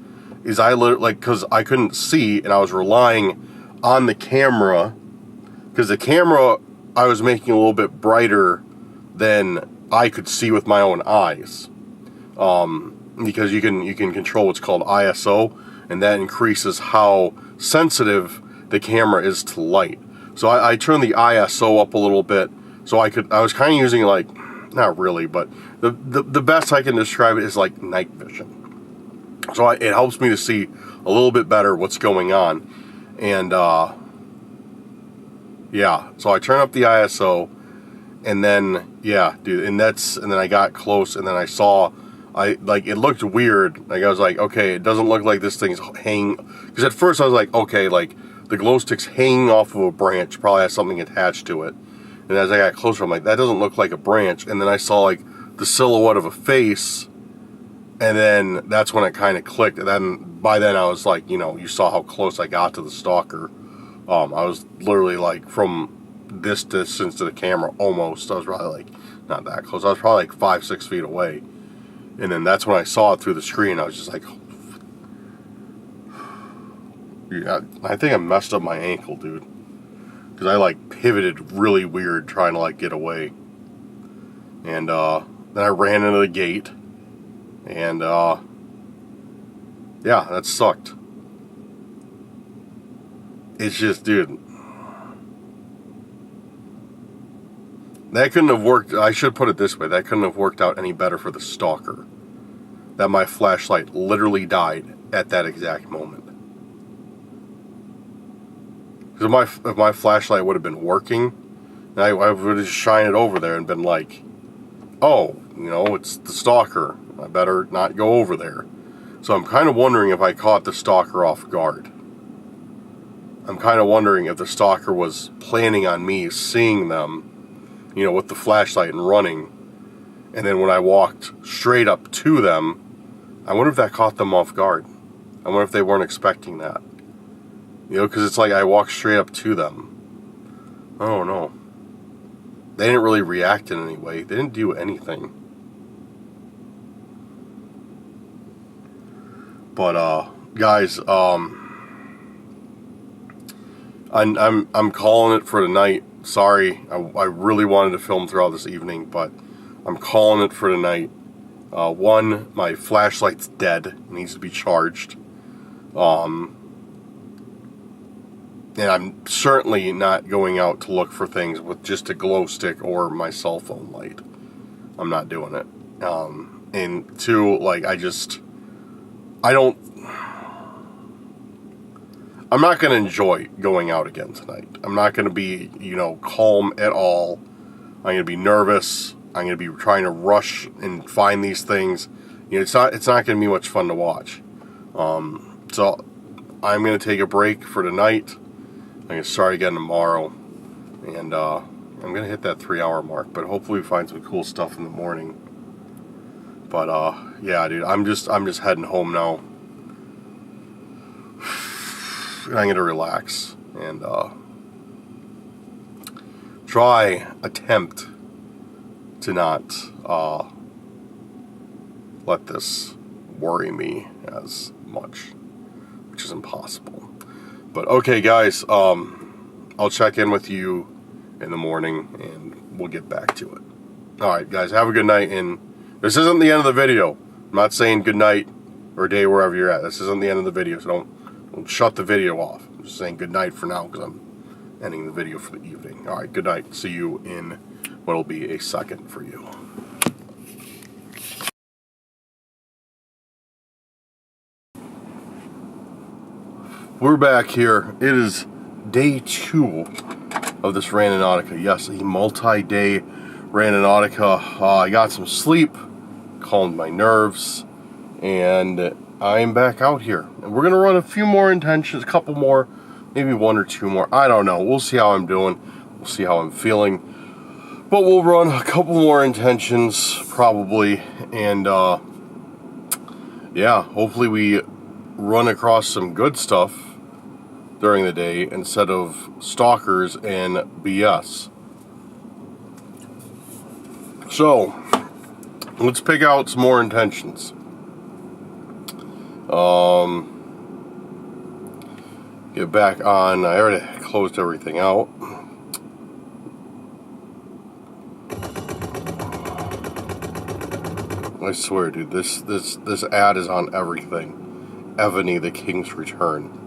Is I literally, because I couldn't see, and I was relying on the camera, because the camera I was making a little bit brighter than I could see with my own eyes. Because you can control what's called ISO, and that increases how sensitive the camera is to light. So I turned the ISO up a little bit, so I was kind of using, like, not really, but the best I can describe it is like night vision. So it helps me to see a little bit better what's going on. And yeah, so I turn up the ISO, and then yeah, dude, and then I got close, and then I saw, it looked weird. Like, I was like, okay, it doesn't look like this thing's hanging, because at first I was like, okay, like the glow stick's hanging off of a branch, probably has something attached to it. And as I got closer, I'm like, that doesn't look like a branch. And then I saw like the silhouette of a face, and then that's when it kind of clicked. And then by then I was like, you saw how close I got to the stalker. I was literally like from this distance to the camera almost. I was probably like not that close. I was probably like 5-6 feet away. And then that's when I saw it through the screen. I was just like, yeah, I think I messed up my ankle, dude. Because I like pivoted really weird trying to like get away. And then I ran into the gate. And yeah, that sucked. It's just, dude, that couldn't have worked. I should put it this way, that couldn't have worked out any better for the stalker. That my flashlight literally died at that exact moment. Because if my flashlight would have been working, I would have just shined it over there and been like, oh, it's the stalker. I better not go over there. So I'm kind of wondering if I caught the stalker off guard. I'm kind of wondering if the stalker was planning on me seeing them, with the flashlight and running. And then when I walked straight up to them, I wonder if that caught them off guard. I wonder if they weren't expecting that. Because it's like I walked straight up to them. I don't know. They didn't really react in any way. They didn't do anything. But guys, I'm calling it for tonight. Sorry, I really wanted to film throughout this evening, but I'm calling it for tonight. One, my flashlight's dead. It needs to be charged. And I'm certainly not going out to look for things with just a glow stick or my cell phone light. I'm not doing it. And two, like, I'm not going to enjoy going out again tonight. I'm not going to be, calm at all. I'm going to be nervous. I'm going to be trying to rush and find these things. It's not going to be much fun to watch. So I'm going to take a break for tonight. I'm going to start again tomorrow. And I'm going to hit that 3-hour mark. But hopefully we find some cool stuff in the morning. But yeah, dude, I'm just heading home now. And I'm going to relax and attempt to not let this worry me as much, which is impossible. But okay, guys, I'll check in with you in the morning and we'll get back to it. Alright, guys, have a good night. And this isn't the end of the video. I'm not saying good night or day wherever you're at. This isn't the end of the video, so don't shut the video off. I'm just saying good night for now because I'm ending the video for the evening. Alright, good night. See you in what'll be a second for you. We're back here. It is day 2 of this Randonautica. Yes, a multi-day Randonautica. I got some sleep, calmed my nerves, and I'm back out here. And we're going to run a few more intentions, a couple more, maybe 1 or 2 more. I don't know. We'll see how I'm doing. We'll see how I'm feeling. But we'll run a couple more intentions, probably. And, yeah, hopefully we run across some good stuff during the day instead of stalkers and BS. So, let's pick out some more intentions. Get back on. I already closed everything out. I swear, dude, this ad is on everything. Ebony, the King's Return.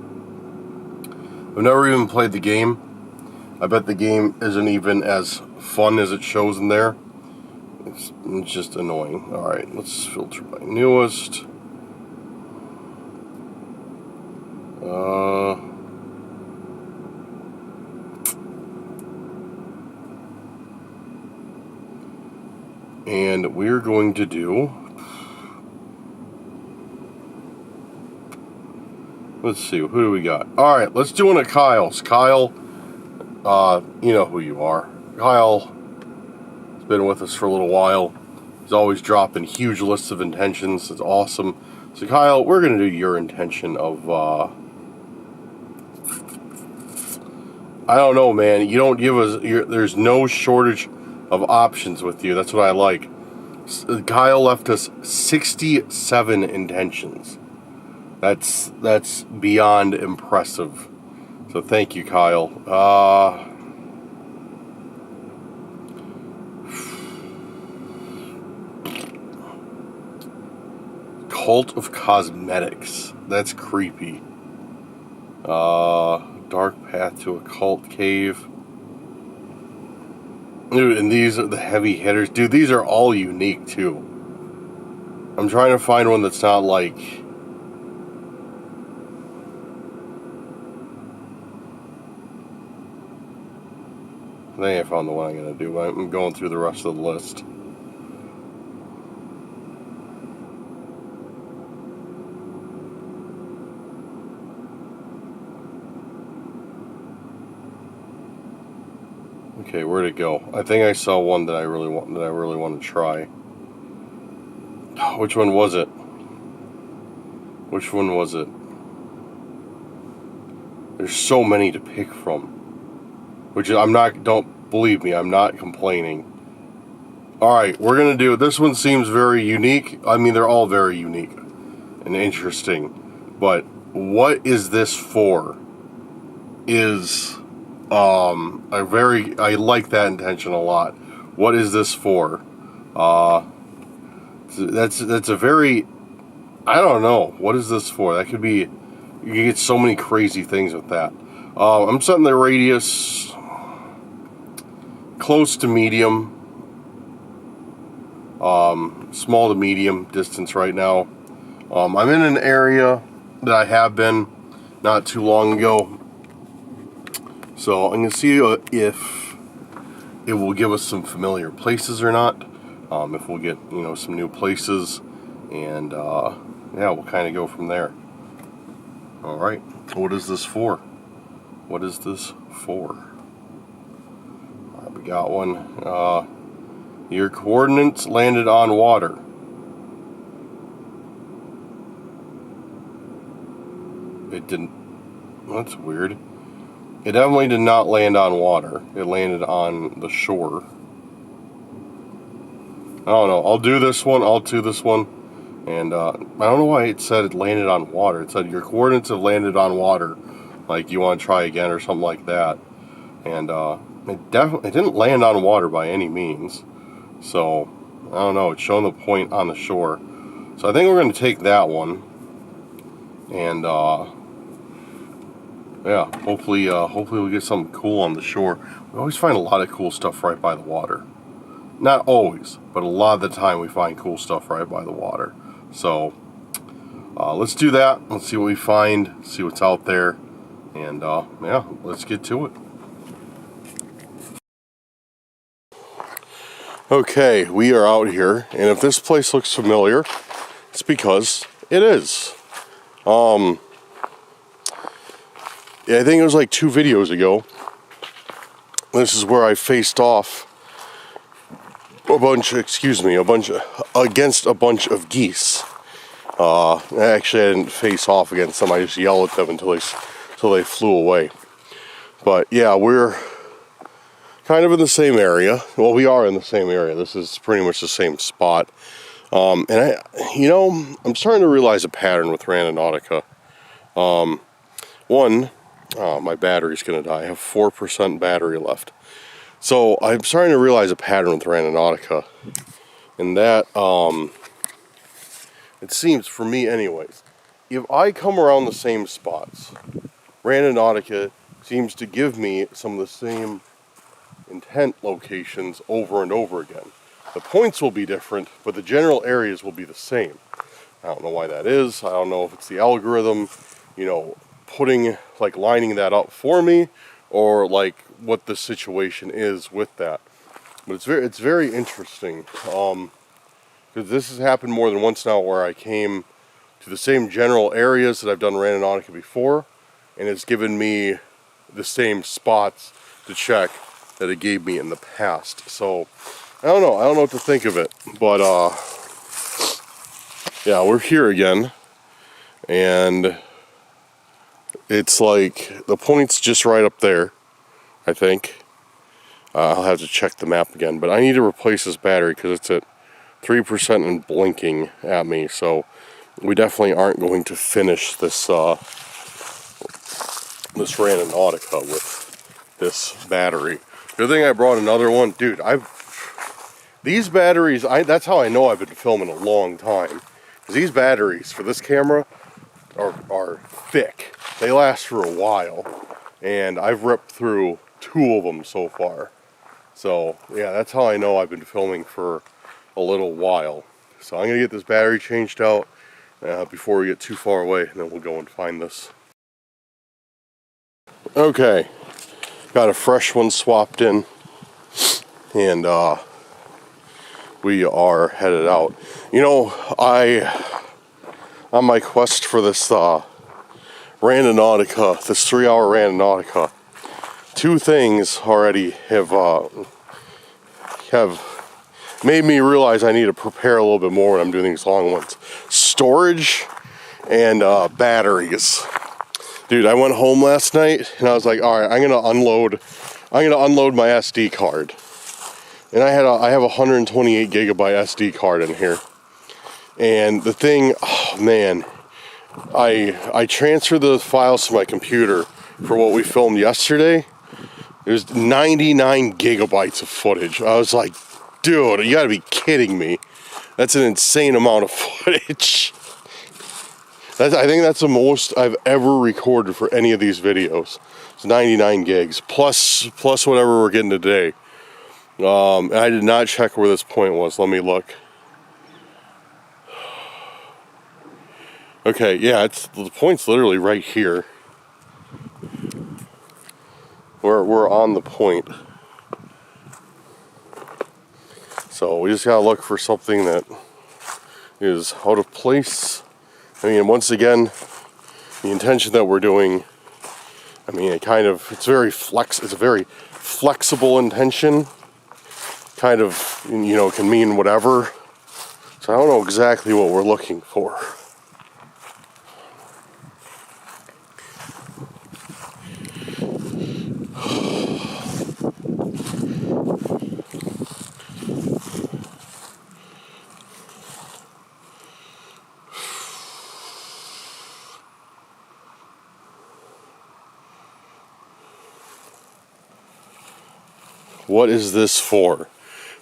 I've never even played the game. I bet the game isn't even as fun as it shows in there. It's just annoying. Alright, let's filter by newest. And we're going to do... Let's see, who do we got? Alright, let's do one of Kyle's. Kyle, you know who you are. Kyle has been with us for a little while. He's always dropping huge lists of intentions. It's awesome. So Kyle, we're going to do your intention of, I don't know, man. You don't give us, there's no shortage of options with you. That's what I like. Kyle left us 67 intentions. That's beyond impressive. So thank you, Kyle. Cult of Cosmetics. That's creepy. Dark Path to a Cult Cave. Dude, and these are the heavy hitters. Dude, these are all unique, too. I'm trying to find one that's not like... I think I found the one I'm going to do. I'm going through the rest of the list. Okay, where'd it go? I think I saw one that I really want to try. Which one was it? Which one was it? There's so many to pick from. Which I'm not, don't believe me, I'm not complaining. Alright, we're going to do, this one seems very unique. I mean, they're all very unique and interesting. But what is this for? Is, I like that intention a lot. What is this for? That's a very, I don't know. What is this for? That could be, you can get so many crazy things with that. I'm setting the radius close to medium, small to medium distance right now. I'm in an area that I have been not too long ago, so I'm going to see if it will give us some familiar places or not. If we'll get, some new places, and yeah, we'll kind of go from there. All right, what is this for? What is this for? We got one. Your coordinates landed on water. It didn't. That's weird. It definitely did not land on water. It landed on the shore. I don't know. I'll do this one. And I don't know why it said it landed on water. It said your coordinates have landed on water. Like you want to try again or something like that. And it didn't land on water by any means. So, I don't know. It's showing the point on the shore. So I think we're going to take that one. And yeah, hopefully we'll get something cool on the shore. We always find a lot of cool stuff right by the water. Not always, but a lot of the time we find cool stuff right by the water. So, let's do that. Let's see what we find, see what's out there. And, yeah, let's get to it. Okay, we are out here, and if this place looks familiar, it's because it is. Yeah, I think it was like 2 videos ago. This is where I faced off against a bunch of geese. Actually, I didn't face off against them. I just yelled at them until they flew away. But yeah, we're kind of in the same area. Well, we are in the same area. This is pretty much the same spot. And I'm starting to realize a pattern with Randonautica. One, my battery's going to die. I have 4% battery left. So I'm starting to realize a pattern with Randonautica. And that, it seems, for me anyways, if I come around the same spots, Randonautica seems to give me some of the same intent locations over and over again. The points will be different, but the general areas will be the same. I don't know why that is. I don't know if it's the algorithm, lining that up for me, or like what the situation is with that. But it's very interesting, because this has happened more than once now, where I came to the same general areas that I've done Randonautica before, and it's given me the same spots to check that it gave me in the past. So I don't know what to think of it, but yeah, we're here again, and it's like the point's just right up there, I think. I'll have to check the map again, but I need to replace this battery because it's at 3% and blinking at me, so we definitely aren't going to finish this this Randonautica with this battery. Good thing I brought another one. Dude, these batteries, that's how I know I've been filming a long time. These batteries for this camera are thick. They last for a while, and I've ripped through 2 of them so far. So yeah, that's how I know I've been filming for a little while. So I'm gonna get this battery changed out before we get too far away, and then we'll go and find this. Okay, got a fresh one swapped in, and we are headed out. On my quest for this Randonautica, this 3-hour Randonautica, 2 things already have made me realize I need to prepare a little bit more when I'm doing these long ones. Storage and batteries. Dude, I went home last night and I was like, all right, I'm gonna unload my SD card. And I have a 128 gigabyte SD card in here. And the thing, oh man, I transferred the files to my computer for what we filmed yesterday. There's 99 gigabytes of footage. I was like, dude, you gotta be kidding me. That's an insane amount of footage. I think that's the most I've ever recorded for any of these videos. It's 99 gigs, plus whatever we're getting today. I did not check where this point was. Let me look. Okay, yeah, the point's literally right here. We're on the point. So we just gotta look for something that is out of place. I mean, once again, the intention that we're doing, I mean, it's a very flexible intention. Kind of, can mean whatever. So I don't know exactly what we're looking for. What is this for?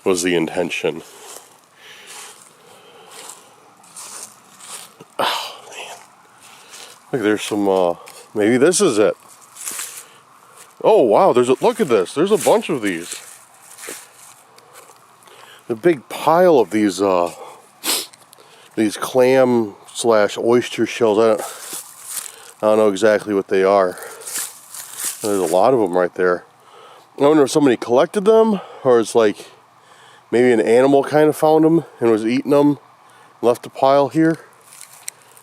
Was the intention. Oh man. Look, there's some maybe this is it. Oh wow, look at this. There's a bunch of these. A big pile of these clam / oyster shells. I don't know exactly what they are. There's a lot of them right there. I wonder if somebody collected them, or it's like maybe an animal kind of found them and was eating them, left a pile here.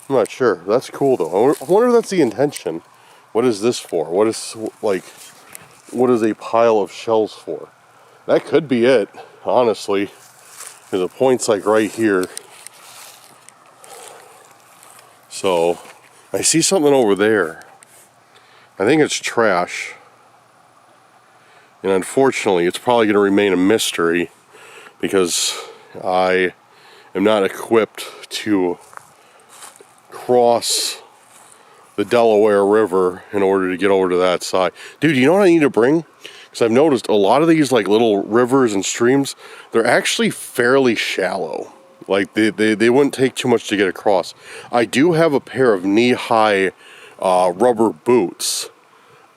I'm not sure. That's cool though. I wonder if that's the intention. What is this for? What is a pile of shells for? That could be it, honestly. Because the point's like right here. So I see something over there. I think it's trash. And unfortunately, it's probably going to remain a mystery because I am not equipped to cross the Delaware River in order to get over to that side. Dude, you know what I need to bring? Because I've noticed a lot of these like little rivers and streams, they're actually fairly shallow. Like they wouldn't take too much to get across. I do have a pair of knee-high rubber boots.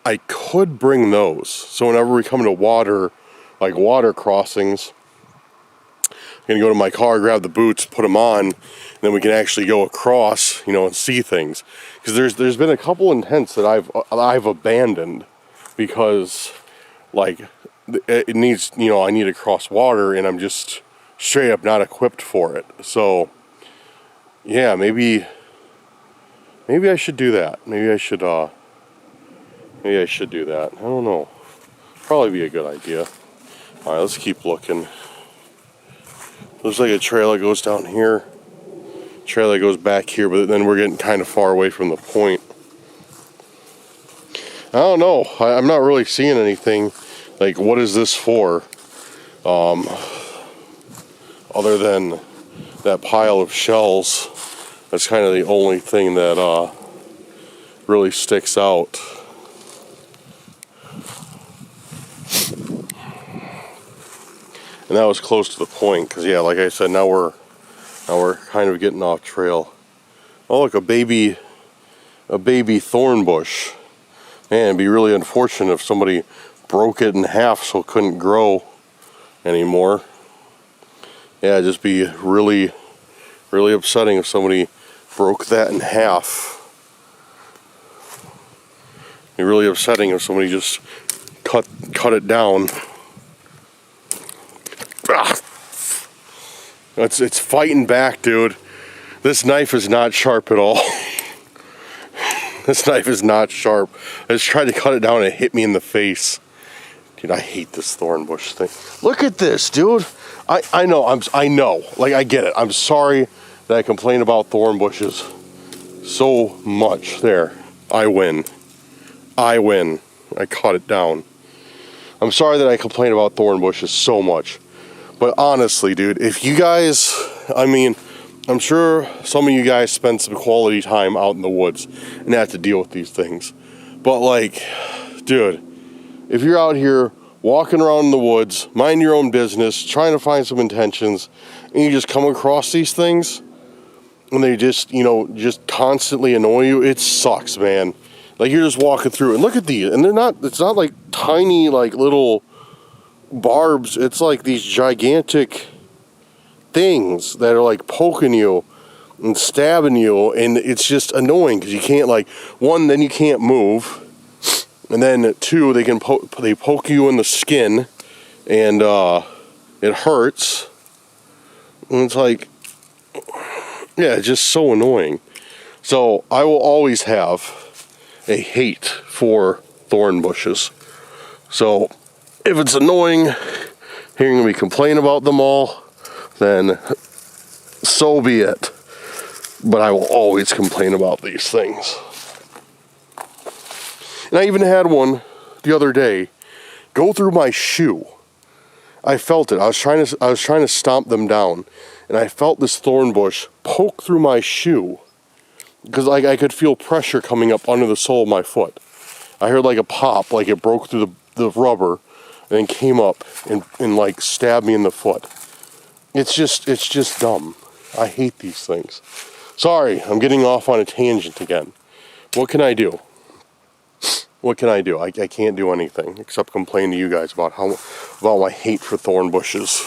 I could bring those. So whenever we come into water, like water crossings, I'm going to go to my car, grab the boots, put them on, and then we can actually go across, you know, and see things. Because there's been a couple intents that I've abandoned because, like, it needs, you know, I need to cross water, and I'm just straight up not equipped for it. So, yeah, maybe I should do that. Maybe I should do that. I don't know. Probably be a good idea. All right, let's keep looking. Looks like a trail that goes down here. Trail that goes back here, but then we're getting kind of far away from the point. I don't know. I'm not really seeing anything. Like, what is this for? Other than that pile of shells. That's kind of the only thing that really sticks out. And that was close to the point, because yeah, like I said, now we're kind of getting off trail. Oh, look, a baby thorn bush. Man, it'd be really unfortunate if somebody broke it in half so it couldn't grow anymore. Yeah, it'd just be really, really upsetting if somebody broke that in half. It'd be really upsetting if somebody just cut it down. It's fighting back, dude. This knife is not sharp at all. This knife is not sharp. I just tried to cut it down and it hit me in the face. Dude, I hate this thorn bush thing. Look at this, dude. I know. Like, I get it. I'm sorry that I complain about thorn bushes so much. There. I win. I cut it down. I'm sorry that I complain about thorn bushes so much. But honestly, dude, if you guys, I mean, I'm sure some of you guys spend some quality time out in the woods and have to deal with these things. But like, dude, if you're out here walking around in the woods, mind your own business, trying to find some intentions, and you just come across these things, and they just, you know, just constantly annoy you, it sucks, man. Like, you're just walking through, and look at these, and it's not like tiny, like, little barbs. It's like these gigantic things that are like poking you and stabbing you, and it's just annoying because you can't, like, one, then you can't move, and then two, they poke you in the skin, and it hurts, and it's like, yeah, it's just so annoying. So I will always have a hate for thorn bushes. So if it's annoying hearing me complain about them all, then so be it. But I will always complain about these things. And I even had one the other day go through my shoe. I felt it. I was trying to stomp them down, and I felt this thorn bush poke through my shoe because I could feel pressure coming up under the sole of my foot. I heard like a pop, like it broke through the rubber, and then came up and like stabbed me in the foot. It's just dumb. I hate these things. Sorry, I'm getting off on a tangent again. What can I do? What can I do? I can't do anything except complain to you guys about my hate for thorn bushes.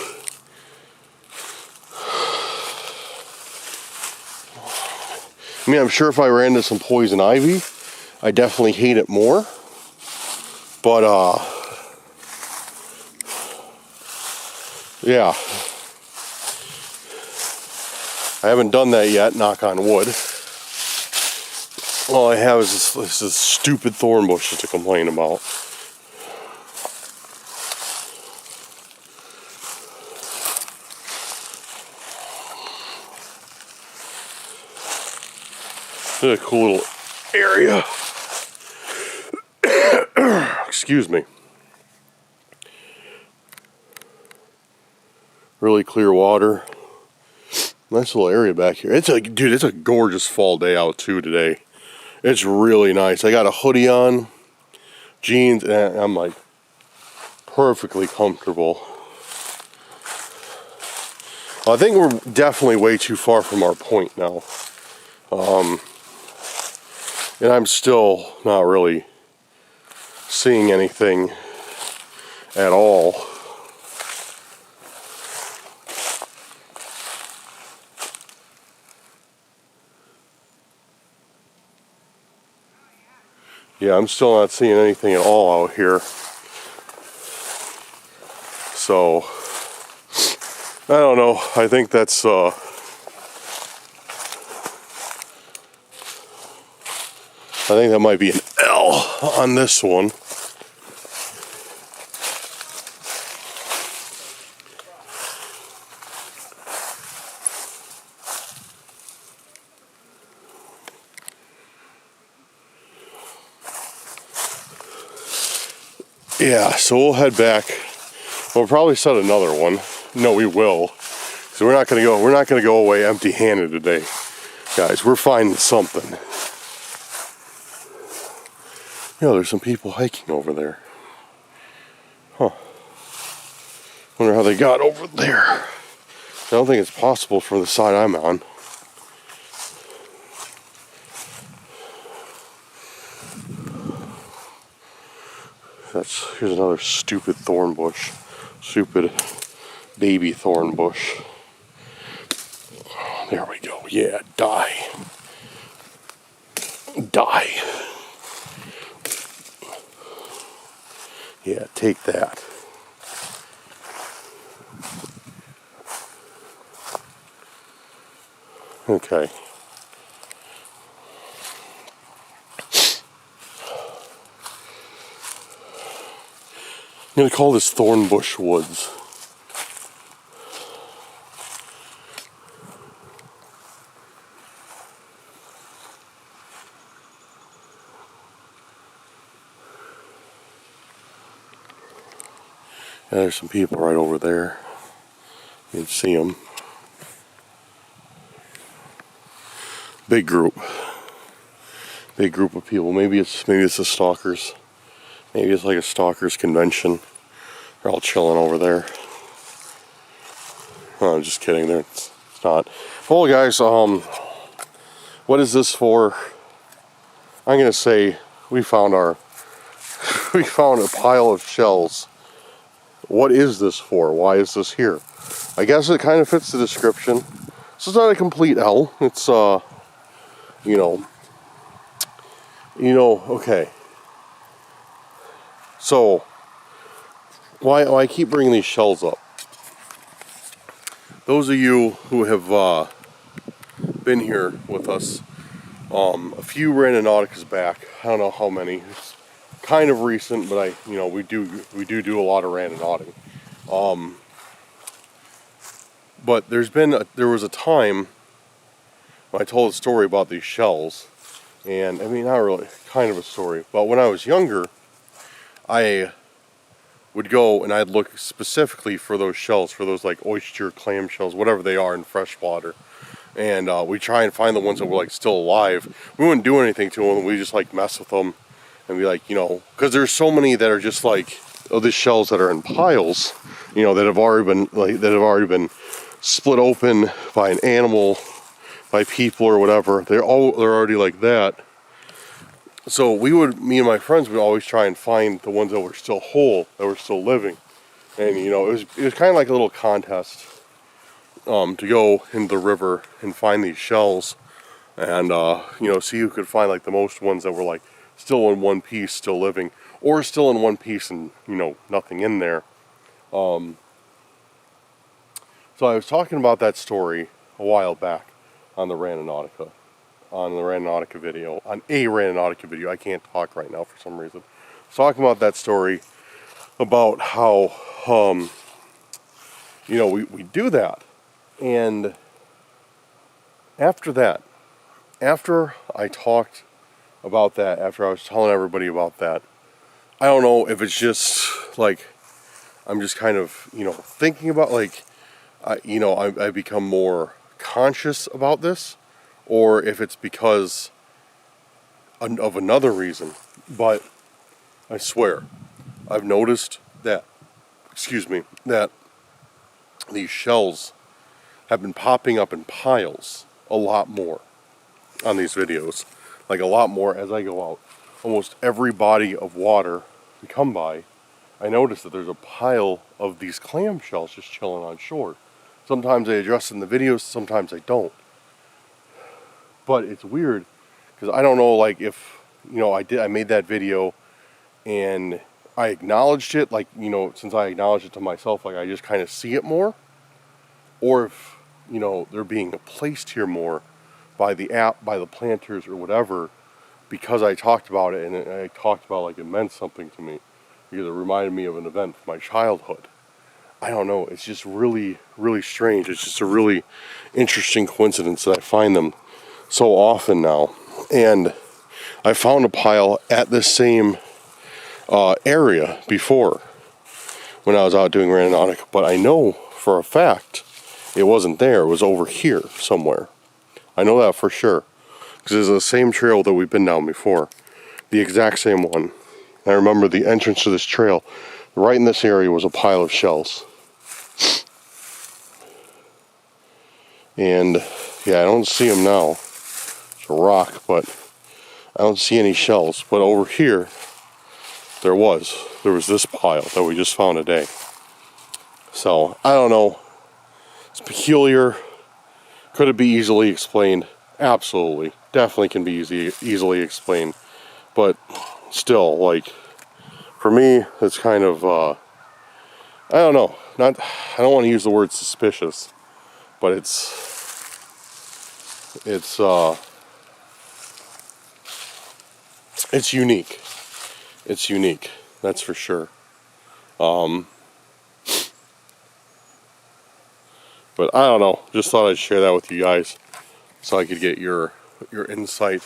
I mean, I'm sure if I ran into some poison ivy, I definitely hate it more. But yeah. I haven't done that yet, knock on wood. All I have is this stupid thorn bushes to complain about. This is a cool little area. Excuse me. Really clear water. Nice little area back here. It's a gorgeous fall day out too today. It's really nice. I got a hoodie on, jeans, and I'm like perfectly comfortable. I think we're definitely way too far from our point now. And I'm still not really seeing anything at all. Yeah, I'm still not seeing anything at all out here. So, I don't know. I think that's, I think that might be an L on this one. Yeah, so we'll head back. We'll probably set another one. No, we will. So we're not gonna go away empty-handed today. Guys, we're finding something. Yeah, there's some people hiking over there. Huh. Wonder how they got over there. I don't think it's possible from the side I'm on. Here's another stupid thorn bush. Stupid baby thorn bush. There we go. Yeah, die. Die. Yeah, take that. Okay. I'm going to call this Thornbush Woods. Yeah, there's some people right over there. You can see them. Big group. Big group of people. Maybe it's the stalkers. Maybe it's like a stalkers convention. They're all chilling over there. Oh, I'm just kidding. It's not. Well, guys, what is this for? I'm gonna say we found a pile of shells. What is this for? Why is this here? I guess it kind of fits the description. This is not a complete L. It's okay. So, why I keep bringing these shells up? Those of you who have been here with us, a few Randonauticas back, I don't know how many. It's kind of recent, but we do a lot of randonauting. But there was a time when I told a story about these shells, and I mean, not really, kind of a story, but when I was younger, I would go and I'd look specifically for those shells, for those like oyster, clam shells, whatever they are in freshwater. And we try and find the ones that were like still alive. We wouldn't do anything to them. We just like mess with them and be like, because there's so many that are just like the shells that are in piles, that have already been split open by an animal, by people or whatever. They're already like that. So me and my friends would always try and find the ones that were still whole, that were still living. And it was kind of like a little contest to go into the river and find these shells, and see who could find like the most ones that were like still in one piece, still living, or still in one piece and nothing in there. So I was talking about that story a while back on the Randonautica. On a Randonautica video. I can't talk right now for some reason. I was talking about that story about how, we do that. And after I talked about that, after I was telling everybody about that, I don't know if it's just like, I'm just kind of, thinking about like, I become more conscious about this, or if it's because of another reason. But I swear, I've noticed that, that these shells have been popping up in piles a lot more on these videos. Like a lot more as I go out. Almost every body of water we come by, I notice that there's a pile of these clam shells just chilling on shore. Sometimes I address it in the videos, sometimes I don't. But it's weird, because I don't know, like, if, I made that video and I acknowledged it, like, since I acknowledged it to myself, like, I just kind of see it more. Or if, they're being placed here more by the app, by the planters or whatever, because I talked about it, and I talked about, like, it meant something to me. Because it reminded me of an event from my childhood. I don't know, it's just really, really strange. It's just a really interesting coincidence that I find them so often now. And I found a pile at this same area before when I was out doing Randonautica, but I know for a fact it wasn't there. It was over here somewhere. I know that for sure, because it's the same trail that we've been down before, the exact same one. I remember the entrance to this trail, right in this area was a pile of shells. And yeah, I don't see them now. It's a rock, but I don't see any shells. But over here, there was this pile that we just found today. So I don't know. It's peculiar. Could it be easily explained? Absolutely. Definitely can be easily explained. But still, like, for me, it's kind of, I don't know. I don't want to use the word suspicious, but it's unique. It's unique. That's for sure. But I don't know. Just thought I'd share that with you guys, so I could get your insight.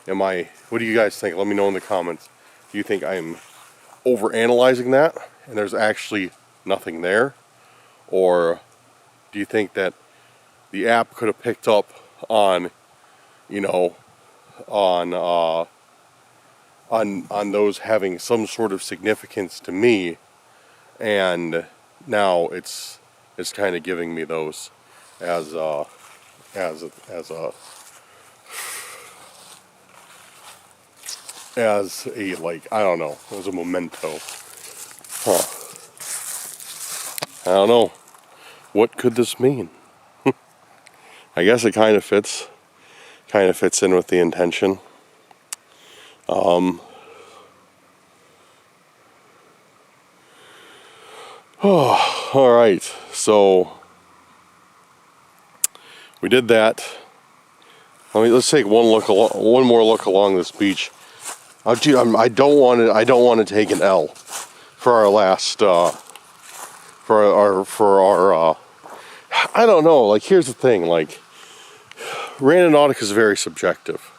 What do you guys think? Let me know in the comments. Do you think I'm overanalyzing that and there's actually nothing there? Or do you think that the app could have picked up on, on those having some sort of significance to me, and now it's kind of giving me those as a like, I don't know, as a memento. Huh. I don't know. What could this mean? I guess it kind of fits in with the intention. All right, so we did that. Let's take one more look along this beach. I don't want to take an L for our last for our I don't know. Like, here's the thing. Like, Randonautica is very subjective.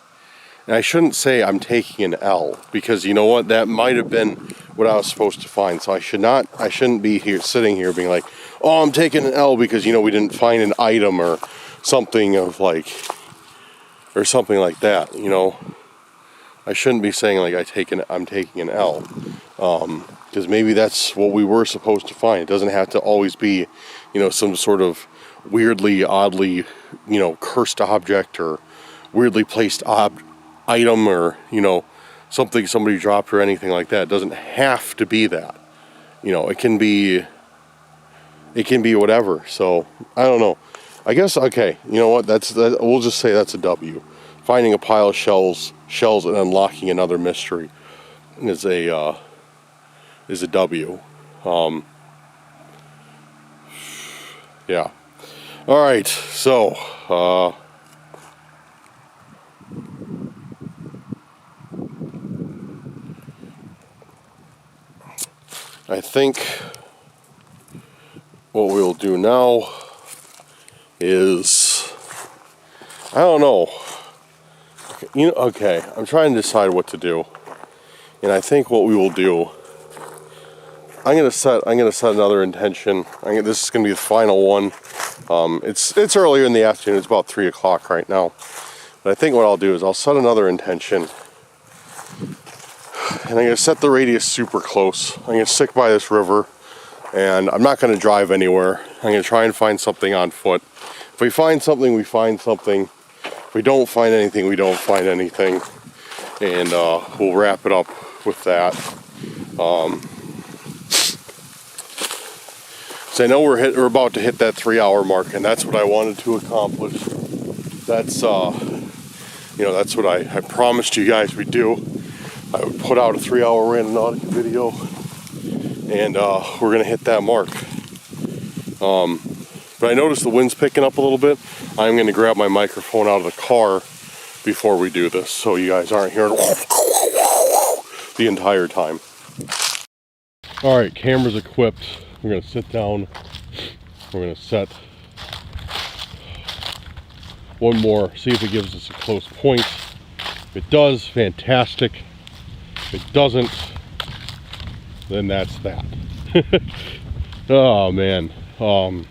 And I shouldn't say I'm taking an L, because you know what? That might have been what I was supposed to find. So I shouldn't be sitting here being like, oh, I'm taking an L because, we didn't find an item or something like that, I shouldn't be saying like I'm taking an L. Because maybe that's what we were supposed to find. It doesn't have to always be, some sort of weirdly, oddly, cursed object or weirdly placed item, or something somebody dropped or anything like that. It doesn't have to be that. It can be whatever. So I don't know. I guess, okay, you know what? We'll just say that's a W. Finding a pile of shells and unlocking another mystery is a W. Yeah. All right. So I think what we'll do now is, I don't know. Okay, I'm trying to decide what to do. And I think what we will do, I'm gonna set another intention. This is gonna be the final one. It's earlier in the afternoon. It's about 3 o'clock right now. But I think what I'll do is I'll set another intention, and I'm gonna set the radius super close. I'm gonna stick by this river, and I'm not gonna drive anywhere. I'm gonna try and find something on foot. If we find something, we find something. If we don't find anything, we don't find anything. And we'll wrap it up with that. So I know we're about to hit that 3-hour mark, and that's what I wanted to accomplish. That's that's what I promised you guys we'd do. I would put out a 3-hour Randonautica video, and we're gonna hit that mark. But I noticed the wind's picking up a little bit. I'm gonna grab my microphone out of the car before we do this, so you guys aren't hearing the entire time. All right, camera's equipped. We're gonna sit down. We're gonna set one more, see if it gives us a close point. If it does, fantastic. If it doesn't, then that's that. Oh man. So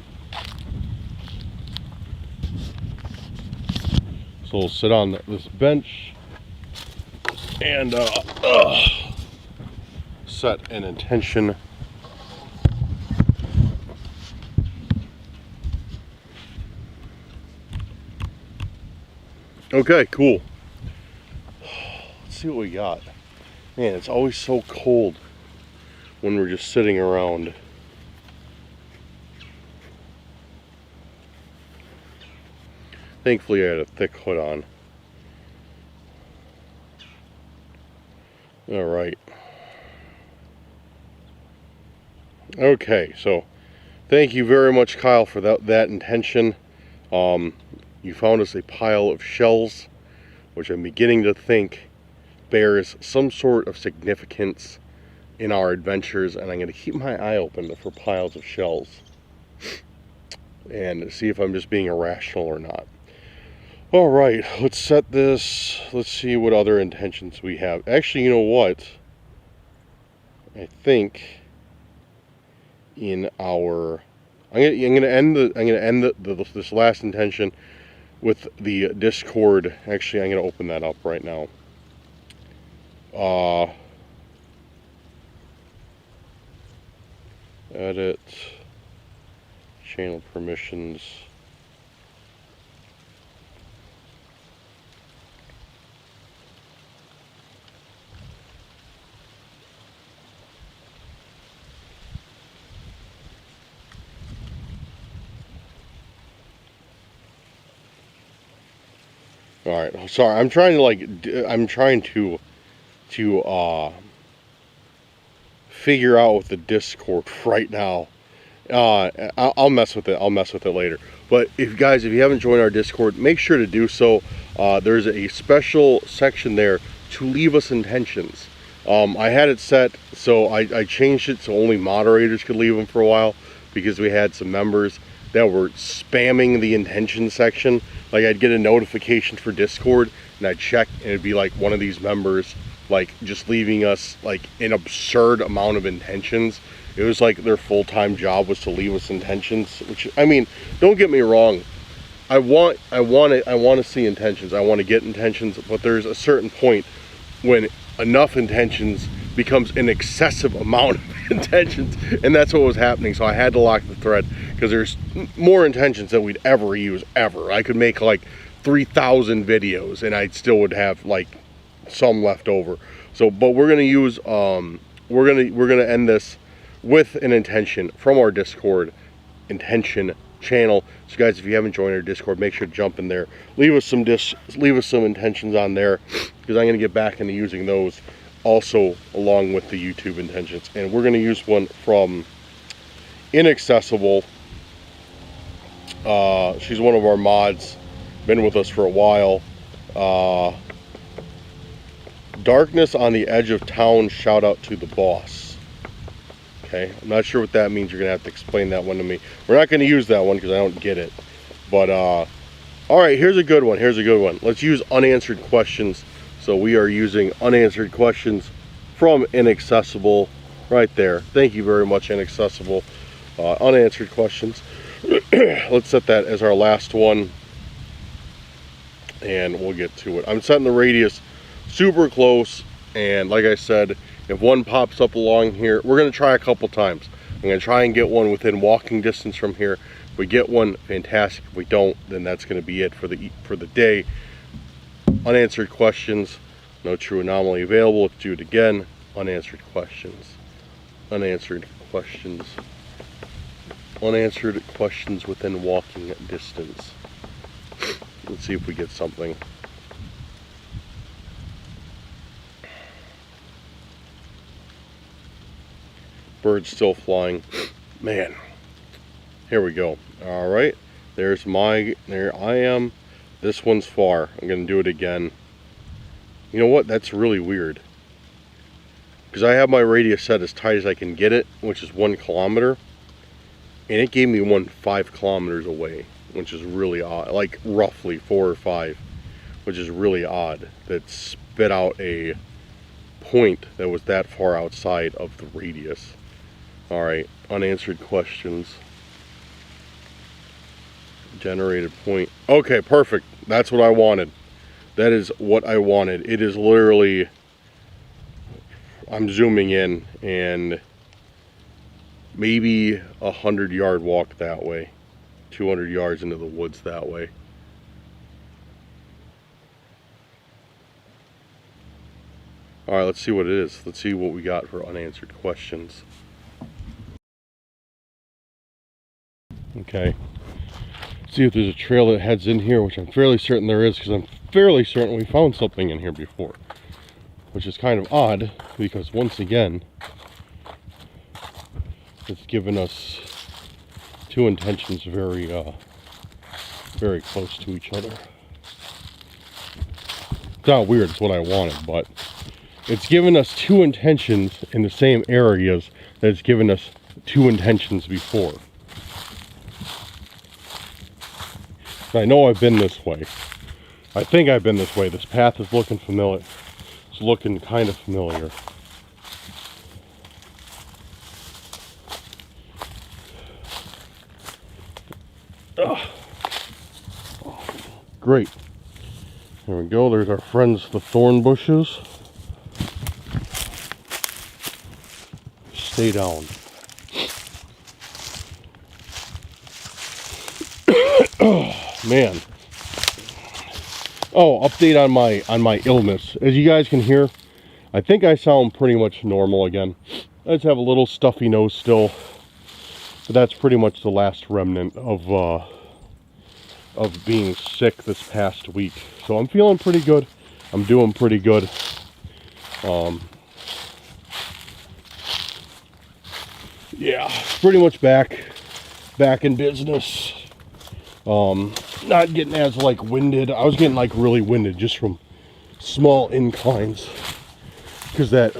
we'll sit on this bench and set an intention. Okay, cool. Let's see what we got. Man, it's always so cold when we're just sitting around. Thankfully I had a thick hood on. All right. Okay, so thank you very much, Kyle, for that intention. You found us a pile of shells, which I'm beginning to think bears some sort of significance in our adventures, and I'm going to keep my eye open for piles of shells and see if I'm just being irrational or not. All right, let's set this. Let's see what other intentions we have. Actually, you know what? I think in our I'm gonna end this last intention with the Discord. Actually, I'm gonna open that up right now. Edit channel permissions. All right, sorry. I'm trying to figure out with the Discord right now. I'll mess with it. I'll mess with it later. But if you haven't joined our Discord, make sure to do so. There's a special section there to leave us intentions. I had it set so I changed it so only moderators could leave them for a while, because we had some members that were spamming the intention section. Like, I'd get a notification for Discord and I'd check, and it'd be like one of these members like just leaving us like an absurd amount of intentions. It was like their full-time job was to leave us intentions, which, I mean, don't get me wrong, I want to see intentions, I want to get intentions, but there's a certain point when enough intentions becomes an excessive amount of intentions, and that's what was happening. So I had to lock the thread, because there's more intentions than we'd ever use ever. I could make like 3,000 videos and I still would have like some left over. So, but we're gonna use we're gonna end this with an intention from our Discord intention channel. So guys, if you haven't joined our Discord, make sure to jump in there, leave us some intentions on there, because I'm gonna get back into using those also along with the YouTube intentions. And we're gonna use one from Inaccessible. She's one of our mods, been with us for a while. Darkness on the edge of town, shout out to the boss. Okay, I'm not sure what that means. You're gonna have to explain that one to me. We're not gonna use that one because I don't get it. But all right, here's a good one. Let's use unanswered questions. So we are using unanswered questions from Inaccessible. right there. Thank you very much, Inaccessible. Unanswered questions. Let's set that as our last one, and we'll get to it. I'm setting the radius super close, and like I said, if one pops up along here, we're going to try a couple times. I'm going to try and get one within walking distance from here. If we get one, fantastic. If we don't, then that's going to be it for the day. Unanswered questions, no true anomaly available. Let's do it again. Unanswered questions. Unanswered questions. Unanswered questions within walking distance. Let's see if we get something. Birds still flying. Man. Here we go. Alright. There I am. This one's far. I'm going to do it again. You know what? That's really weird. Because I have my radius set as tight as I can get it, which is 1 kilometer. And it gave me one 5 kilometers away, which is really odd. Like roughly 4 or 5, which is really odd. That spit out a point that was that far outside of the radius. Alright, unanswered questions. Generated point. Okay, perfect. That's what I wanted. That is what I wanted. It is literally, I'm zooming in, and maybe 100-yard walk that way, 200 yards into the woods that way. All right, let's see what it is. Let's see what we got for unanswered questions. Okay, see if there's a trail that heads in here, which I'm fairly certain there is, because I'm fairly certain we found something in here before, which is kind of odd because once again it's given us two intentions very close to each other. It's not weird, it's what I wanted, but it's given us two intentions in the same areas that it's given us two intentions before. I know I've been this way. I think I've been this way. This path is looking familiar. It's looking kind of familiar. Ugh. Great. There we go. There's our friends, the thorn bushes. Stay down. Oh, man. Oh, update on my illness. As you guys can hear, I think I sound pretty much normal again. I just have a little stuffy nose still, but that's pretty much the last remnant of being sick this past week. So I'm feeling pretty good. I'm doing pretty good. Yeah, pretty much back in business. Not getting as like winded. I was getting like really winded just from small inclines, because that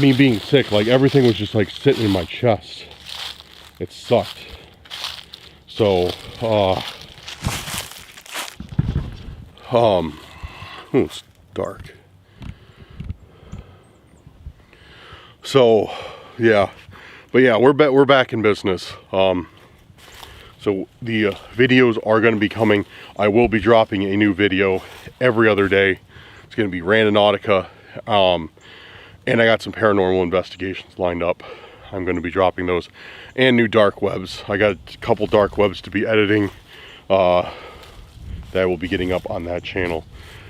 me being sick, like everything was just like sitting in my chest. It sucked. So it's dark. So yeah. But yeah, we're back in business. So the videos are going to be coming. I will be dropping a new video every other day. It's going to be Randonautica, and I got some paranormal investigations lined up. I'm going to be dropping those, and new dark webs. I got a couple dark webs to be editing that I will be getting up on that channel.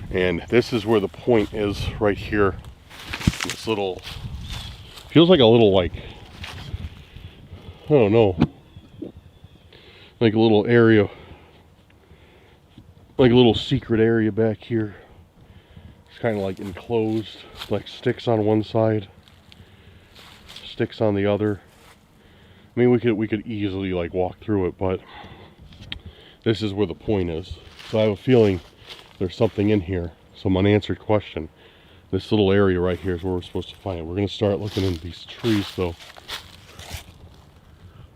And this is where the point is, right here. This little, feels like a little, like, I don't know, like a little area, like a little secret area back here. It's kind of like enclosed, like sticks on one side, sticks on the other. I mean, we could easily like walk through it, but this is where the point is. So I have a feeling there's something in here, some unanswered question. This little area right here is where we're supposed to find it. We're going to start looking in these trees though.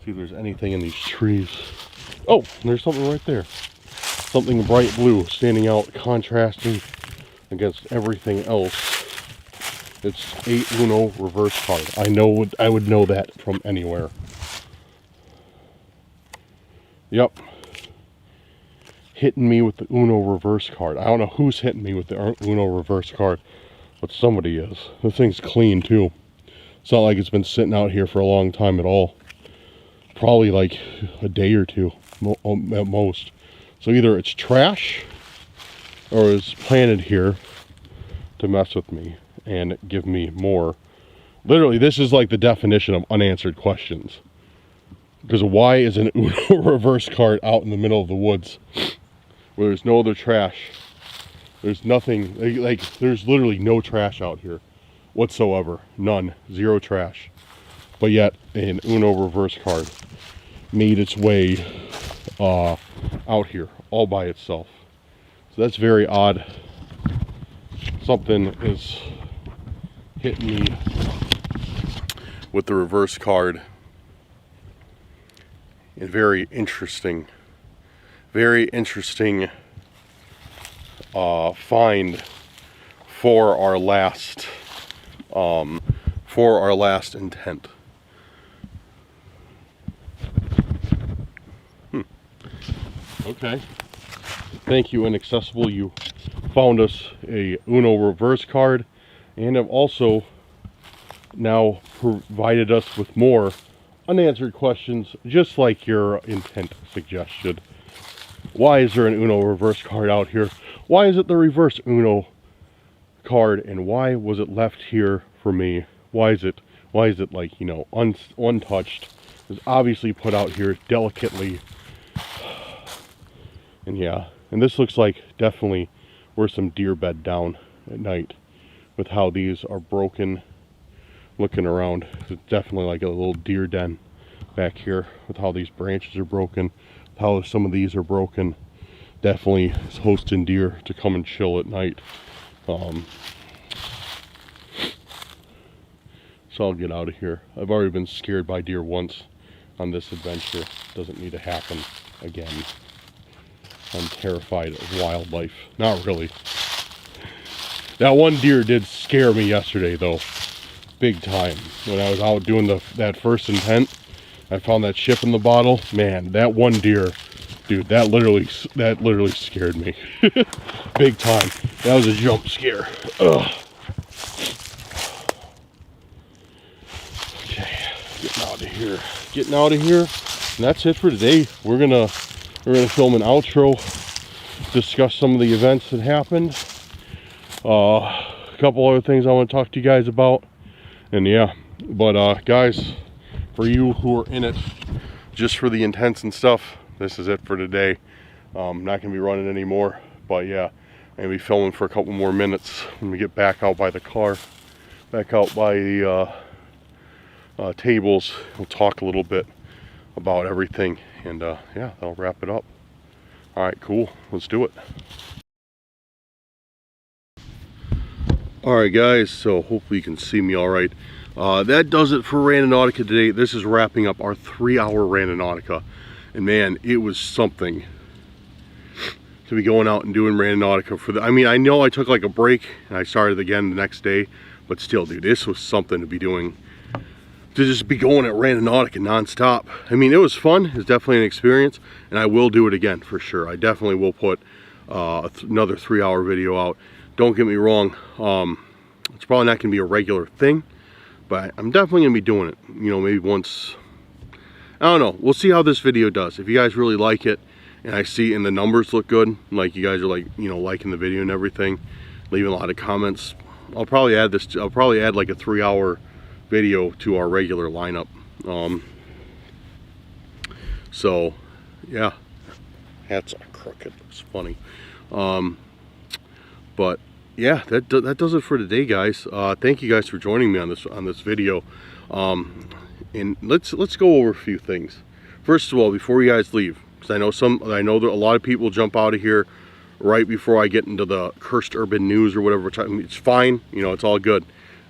See if there's anything in these trees. Oh, there's something right there. Something bright blue standing out, contrasting against everything else, it's a Uno reverse card. I would know that from anywhere. Yep. Hitting me with the Uno reverse card. I don't know who's hitting me with the Uno reverse card, but somebody is. The thing's clean too. It's not like it's been sitting out here for a long time at all. Probably like a day or two at most. So either it's trash or it's planted here to mess with me and give me more. Literally, this is like the definition of unanswered questions. Because why is an Uno reverse card out in the middle of the woods where there's no other trash? There's nothing, like there's literally no trash out here whatsoever. None. Zero trash. But yet an Uno reverse card made its way out here all by itself. So that's very odd. Something is hitting me with the reverse card. And very interesting find for our last intent. Okay. Thank you, Inaccessible. You found us a Uno reverse card and have also now provided us with more unanswered questions, just like your intent suggested. Why is there an Uno reverse card out here? Why is it the reverse Uno card, and why was it left here for me? Why is it like, you know, untouched? It's obviously put out here delicately. And yeah, and this looks like definitely where some deer bed down at night with how these are broken. Looking around, it's definitely like a little deer den back here with how these branches are broken, how some of these are broken. Definitely is hosting deer to come and chill at night. So I'll get out of here. I've already been scared by deer once on this adventure. Doesn't need to happen again. I'm terrified of wildlife. Not really. That one deer did scare me yesterday though. Big time. When I was out doing that first intent, I found that ship in the bottle. Man, that one deer, dude, that literally scared me. Big time. That was a jump scare. Ugh. Okay, getting out of here. And that's it for today. We're gonna film an outro, discuss some of the events that happened. A couple other things I want to talk to you guys about. And yeah, but guys, for you who are in it just for the intents and stuff, this is it for today. I'm not gonna be running anymore, but yeah, I'm gonna be filming for a couple more minutes when we get back out by the car, back out by the tables. We'll talk a little bit about everything, and yeah, that'll wrap it up. All right, cool, let's do it. Alright guys, so hopefully you can see me alright. That does it for Randonautica today. This is wrapping up our 3-hour Randonautica. And man, it was something to be going out and doing Randonautica for I mean, I know I took like a break and I started again the next day, but still, dude, this was something to be doing. To just be going at Randonautica non-stop. I mean, it was fun. It's definitely an experience, and I will do it again for sure. I definitely will put another 3-hour video out. Don't get me wrong, it's probably not going to be a regular thing, but I'm definitely going to be doing it, you know, maybe once. I don't know, we'll see how this video does. If you guys really like it, and I see and the numbers look good, like you guys are like, you know, liking the video and everything, leaving a lot of comments, I'll probably add like a 3-hour video to our regular lineup. So, yeah, hats are crooked, it's funny. But yeah, that does it for today, guys. Thank you guys for joining me on this video. And let's go over a few things. First of all, before you guys leave, because I know that a lot of people jump out of here right before I get into the cursed urban news or whatever. It's fine, you know, it's all good.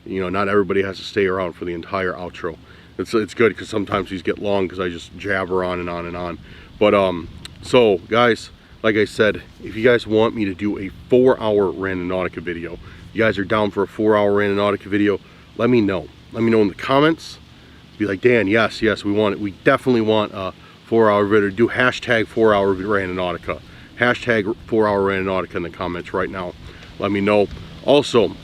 You know, not everybody has to stay around for the entire outro. It's good because sometimes these get long because I just jabber on and on and on. But so guys, like I said, if you guys want me to do a 4-hour Randonautica video, you guys are down for a 4-hour Randonautica video, let me know. Let me know in the comments. Be like, Dan, yes, we want it. We definitely want a 4-hour video. Do hashtag 4-hour Randonautica. Hashtag 4-hour Randonautica in the comments right now. Let me know. Also,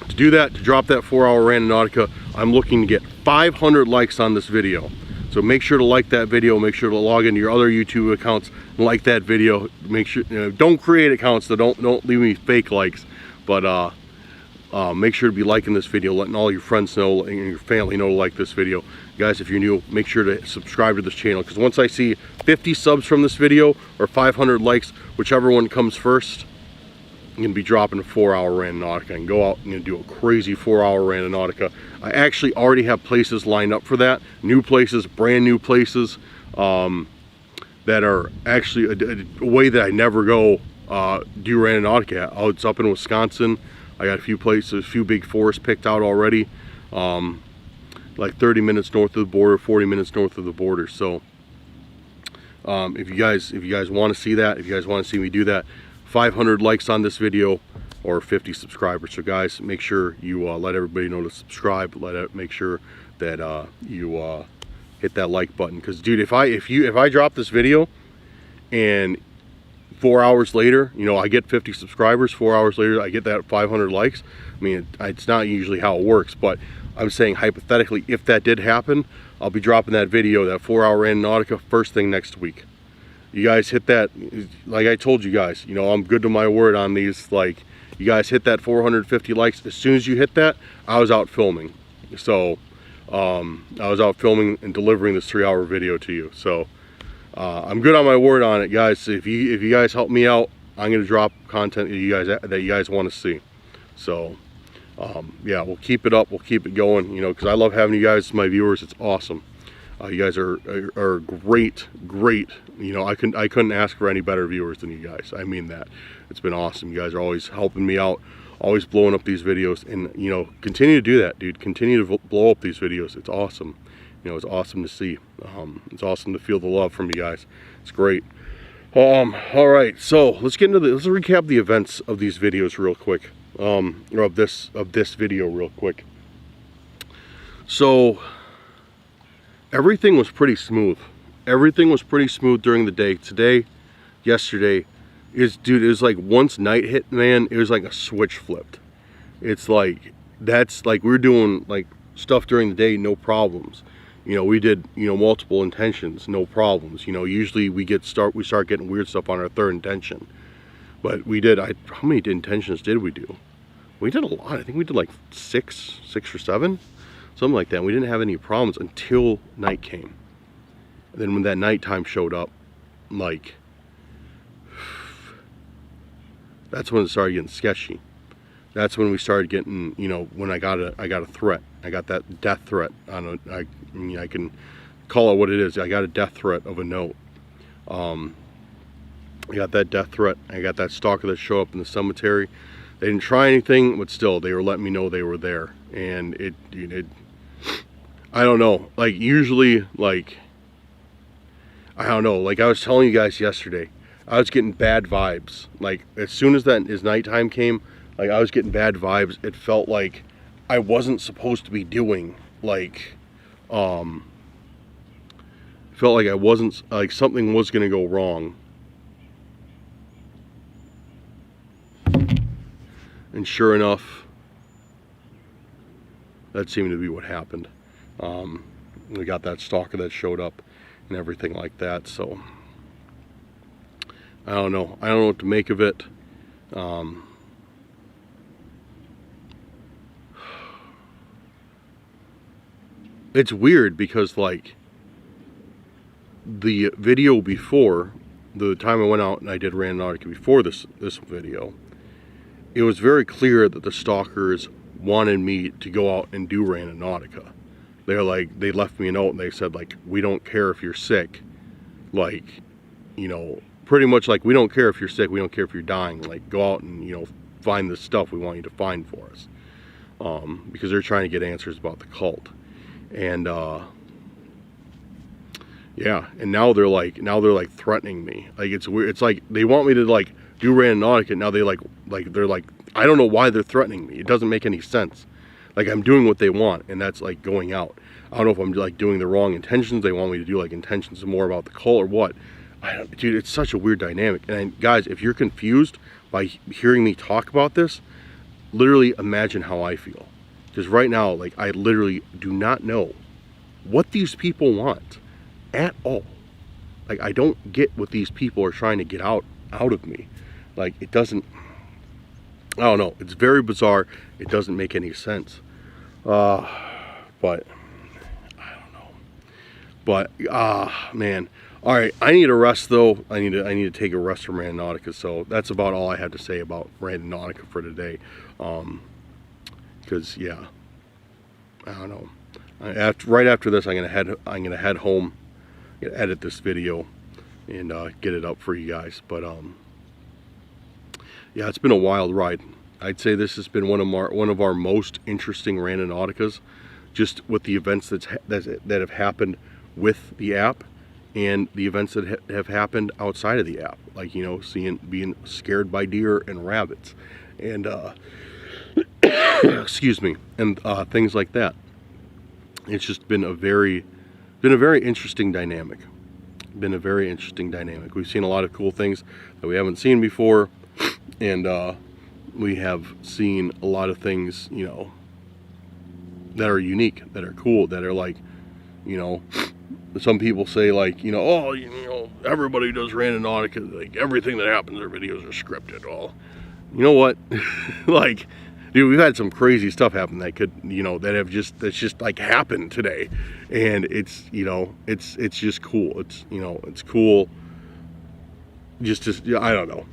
to do that, to drop that 4-hour Randonautica, I'm looking to get 500 likes on this video. So make sure to like that video. Make sure to log into your other YouTube accounts and like that video. Make sure, don't create accounts, so don't leave me fake likes. But make sure to be liking this video, letting all your friends know and your family know to like this video. Guys, if you're new, make sure to subscribe to this channel, because once I see 50 subs from this video or 500 likes, whichever one comes first, I'm going to be dropping a 4-hour Randonautica and go out and do a crazy 4-hour Randonautica. I actually already have places lined up for that. New places, brand new places that are actually a way that I never go do Randonautica at. Oh, it's up in Wisconsin. I got a few places, a few big forests picked out already. Like 30 minutes north of the border, 40 minutes north of the border. So if you guys want to see that, if you guys want to see me do that, 500 likes on this video or 50 subscribers. So guys, make sure you let everybody know to subscribe. Make sure that you hit that like button, because dude, if I drop this video and 4 hours later, I get 50 subscribers, 4 hours later I get that 500 likes, I mean, it's not usually how it works, but I'm saying hypothetically, if that did happen, I'll be dropping that video, that 4-hour Randonautica, first thing next week. You guys hit that, like I told you guys, I'm good to my word on these. Like, you guys hit that 450 likes. As soon as you hit that, I was out filming. So I was out filming and delivering this 3-hour video to you. So I'm good on my word on it, guys. If you guys help me out, I'm gonna drop content that you guys want to see. So yeah, we'll keep it up, we'll keep it going, because I love having you guys as my viewers. It's awesome. You guys are great. I couldn't ask for any better viewers than you guys. I mean that. It's been awesome. You guys are always helping me out, always blowing up these videos, and continue to do that, dude. Continue to blow up these videos. It's awesome. It's awesome to see. It's awesome to feel the love from you guys. It's great. All right, so let's recap the events of these videos real quick. Or of this video real quick. So everything was pretty smooth. Everything was pretty smooth during the day. Today, yesterday, it was like once night hit, man, it was like a switch flipped. It's like, that's like, we're doing like stuff during the day, no problems. We did, multiple intentions, no problems. Usually we start getting weird stuff on our third intention. But we did, how many intentions did we do? We did a lot. I think we did like six or seven, something like that. We didn't have any problems until night came. And then when that nighttime showed up, like, that's when it started getting sketchy. That's when we started getting, when I got a threat. I got that death threat on I can call it what it is. I got a death threat of a note. I got that death threat. I got that stalker that showed up in the cemetery. They didn't try anything, but still, they were letting me know they were there. And it I don't know. Like, usually, like, I don't know. Like I was telling you guys yesterday, I was getting bad vibes. Like, as soon as nighttime came, like, I was getting bad vibes. It felt like I wasn't supposed to be doing, like, felt like I wasn't, like, something was gonna go wrong. And sure enough, that seemed to be what happened. We got that stalker that showed up and everything like that. So I don't know. I don't know what to make of it. It's weird because, like, the video before, the time I went out and I did Randonautica before this video, it was very clear that the stalkers wanted me to go out and do Randonautica. They're like, they left me a note and they said, like, we don't care if you're sick. Like, pretty much like, we don't care if you're sick, we don't care if you're dying. Like, go out and, find the stuff we want you to find for us. Because they're trying to get answers about the cult. And Yeah, and now they're like threatening me. Like, it's weird. It's like they want me to like do Randonautica. Now they they're like, I don't know why they're threatening me. It doesn't make any sense. Like, I'm doing what they want, and that's like going out. I don't know if I'm like doing the wrong intentions. They want me to do like intentions more about the cult or what. Dude, it's such a weird dynamic. And guys, if you're confused by hearing me talk about this, literally imagine how I feel. Because right now, like, I literally do not know what these people want at all. Like, I don't get what these people are trying to get out of me. Like, it doesn't, I don't know. It's very bizarre. It doesn't make any sense. But I don't know. But man. All right, I need a rest though. I need to take a rest from Randonautica. So that's about all I have to say about Randonautica for today. Because yeah, I don't know. Right after this, I'm gonna head home, edit this video, and get it up for you guys. But yeah, it's been a wild ride. I'd say this has been one of our most interesting Randonauticas, just with the events that have happened with the app, and the events that have happened outside of the app, like, you know, being scared by deer and rabbits, and excuse me, and things like that. It's just been a very interesting dynamic. Been a very interesting dynamic. We've seen a lot of cool things that we haven't seen before, and we have seen a lot of things, you know, that are unique, that are cool, that are like, you know, some people say, like, you know, oh, you know, everybody does Randonautica, like everything that happens in their videos are scripted. Well, you know what? Like, dude, we've had some crazy stuff happen that could, you know, that's just like happened today, and it's, you know, it's just cool. It's, you know, it's cool. Just I don't know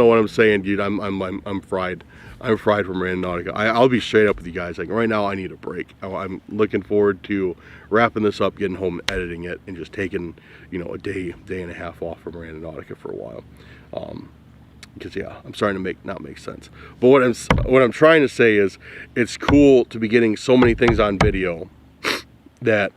what I'm saying, dude. I'm fried. I'm fried from Randonautica. I'll be straight up with you guys. Like, right now, I need a break. I'm looking forward to wrapping this up, getting home, editing it, and just taking, you know, a day and a half off from Randonautica for a while. Because yeah, I'm starting to not make sense. But what I'm trying to say is, it's cool to be getting so many things on video that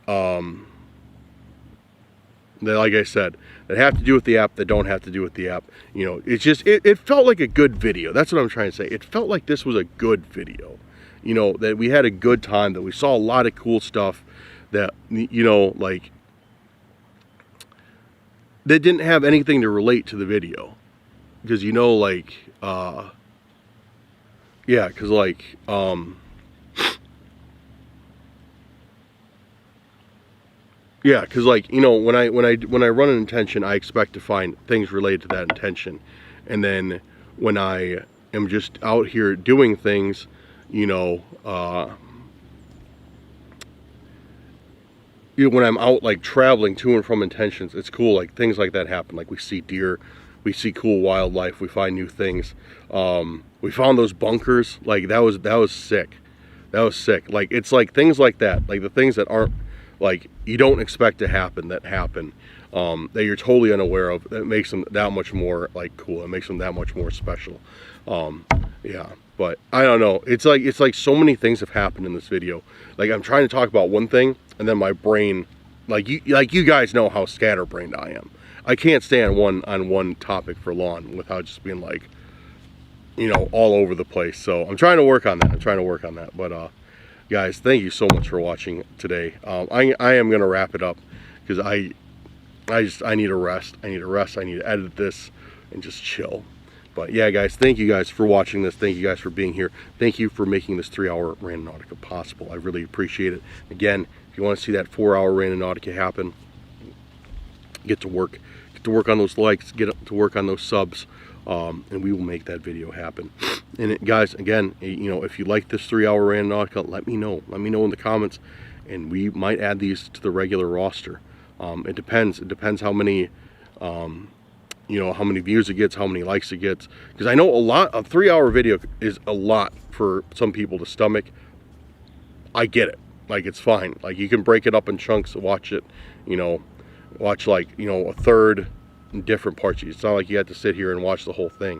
that, like I said, that have to do with the app, that don't have to do with the app. You know, it's just, it felt like a good video. That's what I'm trying to say. It felt like this was a good video. You know, that we had a good time, that we saw a lot of cool stuff, that, you know, like, that didn't have anything to relate to the video. Because, you know, like, yeah, because, like, yeah, because, like, you know, when I run an intention, I expect to find things related to that intention. And then when I am just out here doing things, you know, when I'm out, like, traveling to and from intentions, it's cool. Like, things like that happen. Like, we see deer, we see cool wildlife, we find new things. We found those bunkers. Like, that was sick. That was sick. Like, it's like things like that, like the things that aren't, like, you don't expect to happen, that happen, that you're totally unaware of, that makes them that much more, like, cool. It makes them that much more special. Yeah, but I don't know. It's like so many things have happened in this video. Like, I'm trying to talk about one thing, and then my brain, like you guys know how scatterbrained I am. I can't stay on one topic for long without just being, like, you know, all over the place. So I'm trying to work on that. But guys, thank you so much for watching today. I am gonna wrap it up, because I need a rest. I need to edit this and just chill. But yeah, guys, thank you guys for watching this. Thank you guys for being here. Thank you for making this 3-hour Randonautica possible. I really appreciate it. Again, if you want to see that 4-hour Randonautica happen, get to work on those likes, get to work on those subs, and we will make that video happen. And guys, again, you know, if you like this 3-hour Randonautica, let me know in the comments, and we might add these to the regular roster. It depends how many, you know, how many views it gets, how many likes it gets, because I know a 3-hour video is a lot for some people to stomach. I get it. Like, it's fine. Like, you can break it up in chunks, watch it, you know, watch, like, you know, a third in different parts. It's not like you have to sit here and watch the whole thing.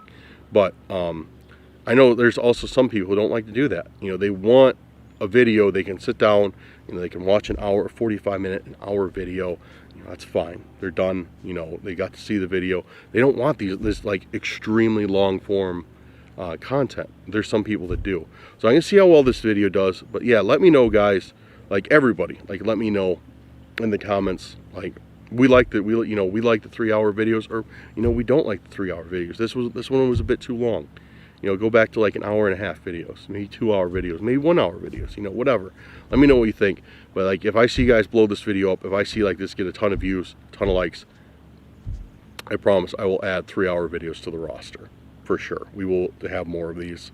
But I know there's also some people who don't like to do that. You know, they want a video, they can sit down, you know, they can watch an hour, 45-minute, an hour video. You know, that's fine. They're done. You know, they got to see the video. They don't want this like extremely long form content. There's some people that do. So I'm gonna see how well this video does. But yeah, let me know, guys. Like everybody, like let me know in the comments. Like we like the 3-hour videos, or you know, we don't like the 3-hour videos. This one was a bit too long. You know, go back to like an hour and a half videos, maybe 2-hour videos, maybe 1-hour videos, you know, whatever. Let me know what you think. But like, if I see you guys blow this video up, if I see like this get a ton of views, ton of likes, I promise I will add 3-hour videos to the roster. For sure. We will have more of these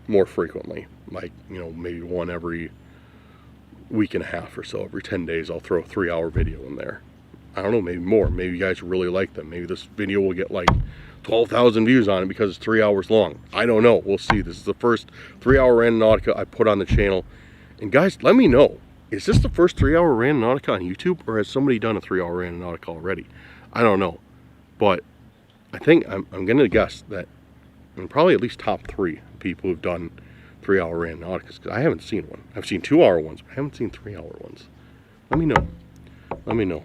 more frequently. Like, you know, maybe one every week and a half or so. Every 10 days I'll throw a 3-hour video in there. I don't know, maybe more. Maybe you guys really like them. Maybe this video will get like 12,000 views on it because it's 3 hours long. I don't know. We'll see. This is the first 3-hour Randonautica I put on the channel. And guys, let me know. Is this the first 3-hour Randonautica on YouTube, or has somebody done a 3-hour Randonautica already? I don't know. But I think I'm going to guess that I'm probably at least top 3 people who've done 3-hour Randonauticas, because I haven't seen one. I've seen 2-hour ones, but I haven't seen 3-hour ones. Let me know. Let me know.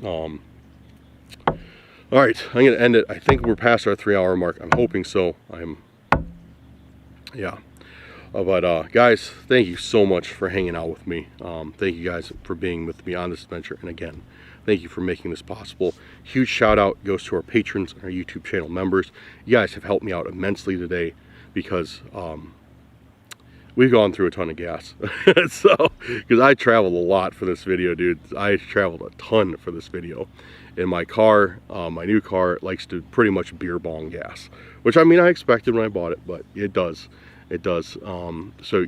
All right, I'm going to end it. I think we're past our 3-hour mark. I'm hoping so. Yeah. But guys, thank you so much for hanging out with me. Thank you guys for being with me on this adventure. And again, thank you for making this possible. Huge shout out goes to our patrons and our YouTube channel members. You guys have helped me out immensely today because we've gone through a ton of gas. So, because I traveled a lot for this video, dude. I traveled a ton for this video. In my car, my new car, likes to pretty much beer bong gas, which I mean, I expected when I bought it, but it does. It does. So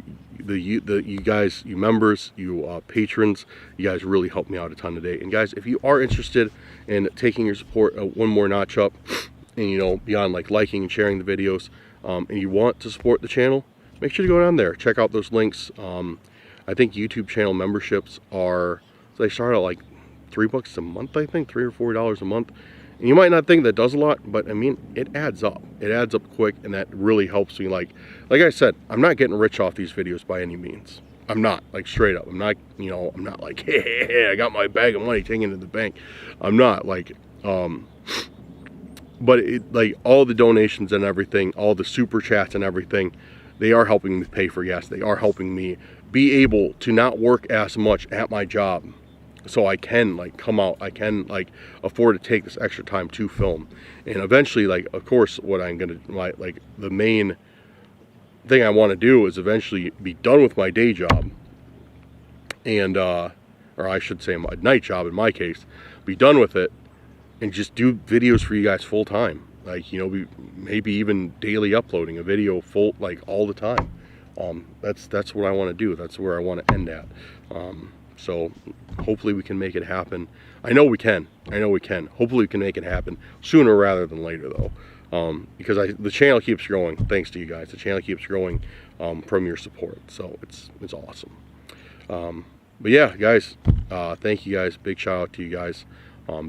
you guys, you members, you patrons, you guys really helped me out a ton today. And guys, if you are interested in taking your support one more notch up, and you know, beyond like liking and sharing the videos, and you want to support the channel, make sure to go down there, check out those links. I think YouTube channel memberships are, so they start at like $3 a month, I think, $3 or $4 a month. And you might not think that does a lot, but I mean, it adds up. It adds up quick, and that really helps me. Like I said, I'm not getting rich off these videos by any means. I'm not, like, straight up. I'm not, you know, I'm not like, hey, I got my bag of money taken to the bank. I'm not like, but it, like, all the donations and everything, all the super chats and everything, they are helping me pay for gas. They are helping me be able to not work as much at my job, so I can like come out, I can like afford to take this extra time to film. And eventually, like, of course, what I'm gonna, like the main thing I want to do is eventually be done with my day job, and or I should say my night job in my case, be done with it and just do videos for you guys full time. Like, you know, maybe even daily uploading a video full, like, all the time. That's what I want to do. That's where I want to end at. So hopefully we can make it happen. I know we can. I know we can. Hopefully we can make it happen sooner rather than later, though. Because the channel keeps growing thanks to you guys. The channel keeps growing from your support. So it's awesome. But yeah, guys, thank you guys. Big shout out to you guys.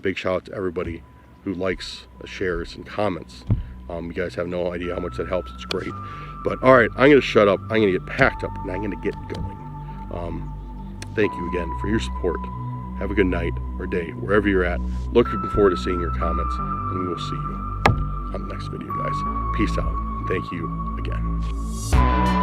Big shout out to everybody who likes, shares, and comments. You guys have no idea how much that helps. It's great. But all right, I'm going to shut up. I'm going to get packed up, and I'm going to get going. Thank you again for your support. Have a good night or day, wherever you're at. Looking forward to seeing your comments, and we will see you on the next video, guys. Peace out. Thank you again.